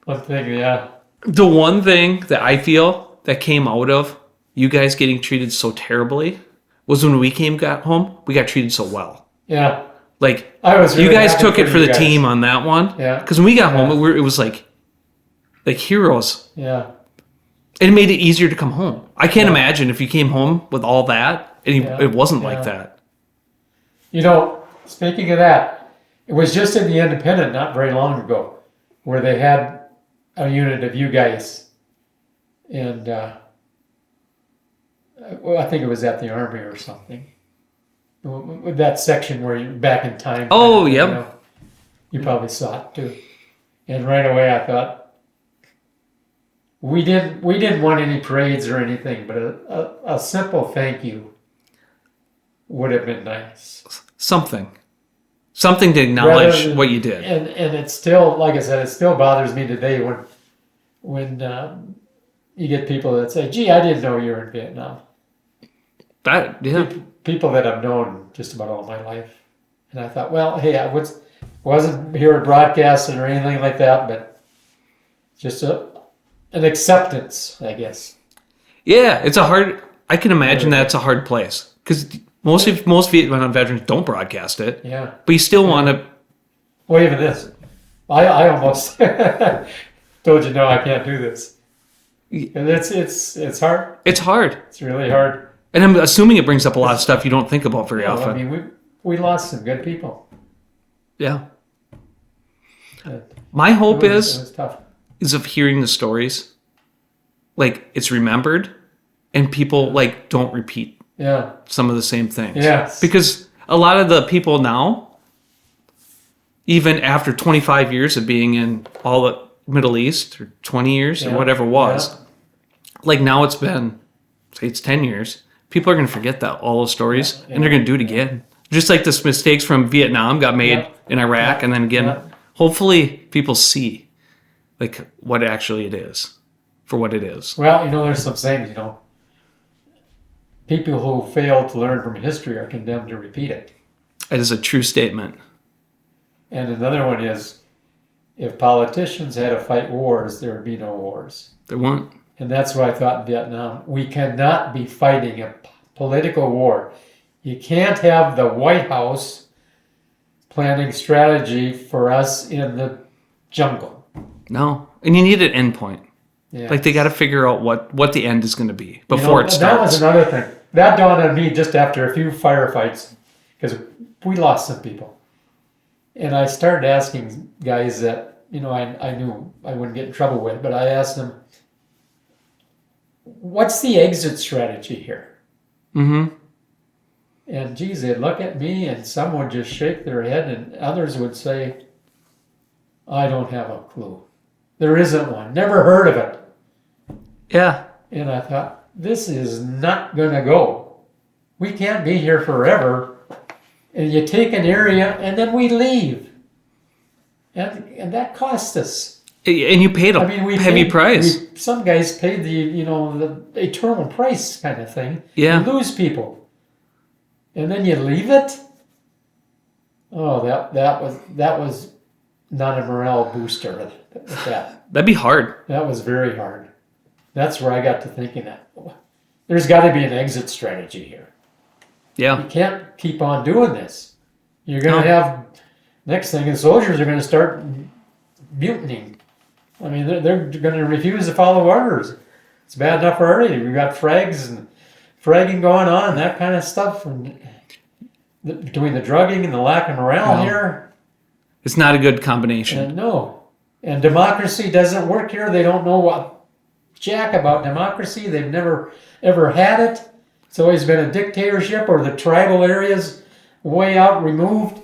S2: one thing, yeah.
S1: The one thing that I feel that came out of you guys getting treated so terribly was when we got home, we got treated so well.
S2: Yeah.
S1: Like,
S2: I was really
S1: you guys
S2: happy
S1: took it for the
S2: you guys.
S1: team on that one.
S2: Yeah.
S1: Because when we got home, it was like heroes.
S2: Yeah.
S1: It made it easier to come home. I can't imagine if you came home with all that and it wasn't like that.
S2: You know, speaking of that, it was just in the Independent not very long ago where they had a unit of you guys. And well, I think it was at the Army or something. With that section where you're back in time.
S1: Oh, yeah.
S2: You probably saw it too. And right away I thought, we didn't want any parades or anything, but a simple thank you would have been nice.
S1: Something to acknowledge what you did.
S2: And it's still, like I said, it still bothers me today when you get people that say, "Gee, I didn't know you were in Vietnam." People that I've known just about all my life, and I thought, well, hey, I wasn't here at broadcasting or anything like that, but just an acceptance, I guess.
S1: Yeah, I can imagine that's a hard place because most Vietnam veterans don't broadcast it.
S2: Yeah.
S1: But you still want to.
S2: Well, even this, I almost told you no, I can't do this. And it's hard.
S1: It's hard.
S2: It's really hard.
S1: And I'm assuming it brings up a lot of stuff you don't think about very often.
S2: I mean, we lost some good people.
S1: Yeah. My hope
S2: it was tough.
S1: is of hearing the stories, like it's remembered, and people like don't repeat some of the same things.
S2: Yes.
S1: Because a lot of the people now, even after 25 years of being in all the Middle East, or 20 years, or whatever it was, like now it's been, say it's 10 years, people are going to forget all those stories, and they're going to do it again. Just like the mistakes from Vietnam got made in Iraq, and then again, hopefully people see like what actually it is, for what it is.
S2: Well, there's some sayings, people who fail to learn from history are condemned to repeat it.
S1: That is a true statement.
S2: And another one is, if politicians had to fight wars, there would be no wars.
S1: There won't.
S2: And that's what I thought in Vietnam. We cannot be fighting a political war. You can't have the White House planning strategy for us in the jungle.
S1: No. And you need an end point.
S2: Yeah.
S1: Like they got to figure out what the end is going to be before it starts.
S2: That was another thing. That dawned on me just after a few firefights, because we lost some people. And I started asking guys that, I knew I wouldn't get in trouble with, but I asked them, what's the exit strategy here?
S1: Mm-hmm.
S2: And geez, they'd look at me and some would just shake their head and others would say, I don't have a clue. There isn't one. Never heard of it.
S1: Yeah.
S2: And I thought, this is not going to go. We can't be here forever And you take an area, and then we leave. And that cost us.
S1: And you paid a heavy price.
S2: Some guys paid the eternal price kind of thing.
S1: Yeah.
S2: You lose people. And then you leave it? Oh, that was not a morale booster.
S1: That'd be hard.
S2: That was very hard. That's where I got to thinking that there's got to be an exit strategy here.
S1: Yeah.
S2: You can't keep on doing this. You're going to have, next thing, the soldiers are going to start mutinying. I mean, they're going to refuse to follow orders. It's bad enough already. We've got fragging going on, that kind of stuff. And between the drugging and the lack of morale here.
S1: It's not a good combination.
S2: No. And democracy doesn't work here. They don't know what jack about democracy. They've never, ever had it. It's always been a dictatorship or the tribal areas way out removed.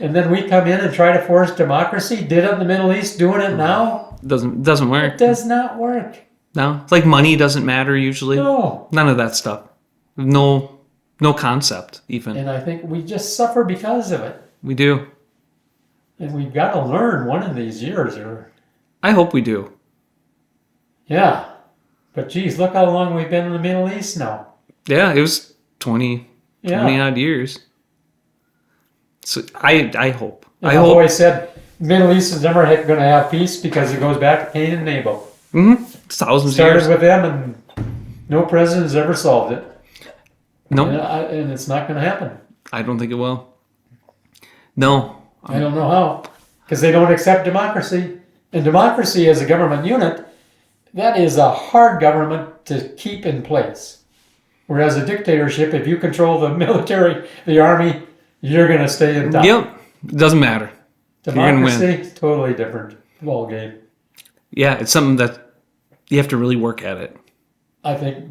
S2: And then we come in and try to force democracy. Did it in the Middle East, doing it now?
S1: Doesn't work.
S2: It does not work.
S1: No. It's like money doesn't matter usually.
S2: No.
S1: None of that stuff. No concept even.
S2: And I think we just suffer because of it.
S1: We do.
S2: And we've got to learn one of these years.
S1: I hope we do.
S2: Yeah. But geez, look how long we've been in the Middle East now.
S1: Yeah, it was 20 odd years. So I hope.
S2: And I've always said Middle East is never going to have peace because it goes back to Cain and Abel.
S1: Mm-hmm. Thousands of years.
S2: Started with them, and no president has ever solved it.
S1: Nope.
S2: And it's not going to happen.
S1: I don't think it will. No.
S2: I don't know how. Because they don't accept democracy. And democracy as a government unit, that is a hard government to keep in place. Whereas a dictatorship, if you control the military, the army, you're going to stay in top.
S1: Yep. It doesn't matter.
S2: Democracy is totally different ball game.
S1: Yeah, it's something that you have to really work at it.
S2: I think,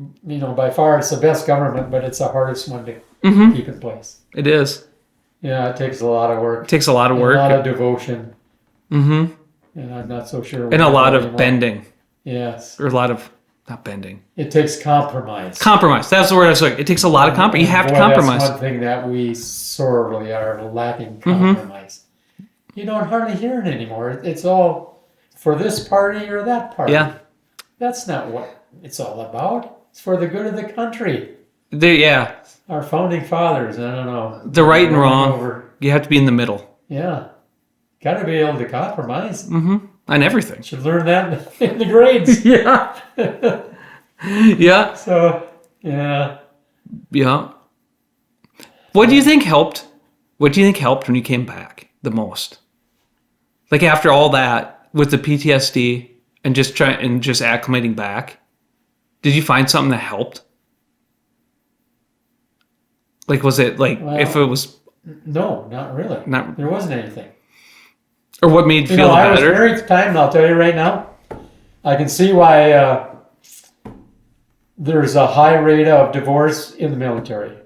S2: by far it's the best government, but it's the hardest one to keep in place.
S1: It is.
S2: Yeah, it takes a lot of work.
S1: It takes a lot of work.
S2: A lot of devotion.
S1: Mm-hmm.
S2: And I'm not so sure.
S1: And a lot of bending.
S2: Yes.
S1: Or a lot of, not bending.
S2: It takes compromise.
S1: Compromise. That's the word I was looking. It takes a lot of compromise. You have to compromise.
S2: That's one thing that we sorely are lacking, compromise. You don't hardly hear it anymore. It's all for this party or that party.
S1: Yeah.
S2: That's not what it's all about. It's for the good of the country.
S1: Yeah.
S2: Our founding fathers, I don't know.
S1: The right and wrong. You have to be in the middle.
S2: Yeah. Got to be able to compromise.
S1: Mm-hmm. On everything.
S2: Should learn that in the grades.
S1: Yeah. Yeah.
S2: So, yeah.
S1: Yeah. What do you think helped? What do you think helped when you came back the most? Like after all that with the PTSD and just acclimating back, did you find something that helped? Like was it like if it was?
S2: No, not really. There wasn't anything.
S1: Or what made you feel better?
S2: I was married at the time, and I'll tell you right now, I can see why there's a high rate of divorce in the military.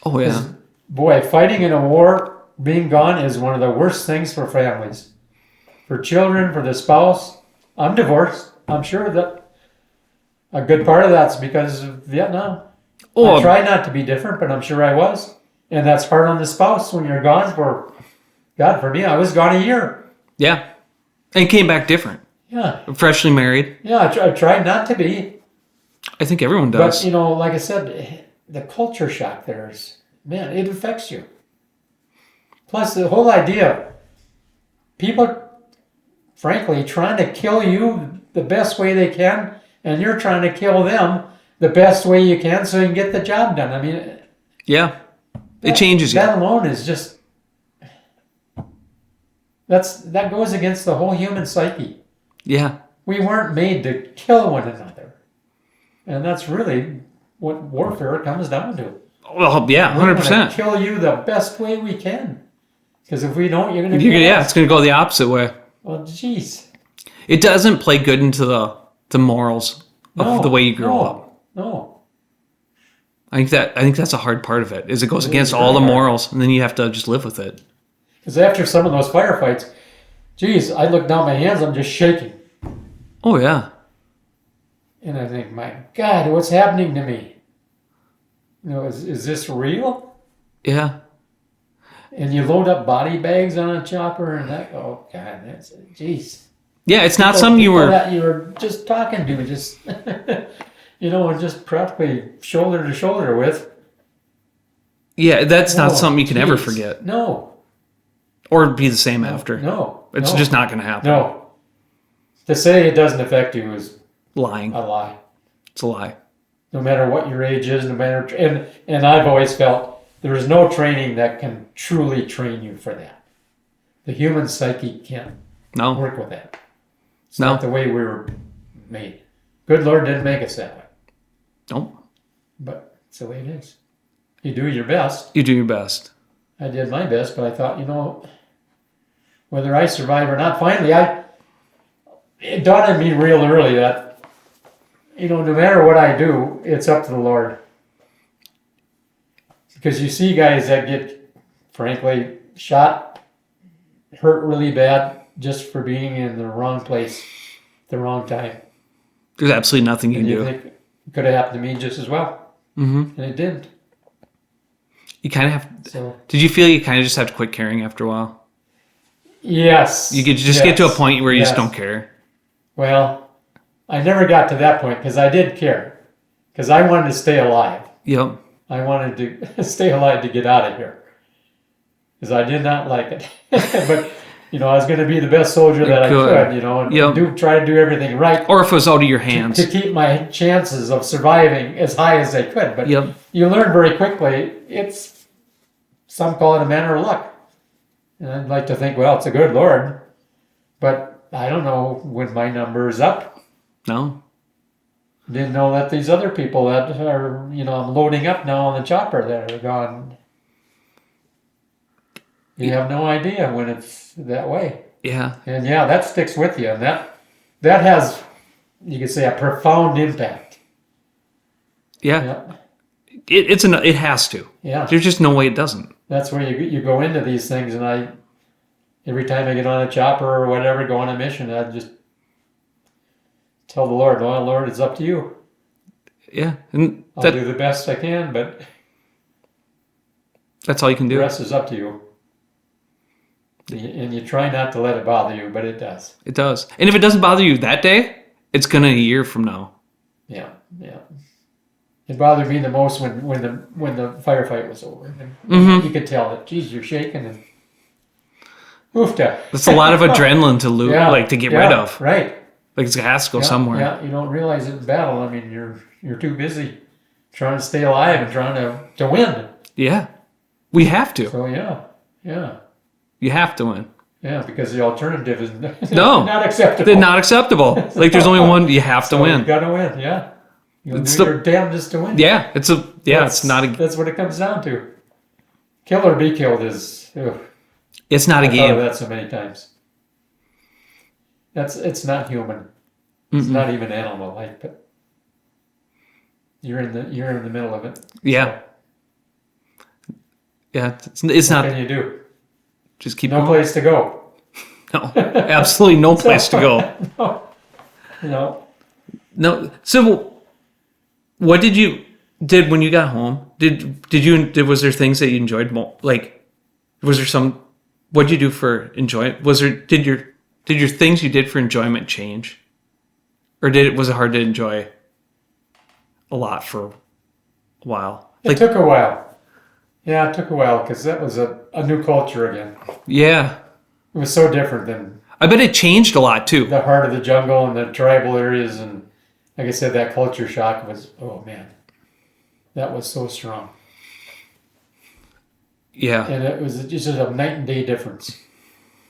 S1: Oh, yeah.
S2: Boy, fighting in a war, being gone is one of the worst things for families. For children, for the spouse. I'm divorced. I'm sure that a good part of that's because of Vietnam. Oh, I try not to be different, but I'm sure I was. And that's hard on the spouse when you're gone for, God, for me, I was gone a year.
S1: Yeah. And came back different.
S2: Yeah.
S1: Freshly married.
S2: Yeah, I tried not to be.
S1: I think everyone does.
S2: But, like I said, the culture shock there is, man, it affects you. Plus, the whole idea, people, frankly, trying to kill you the best way they can, and you're trying to kill them the best way you can so you can get the job done. I mean...
S1: Yeah. It changes you.
S2: That alone is just... That goes against the whole human psyche.
S1: Yeah.
S2: We weren't made to kill one another. And that's really what warfare comes down to.
S1: Well, yeah, 100%.
S2: We're going to kill you the best way we can. Because if we don't, you're going to kill us.
S1: Yeah, it's going to go the opposite way.
S2: Well, jeez.
S1: It doesn't play good into the morals of the way you grow up.
S2: No.
S1: I think that's a hard part of it, is it goes against all the morals, and then you have to just live with it.
S2: Because after some of those firefights, geez, I look down my hands, I'm just shaking.
S1: Oh, yeah.
S2: And I think, my God, what's happening to me? Is this real?
S1: Yeah.
S2: And you load up body bags on a chopper, and that. Oh God, that's jeez.
S1: Yeah, it's not something you
S2: People
S1: were.
S2: that you were just talking to, just just practically shoulder to shoulder with.
S1: Yeah, that's not
S2: Oh,
S1: something you can ever
S2: geez.
S1: forget
S2: No,
S1: or be the same after.
S2: no,
S1: It's
S2: no,
S1: just not going to happen.
S2: no. To say it doesn't affect you is
S1: Lying.
S2: a lie.
S1: It's a lie.
S2: No matter what your age is, no matter, and I've always felt there is no training that can truly train you for that. The human psyche can't
S1: No.
S2: work with that. It's
S1: No.
S2: not the way we were made. Good Lord didn't make us that way,
S1: Nope.
S2: but it's the way it is. You do your best.
S1: You do your best.
S2: I did my best, but I thought, whether I survive or not, finally, it dawned on me real early that, no matter what I do, it's up to the Lord. Because you see guys that get, frankly, shot, hurt really bad just for being in the wrong place, at the wrong time.
S1: There's absolutely nothing you
S2: And
S1: can
S2: you
S1: do.
S2: think it could have happened to me just as well.
S1: Mm-hmm.
S2: And it didn't.
S1: You kind of have.
S2: So,
S1: Did you feel you kind of just have to quit caring after a while?
S2: yes.
S1: You could just get to a point where you just
S2: yes.
S1: don't care.
S2: Well, I never got to that point because I did care. Because I wanted to stay alive.
S1: Yep.
S2: I wanted to stay alive to get out of here. Because I did not like it. But, I was going to be the best soldier that I could, and
S1: Yep.
S2: try to do everything right
S1: Or if it was out of your hands.
S2: to keep my chances of surviving as high as they could. But
S1: Yep.
S2: you learn very quickly, some call it a matter of luck. And I'd like to think, well, it's a good Lord. But I don't know when my number is up.
S1: No.
S2: Didn't know that these other people that are, I'm loading up now on the chopper that are gone. You have no idea when it's that way.
S1: Yeah.
S2: And yeah, that sticks with you. And that has, you could say, a profound impact.
S1: Yeah.
S2: Yeah.
S1: It has to.
S2: Yeah.
S1: There's just no way it doesn't.
S2: That's where you go into these things. And every time I get on a chopper or whatever, go on a mission, I just tell the Lord, well, Lord, it's up to you.
S1: Yeah. And
S2: I'll do the best I can, but
S1: that's all you can
S2: the
S1: do.
S2: rest is up to you. And you try not to let it bother you, but it does.
S1: It does. And if it doesn't bother you that day, it's going to a year from now.
S2: Yeah, yeah. It bothered me the most when the firefight was over. And you could tell that, geez, you're shaking and oofta.
S1: That's a lot of adrenaline to lose, to get rid of.
S2: Right.
S1: Like it has to go somewhere.
S2: Yeah, you don't realize it in battle. I mean, you're too busy trying to stay alive and trying to win.
S1: Yeah. We have to.
S2: So yeah.
S1: You have to win.
S2: Yeah, because the alternative is
S1: No.
S2: not acceptable.
S1: They're not acceptable. Like there's only one. You have to
S2: So
S1: win.
S2: You gotta win. Yeah. You'll
S1: It's
S2: do your damnedest to win.
S1: Yeah. It's not a.
S2: That's what it comes down to. Kill or be killed is. Ugh,
S1: It's not a
S2: I've thought of
S1: game.
S2: that so many times. It's not human. It's not even animal like, but you're in the middle of it.
S1: Yeah.
S2: So
S1: Yeah. It's
S2: what
S1: not.
S2: can you do?
S1: Just keep
S2: No
S1: going.
S2: place to go.
S1: No. Absolutely no place to go.
S2: No.
S1: No. So, what did when you got home? Was there things that you enjoyed more? Like, was there some? What did you do for enjoyment? Did your things you did for enjoyment change, or was it hard to enjoy a lot for a while?
S2: It took a while. Yeah, it took a while because that was a new culture again.
S1: Yeah,
S2: It was so different than
S1: I bet it changed a lot too.
S2: the heart of the jungle and the tribal areas, and like I said, that culture shock was, oh man, that was so strong.
S1: Yeah,
S2: And it was just a night and day difference.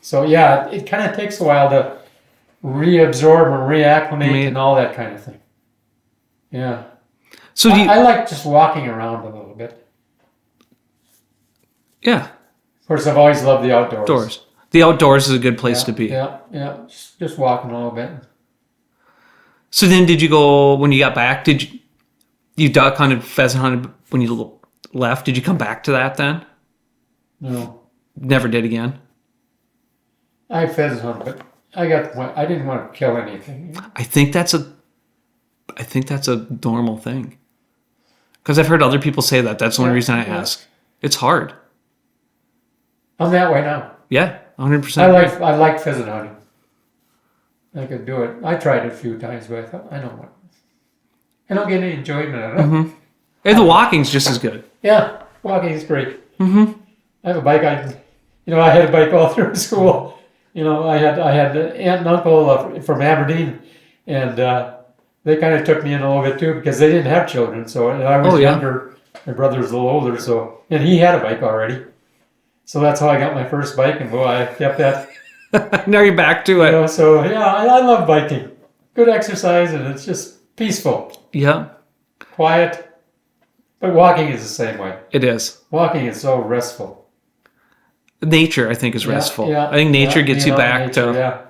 S2: So yeah, it kind of takes a while to reabsorb and reacclimate and all that kind of thing. Yeah.
S1: So
S2: I like just walking around a little bit.
S1: Yeah.
S2: Of course, I've always loved the outdoors.
S1: Outdoors. The outdoors is a good place to be.
S2: Yeah. Just walking a little bit.
S1: So then, did you go when you got back? Did you duck hunted, pheasant hunted when you left? Did you come back to that then?
S2: No.
S1: Never did again.
S2: I pheasant hunt, but I didn't want to kill anything.
S1: I think that's a normal thing. Because I've heard other people say that. That's the only reason I ask. It's hard.
S2: I'm that way now.
S1: Yeah, 100%.
S2: I like pheasant hunting. I could do it. I tried it a few times, but I thought, I don't want. I don't get any enjoyment out of it.
S1: And the walking's just as good.
S2: Yeah, walking is great. I have a bike. I had a bike all through school. I had an aunt and uncle from Aberdeen, and they kind of took me in a little bit too because they didn't have children. So and I was younger. My brother was a little older, and he had a bike already. So that's how I got my first bike, and boy, I kept that.
S1: Now you're back to it.
S2: So yeah, I love biking. Good exercise, and it's just peaceful.
S1: Yeah.
S2: Quiet. But walking is the same way.
S1: It is.
S2: Walking is so restful.
S1: Nature, I think, is restful.
S2: Yeah,
S1: I think nature gets you back to.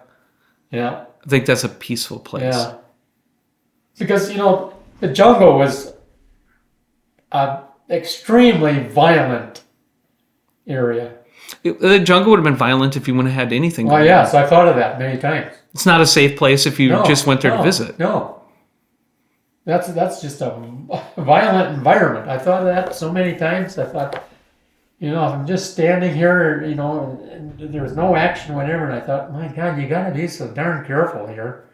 S2: Yeah.
S1: I think that's a peaceful place.
S2: Yeah. Because, the jungle was an extremely violent area.
S1: The jungle would have been violent if you wouldn't have had anything.
S2: Well, yes, I've thought of that many times.
S1: It's not a safe place if you just went there to visit.
S2: No. That's just a violent environment. I thought of that so many times. I thought, if I'm just standing here, and there's no action, whatever, and I thought, my God, you got to be so darn careful here.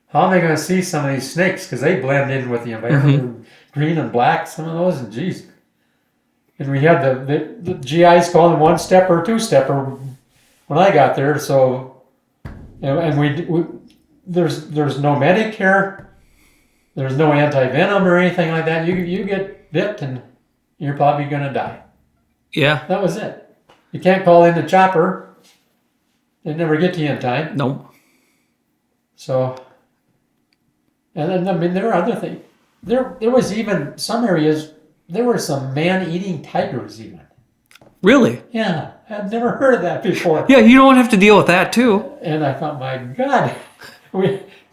S2: How am I going to see some of these snakes? Because they blend in with the environment. Green and black, some of those, and geez. And we had the GIs call them one-stepper, two-stepper when I got there. So, and we there's no medic here. There's no anti-venom or anything like that. You get bit and you're probably going to die.
S1: Yeah.
S2: That was it. You can't call in the chopper. They never get to you in time.
S1: Nope.
S2: So, and then, there are other things. There was even some areas, there were some man-eating tigers even.
S1: Really?
S2: Yeah. I've never heard of that before.
S1: Yeah, you don't have to deal with that too.
S2: And I thought, my God,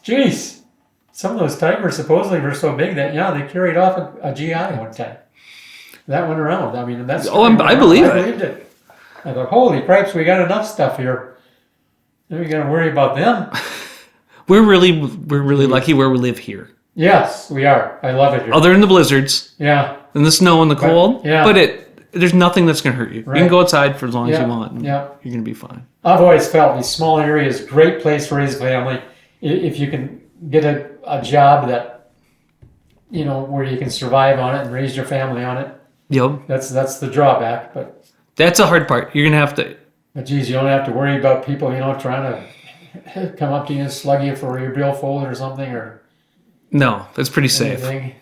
S2: geez. Some of those tigers supposedly were so big that, they carried off a GI one time. That went around. I mean, that's...
S1: I believe it.
S2: I believed it. I thought, holy cripes, we got enough stuff here. Then we got to worry about them.
S1: We're really lucky where we live here.
S2: Yes, we are. I love it here.
S1: Other than the blizzards.
S2: Yeah.
S1: And the snow and the cold. But there's nothing that's going to hurt you.
S2: Right.
S1: You can go outside for as long as you want.
S2: Yeah.
S1: You're going to be fine.
S2: I've always felt these small areas, great place to raise a family. If you can get a job that, where you can survive on it and raise your family on it.
S1: Yep.
S2: That's the drawback, but...
S1: That's a hard part. You're going to have to...
S2: But geez, you don't have to worry about people, trying to come up to you and slug you for your billfold or something, or...
S1: No, that's pretty safe.
S2: Anything.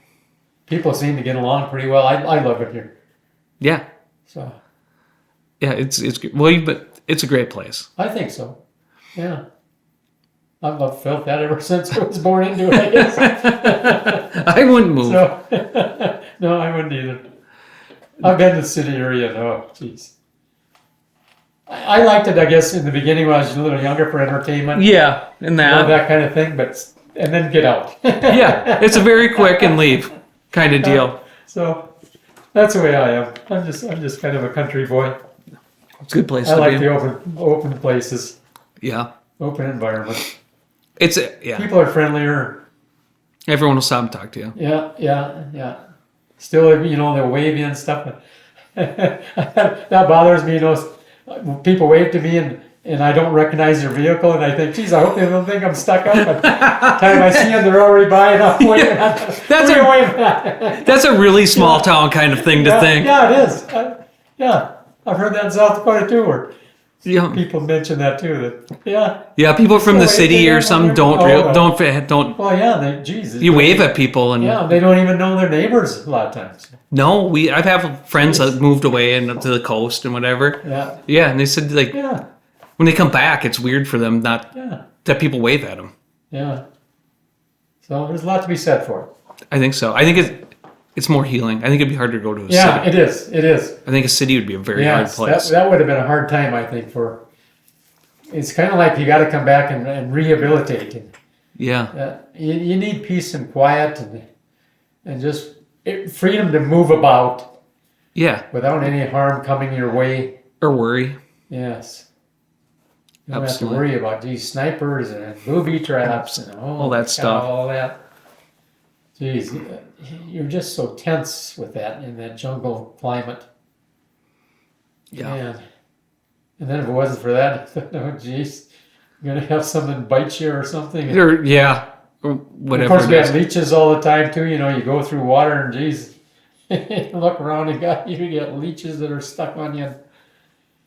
S2: People seem to get along pretty well. I love it here.
S1: Yeah.
S2: So...
S1: Yeah, it's good. Well, but it's a great place.
S2: I think so. Yeah. I've felt that ever since I was born into it, I guess.
S1: I wouldn't move.
S2: So, no, I wouldn't either. I've been to the city area, no, geez. I liked it, I guess, in the beginning when I was a little younger for entertainment.
S1: Yeah, and
S2: that kind of thing, and then get out.
S1: Yeah, it's a very quick and leave kind of deal.
S2: So that's the way I am. I'm just kind of a country boy.
S1: It's a good place
S2: I
S1: to
S2: like
S1: be.
S2: the open places.
S1: Yeah.
S2: Open environment.
S1: Yeah.
S2: People are friendlier.
S1: Everyone will stop and talk to you.
S2: Yeah. Still, they'll wave you and stuff. That bothers me, when people wave to me and I don't recognize their vehicle, and I think, geez, I hope they don't think I'm stuck up. By the time I see them, they're already by, and I'm waving at them.
S1: That's a really small town kind of thing to think.
S2: Yeah, it is. I've heard that in South Dakota too, where people mention that too.
S1: Yeah, people from the city or some don't.
S2: Well, yeah, geez.
S1: You wave at people and
S2: they don't even know their neighbors a lot of times.
S1: No, I've had friends that moved away and up to the coast and whatever. Yeah, and they said when they come back, it's weird for them that people wave at them.
S2: Yeah. So there's a lot to be said for it.
S1: I think so. I think it's more healing. I think it'd be harder to go to a city.
S2: Yeah, it is. It is.
S1: I think a city would be a very hard place.
S2: That would have been a hard time, I think, for... It's kind of like you got to come back and rehabilitate.
S1: Yeah.
S2: You need peace and quiet and just freedom to move about.
S1: Yeah.
S2: Without any harm coming your way.
S1: Or worry.
S2: Yes. You don't
S1: Absolutely.
S2: have to worry about these snipers and booby traps and
S1: all that stuff.
S2: All that. Geez, you're just so tense with that in that jungle climate.
S1: Yeah.
S2: Man. And then if it wasn't for that, I thought, oh, geez, you're going to have something bite you or something.
S1: Or whatever.
S2: Of course, we
S1: it is.
S2: have leeches all the time, too. You know, you go through water and, geez, you look around and you get leeches that are stuck on you.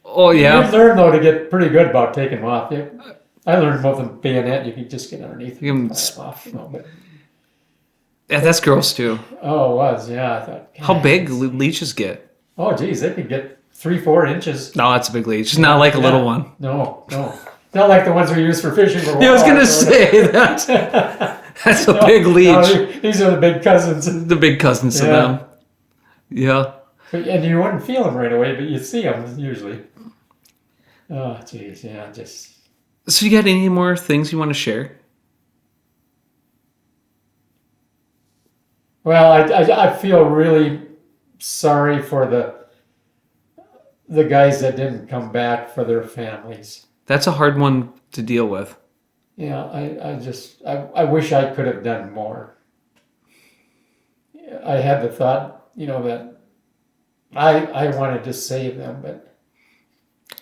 S1: Oh, yeah.
S2: You learn, though, to get pretty good about taking them off. I learned about the bayonet. You could just get underneath
S1: You can
S2: and pry 'em off. You know, but,
S1: Yeah, that's gross, too.
S2: oh, it was, yeah. I thought,
S1: How
S2: God,
S1: big leeches get?
S2: Oh, geez, they could get 3-4 inches.
S1: No, that's a big leech. It's not like a little one.
S2: No. Not like the ones we use for fishing.
S1: I was going to say that. That's a big leech.
S2: No, these are the big cousins.
S1: The big cousins to them. Yeah.
S2: And you wouldn't feel them right away, but you'd see them usually. Oh, geez, yeah, just...
S1: So you got any more things you want to share?
S2: Well, I feel really sorry for the guys that didn't come back for their families.
S1: That's a hard one to deal with.
S2: Yeah, I wish I could have done more. I had the thought, that I wanted to save them, but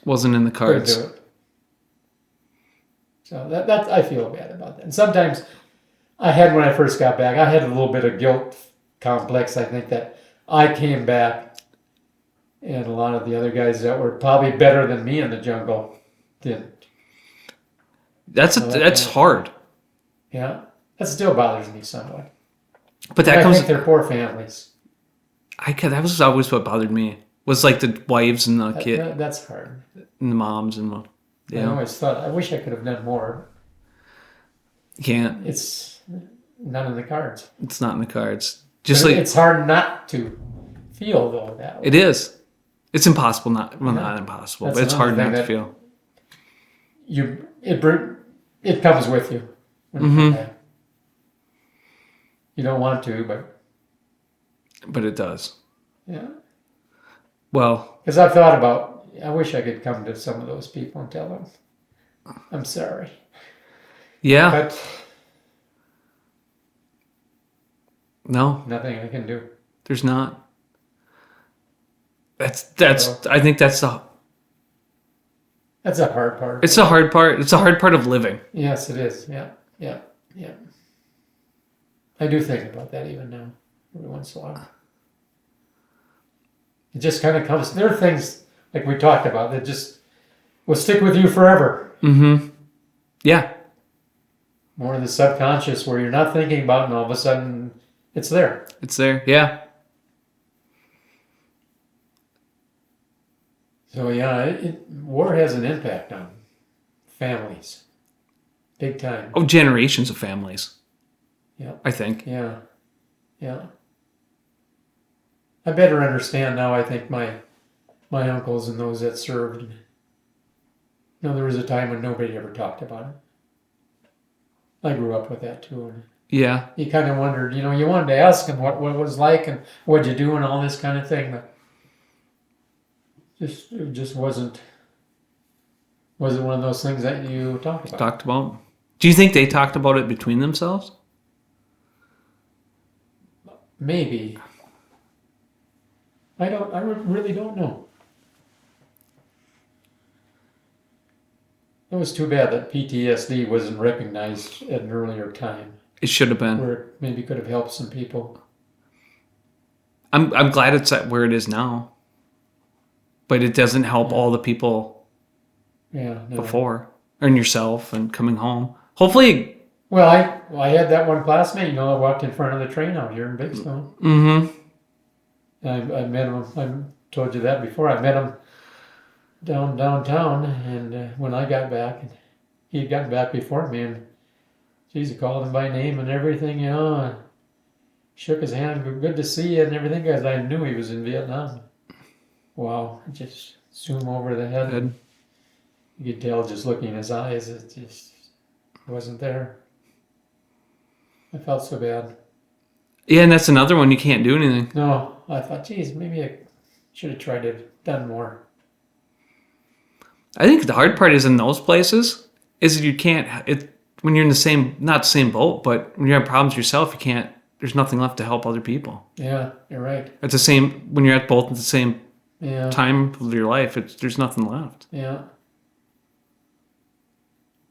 S1: Wasn't in the
S2: couldn't
S1: cards.
S2: do it. So that I feel bad about that. And sometimes I had, when I first got back, I had a little bit of guilt complex. I think that I came back and a lot of the other guys that were probably better than me in the jungle didn't.
S1: That's hard.
S2: Yeah, that still bothers me somewhat.
S1: But
S2: I
S1: that comes.
S2: think they're poor families.
S1: That was always what bothered me. Was like the wives and the kid
S2: That's hard.
S1: and the moms and
S2: I always thought, I wish I could have done more.
S1: you can't.
S2: It's none of the cards.
S1: It's not in the cards.
S2: It's hard not to feel though that way.
S1: It is. It's impossible not. Well, not impossible,
S2: That's
S1: but it's hard
S2: another
S1: not to
S2: thing
S1: feel.
S2: It comes with you. When you come back. You don't want to,
S1: But it does.
S2: yeah.
S1: Well,
S2: Because I've thought about, I wish I could come to some of those people and tell them, I'm sorry.
S1: yeah.
S2: But
S1: No,
S2: nothing I can do.
S1: there's not. I think that's the.
S2: That's a hard part.
S1: It's the hard part. It's the hard part of living.
S2: Yes, it is. Yeah. I do think about that even now, every once in a while. It just kind of comes. There are things like we talked about that just will stick with you forever.
S1: Mm-hmm. Yeah.
S2: More of the subconscious where you're not thinking about, and all of a sudden it's there.
S1: It's there. Yeah.
S2: So yeah, war has an impact on families, big time.
S1: Oh, generations of families.
S2: Yeah.
S1: I think.
S2: Yeah. I better understand now. I think my uncles and those that served. There was a time when nobody ever talked about it. I grew up with that too, and
S1: Yeah.
S2: you kind of wondered. You wanted to ask them what it was like and what'd you do and all this kind of thing, but it just wasn't one of those things that you talked about.
S1: Do you think they talked about it between themselves?
S2: Maybe. I really don't know. It was too bad that PTSD wasn't recognized at an earlier time,
S1: It should have been.
S2: where it maybe could have helped some people.
S1: I'm glad it's at where it is now. But it doesn't help all the people
S2: Yeah. No.
S1: before. And yourself and coming home. Hopefully.
S2: Well, I had that one classmate. I walked in front of the train out here in Big Stone.
S1: Mm-hmm.
S2: I met him. I told you that before. I met him downtown, and when I got back, and he had gotten back before me, and geez, I called him by name and everything, and shook his hand. Good to see you and everything, because I knew he was in Vietnam. Wow, just zoom over the head.
S1: Good.
S2: You could tell just looking in his eyes, it just wasn't there. I felt so bad.
S1: Yeah, and that's another one. You can't do anything.
S2: No, I thought, geez, maybe I should have tried to done more.
S1: I think the hard part is in those places is that you can't. When you're in not the same boat, but when you're having problems yourself, you can't. There's nothing left to help other people.
S2: Yeah, you're right.
S1: It's the same when you're at both at the same
S2: Yeah.
S1: time of your life, there's nothing left.
S2: Yeah.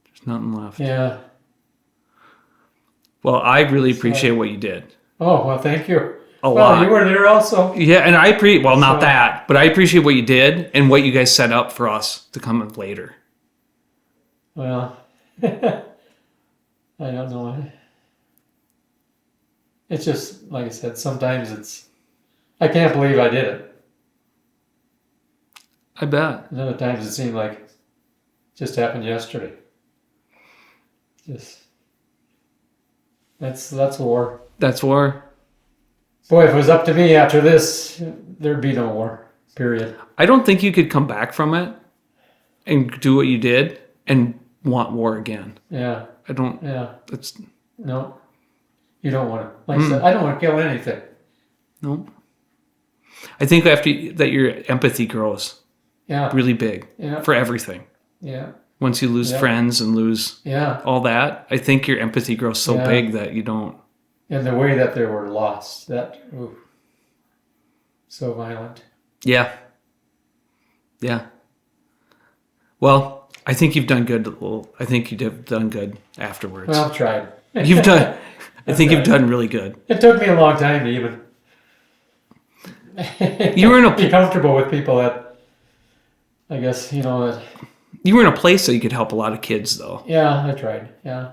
S1: There's nothing left.
S2: Yeah.
S1: Well, I really appreciate what you did.
S2: Oh, well, thank you.
S1: A
S2: Well,
S1: lot.
S2: you were there also.
S1: Yeah, and I appreciate, well, not
S2: So-
S1: that, but I appreciate what you did and what you guys set up for us to come in later.
S2: Well, I don't know. It's just, like I said, sometimes I can't believe I did it.
S1: I bet.
S2: And other times it seemed like it just happened yesterday. That's war.
S1: That's war.
S2: Boy, if it was up to me after this, there'd be no war. Period.
S1: I don't think you could come back from it and do what you did and want war again.
S2: Yeah.
S1: I don't.
S2: Yeah.
S1: That's
S2: No. You don't want to. Like I said, I don't want to kill anything.
S1: no. I think after that, your empathy grows
S2: Yeah.
S1: really big
S2: Yeah.
S1: for everything.
S2: Yeah.
S1: Once you lose friends and lose
S2: Yeah.
S1: all that, I think your empathy grows so
S2: Yeah.
S1: big that you don't.
S2: And the way that they were lost, so violent.
S1: Yeah. Yeah. Well, I think you've done good. Well, I think you've done good afterwards.
S2: Well, I've tried.
S1: You've done. I think you've done really good.
S2: It took me a long time to even
S1: You were in
S2: be
S1: a
S2: comfortable with people that, I guess, that.
S1: you were in a place that you could help a lot of kids, though,
S2: Yeah, I tried. Yeah.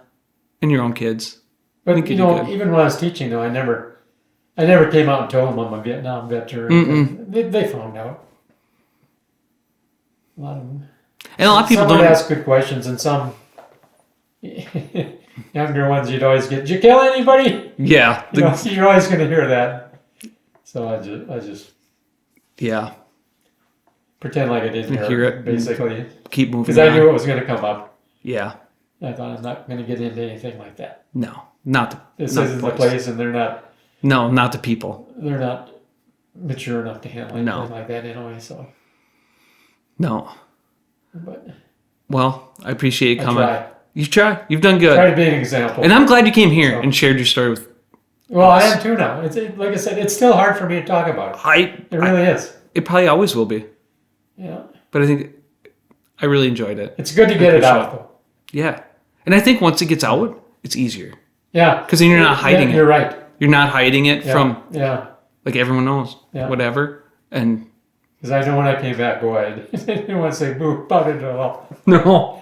S1: and your own kids.
S2: But
S1: think you did good.
S2: even when I was teaching, though, I never came out and told them I'm a Vietnam veteran. They found out. A lot of them.
S1: And a lot of people
S2: some would
S1: don't.
S2: ask good questions, and some younger ones you'd always get. Did you kill anybody?
S1: Yeah.
S2: You're always going to hear that. So I just
S1: Yeah.
S2: pretend like I didn't
S1: Hear it.
S2: basically,
S1: Keep moving.
S2: because I
S1: on.
S2: knew it was going to come up.
S1: Yeah.
S2: I thought I'm not going to get into anything like that.
S1: No. Not the.
S2: This
S1: not
S2: isn't the place, and they're not
S1: No, not the people.
S2: mature enough to handle anything
S1: No.
S2: like that anyway. So,
S1: No.
S2: but
S1: Well, I appreciate you
S2: I
S1: coming.
S2: try.
S1: You try. You've done good.
S2: Try to be an example.
S1: And I'm glad you came here
S2: So-
S1: and shared your story with.
S2: Well, I am too now. Like I said, it's still hard for me to talk about it. It really is.
S1: It probably always will be,
S2: Yeah,
S1: but I think I really enjoyed it.
S2: it's good to get it out, though.
S1: Yeah, and I think once it gets out, it's easier
S2: Yeah,
S1: because then you're not hiding
S2: You're
S1: it.
S2: right.
S1: You're not hiding it
S2: Yeah.
S1: from
S2: Yeah,
S1: like everyone knows,
S2: Yeah.
S1: whatever. And
S2: because I know when I came back, boy, I didn't want to say boo about it at all.
S1: no,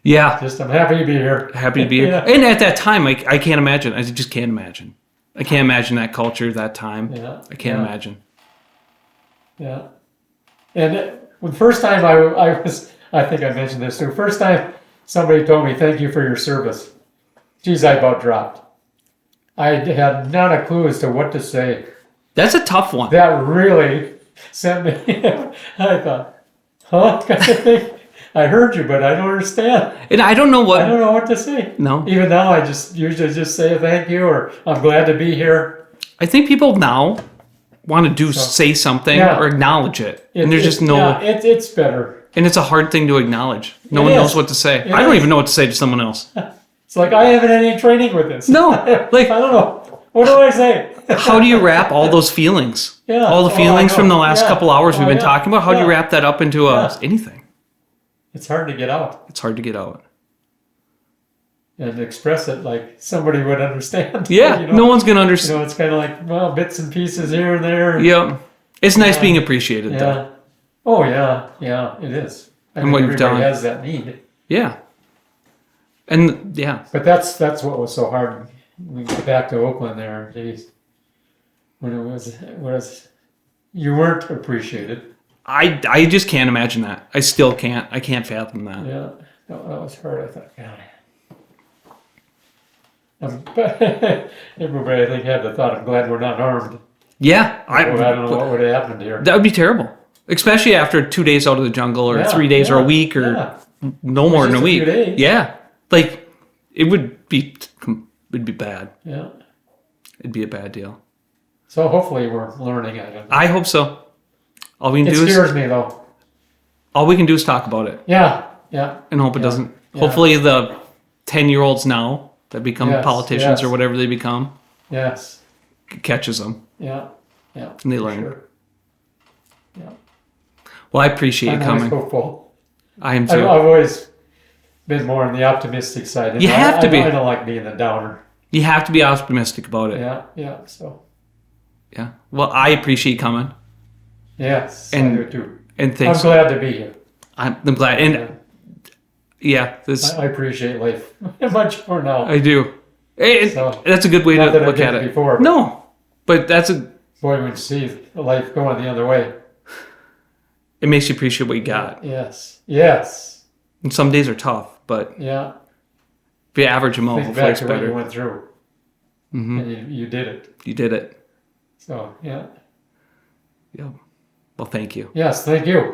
S1: yeah,
S2: Just I'm happy to be here.
S1: happy to be here.
S2: Yeah.
S1: And at that time, I can't imagine. I just can't imagine. I can't imagine that culture, that time.
S2: Yeah,
S1: I can't
S2: yeah.
S1: imagine.
S2: Yeah, and the first time I was, I think I mentioned this too. First time somebody told me thank you for your service. Geez, I about dropped. I had not a clue as to what to say.
S1: That's a tough one.
S2: That really sent me. I thought, huh? Kind of thing. I heard you, but I don't understand.
S1: And I don't know what.
S2: I don't know what to say.
S1: No.
S2: Even now, I just usually just say thank you or I'm glad to be here.
S1: I think people now want to say something
S2: Yeah.
S1: or acknowledge it, and there's just no.
S2: Yeah, it's better.
S1: And it's a hard thing to acknowledge. No
S2: It
S1: one
S2: is.
S1: knows what to say.
S2: It
S1: I don't
S2: is.
S1: even know what to say to someone else.
S2: It's like I haven't had any training with this.
S1: No, like
S2: I don't know. What do I say?
S1: how do you wrap all those feelings?
S2: Yeah.
S1: All the
S2: Oh,
S1: feelings
S2: I
S1: from the
S2: know.
S1: last
S2: Yeah.
S1: couple hours we've
S2: Oh,
S1: been
S2: yeah.
S1: talking about. How do you
S2: Yeah.
S1: wrap that up into anything?
S2: It's hard to get out
S1: It's hard to get out.
S2: and express it like somebody would understand.
S1: Yeah,
S2: You know?
S1: no one's gonna understand.
S2: It's kind of like, well, bits and pieces here and there.
S1: Yep, it's nice
S2: Yeah.
S1: being appreciated though.
S2: Yeah. Oh yeah, it is. I
S1: And
S2: think
S1: what you've
S2: everybody
S1: done.
S2: has that need.
S1: Yeah, and yeah,
S2: But that's what was so hard. We get back to Oakland there, geez, when it was you weren't appreciated.
S1: I just can't imagine that. I still can't. I can't fathom that.
S2: Yeah, that was hard. I thought, God. But everybody, I think, had the thought, I'm glad we're not armed.
S1: Yeah,
S2: I don't know what would have happened here.
S1: That would be terrible, especially after 2 days out of the jungle, or
S2: Yeah,
S1: 3 days, or a
S2: yeah,
S1: week, or
S2: yeah.
S1: no more than
S2: just
S1: a
S2: a few
S1: week.
S2: days.
S1: Yeah, like it would be bad.
S2: Yeah.
S1: It'd be a bad deal.
S2: So hopefully we're learning. I don't know.
S1: I hope so. All we can
S2: It
S1: do
S2: scares me though.
S1: is talk about it
S2: Yeah.
S1: and hope it doesn't.
S2: Yeah.
S1: Hopefully, the 10-year-olds now that become
S2: Yes,
S1: politicians
S2: yes.
S1: or whatever they become
S2: Yes.
S1: catches them
S2: Yeah.
S1: and they
S2: for
S1: learn.
S2: sure. Yeah.
S1: Well, I appreciate you
S2: I'm always
S1: coming.
S2: hopeful.
S1: I am
S2: I've
S1: too.
S2: always been more on the optimistic side.
S1: You have to be.
S2: I don't like being a downer.
S1: You have to be optimistic about it.
S2: Yeah. So,
S1: Yeah. Well, I appreciate you coming.
S2: yes,
S1: And-
S2: I do too.
S1: And
S2: I'm
S1: thanks.
S2: glad to be here.
S1: I'm glad. And yeah, this
S2: I appreciate life much more now.
S1: I do. And
S2: So,
S1: that's a good way to
S2: not that I
S1: look at
S2: didn't
S1: it.
S2: before, but
S1: No, but that's a.
S2: boy, when you see life going the other way.
S1: It makes you appreciate what you got.
S2: Yes.
S1: And some days are tough, but
S2: Yeah.
S1: if you average them out,
S2: Think
S1: hopefully
S2: back
S1: it's
S2: to what you
S1: better.
S2: went through, and you did it.
S1: You did it.
S2: So, yeah.
S1: Yeah. Well, thank you.
S2: Yes, thank you.